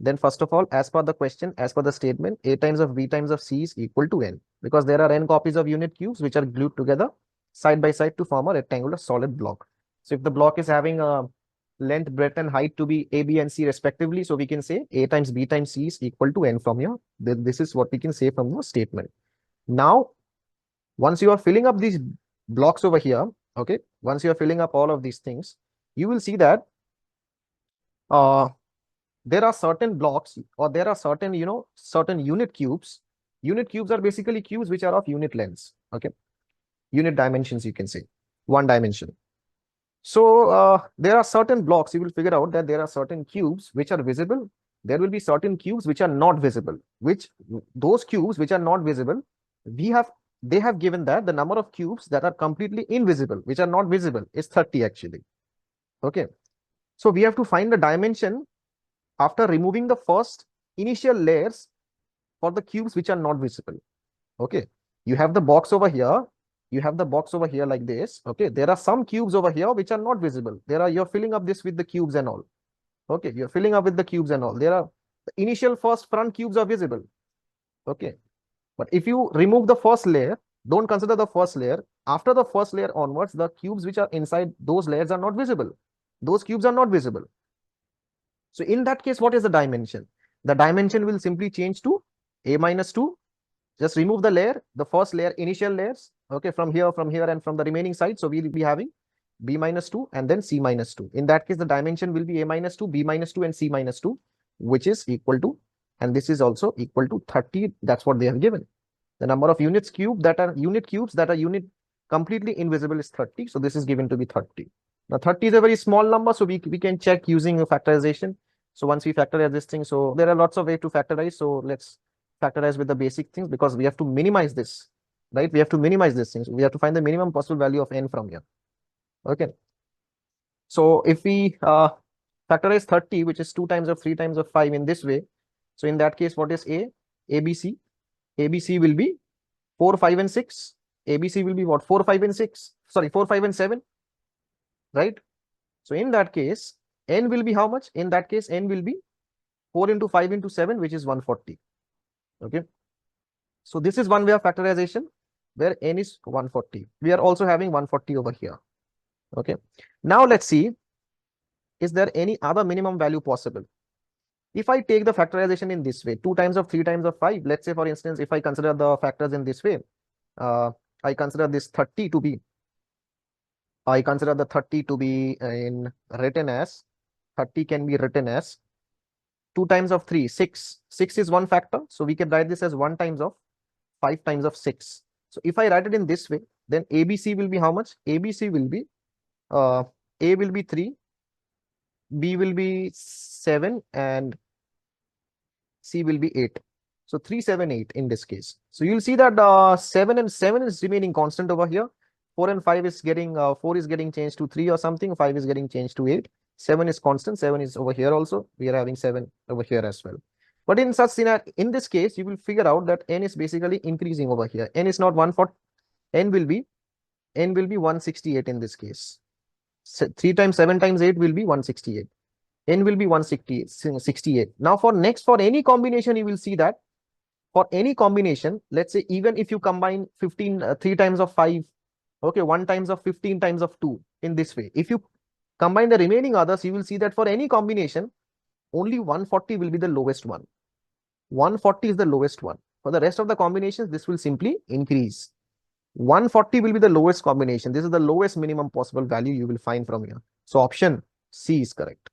then first of all, as per the question, as per the statement, a times of b times of c is equal to n, because there are n copies of unit cubes which are glued together side by side to form a rectangular solid block. So if the block is having a length, breadth, and height to be a, b, and c respectively, so we can say a times b times c is equal to n from here. This is what we can say from the statement. Now, Once you are filling up these blocks over here, okay, once you are filling up all of these things, you will see that there are certain blocks, or there are certain, certain unit cubes. Unit cubes are basically cubes which are of unit lengths, okay, unit dimensions, you can say, one dimension. So there are certain blocks. You will figure out that there are certain cubes which are visible. There will be certain cubes which are not visible. Which those cubes which are not visible, they have given that the number of cubes that are completely invisible, which are not visible, is 30 actually. Okay. So we have to find the dimension after removing the first initial layers for the cubes which are not visible. Okay. You have the box over here. You have the box over here like this. Okay. There are some cubes over here which are not visible. You're filling up this with the cubes and all. Okay. You're filling up with the cubes and all. There are the initial first front cubes are visible. Okay. But if you remove the first layer, don't consider the first layer. After the first layer onwards, the cubes which are inside those layers are not visible. Those cubes are not visible. So in that case, what is the dimension? The dimension will simply change to a minus 2. Just remove the layer, the first layer, initial layers, okay, from here, and from the remaining side. So we'll be having b minus 2 and then c minus 2. In that case, the dimension will be a minus 2, b minus 2, and c minus 2, which is equal to, and this is also equal to 30. That's what they have given. The number of unit cubes that are unit completely invisible is 30. So this is given to be 30. Now 30 is a very small number, so we can check using a factorization. So once we factorize this thing, so there are lots of ways to factorize. So let's factorize with the basic things, because we have to minimize this, right? We have to minimize these things. We have to find the minimum possible value of n from here. Okay. So if we factorize 30, which is 2 times of 3 times of 5 in this way, so in that case, what is a? ABC. ABC will be 4, 5, and 6. ABC will be what? 4, 5, and 6. Sorry, 4, 5, and 7. Right? So in that case, n will be how much? In that case, n will be 4 into 5 into 7, which is 140. Okay. So this is one way of factorization where n is 140. We are also having 140 over here. Okay. Now let's see, is there any other minimum value possible? If I take the factorization in this way, 2 times of 3 times of 5, let's say for instance, if I consider the factors in this way, I consider this 30 to be, I consider the 30 to be written as, 30 can be written as 2 times of 3, 6. 6 is one factor. So we can write this as 1 times of 5 times of 6. So if I write it in this way, then ABC will be how much? ABC will be, A will be 3, B will be 7, and C will be 8. So 3, 7, 8 in this case. So you'll see that 7 and 7 is remaining constant over here. 4 and 5 is getting, 4 is getting changed to 3 or something. 5 is getting changed to 8. 7 is constant. 7 is over here also. We are having 7 over here as well. But in such scenario, in this case, you will figure out that n is basically increasing over here. N is not 140. N will be 168 in this case. 3 times 7 times 8 will be 168. N will be 168. Now for any combination, you will see that for any combination, let's say even if you combine 15, 3 times of 5, okay, 1 times of 15 times of 2 in this way. If you combine the remaining others, you will see that for any combination, only 140 will be the lowest one. 140 is the lowest one. For the rest of the combinations, this will simply increase. 140 will be the lowest combination. This is the lowest minimum possible value you will find from here. So option C is correct.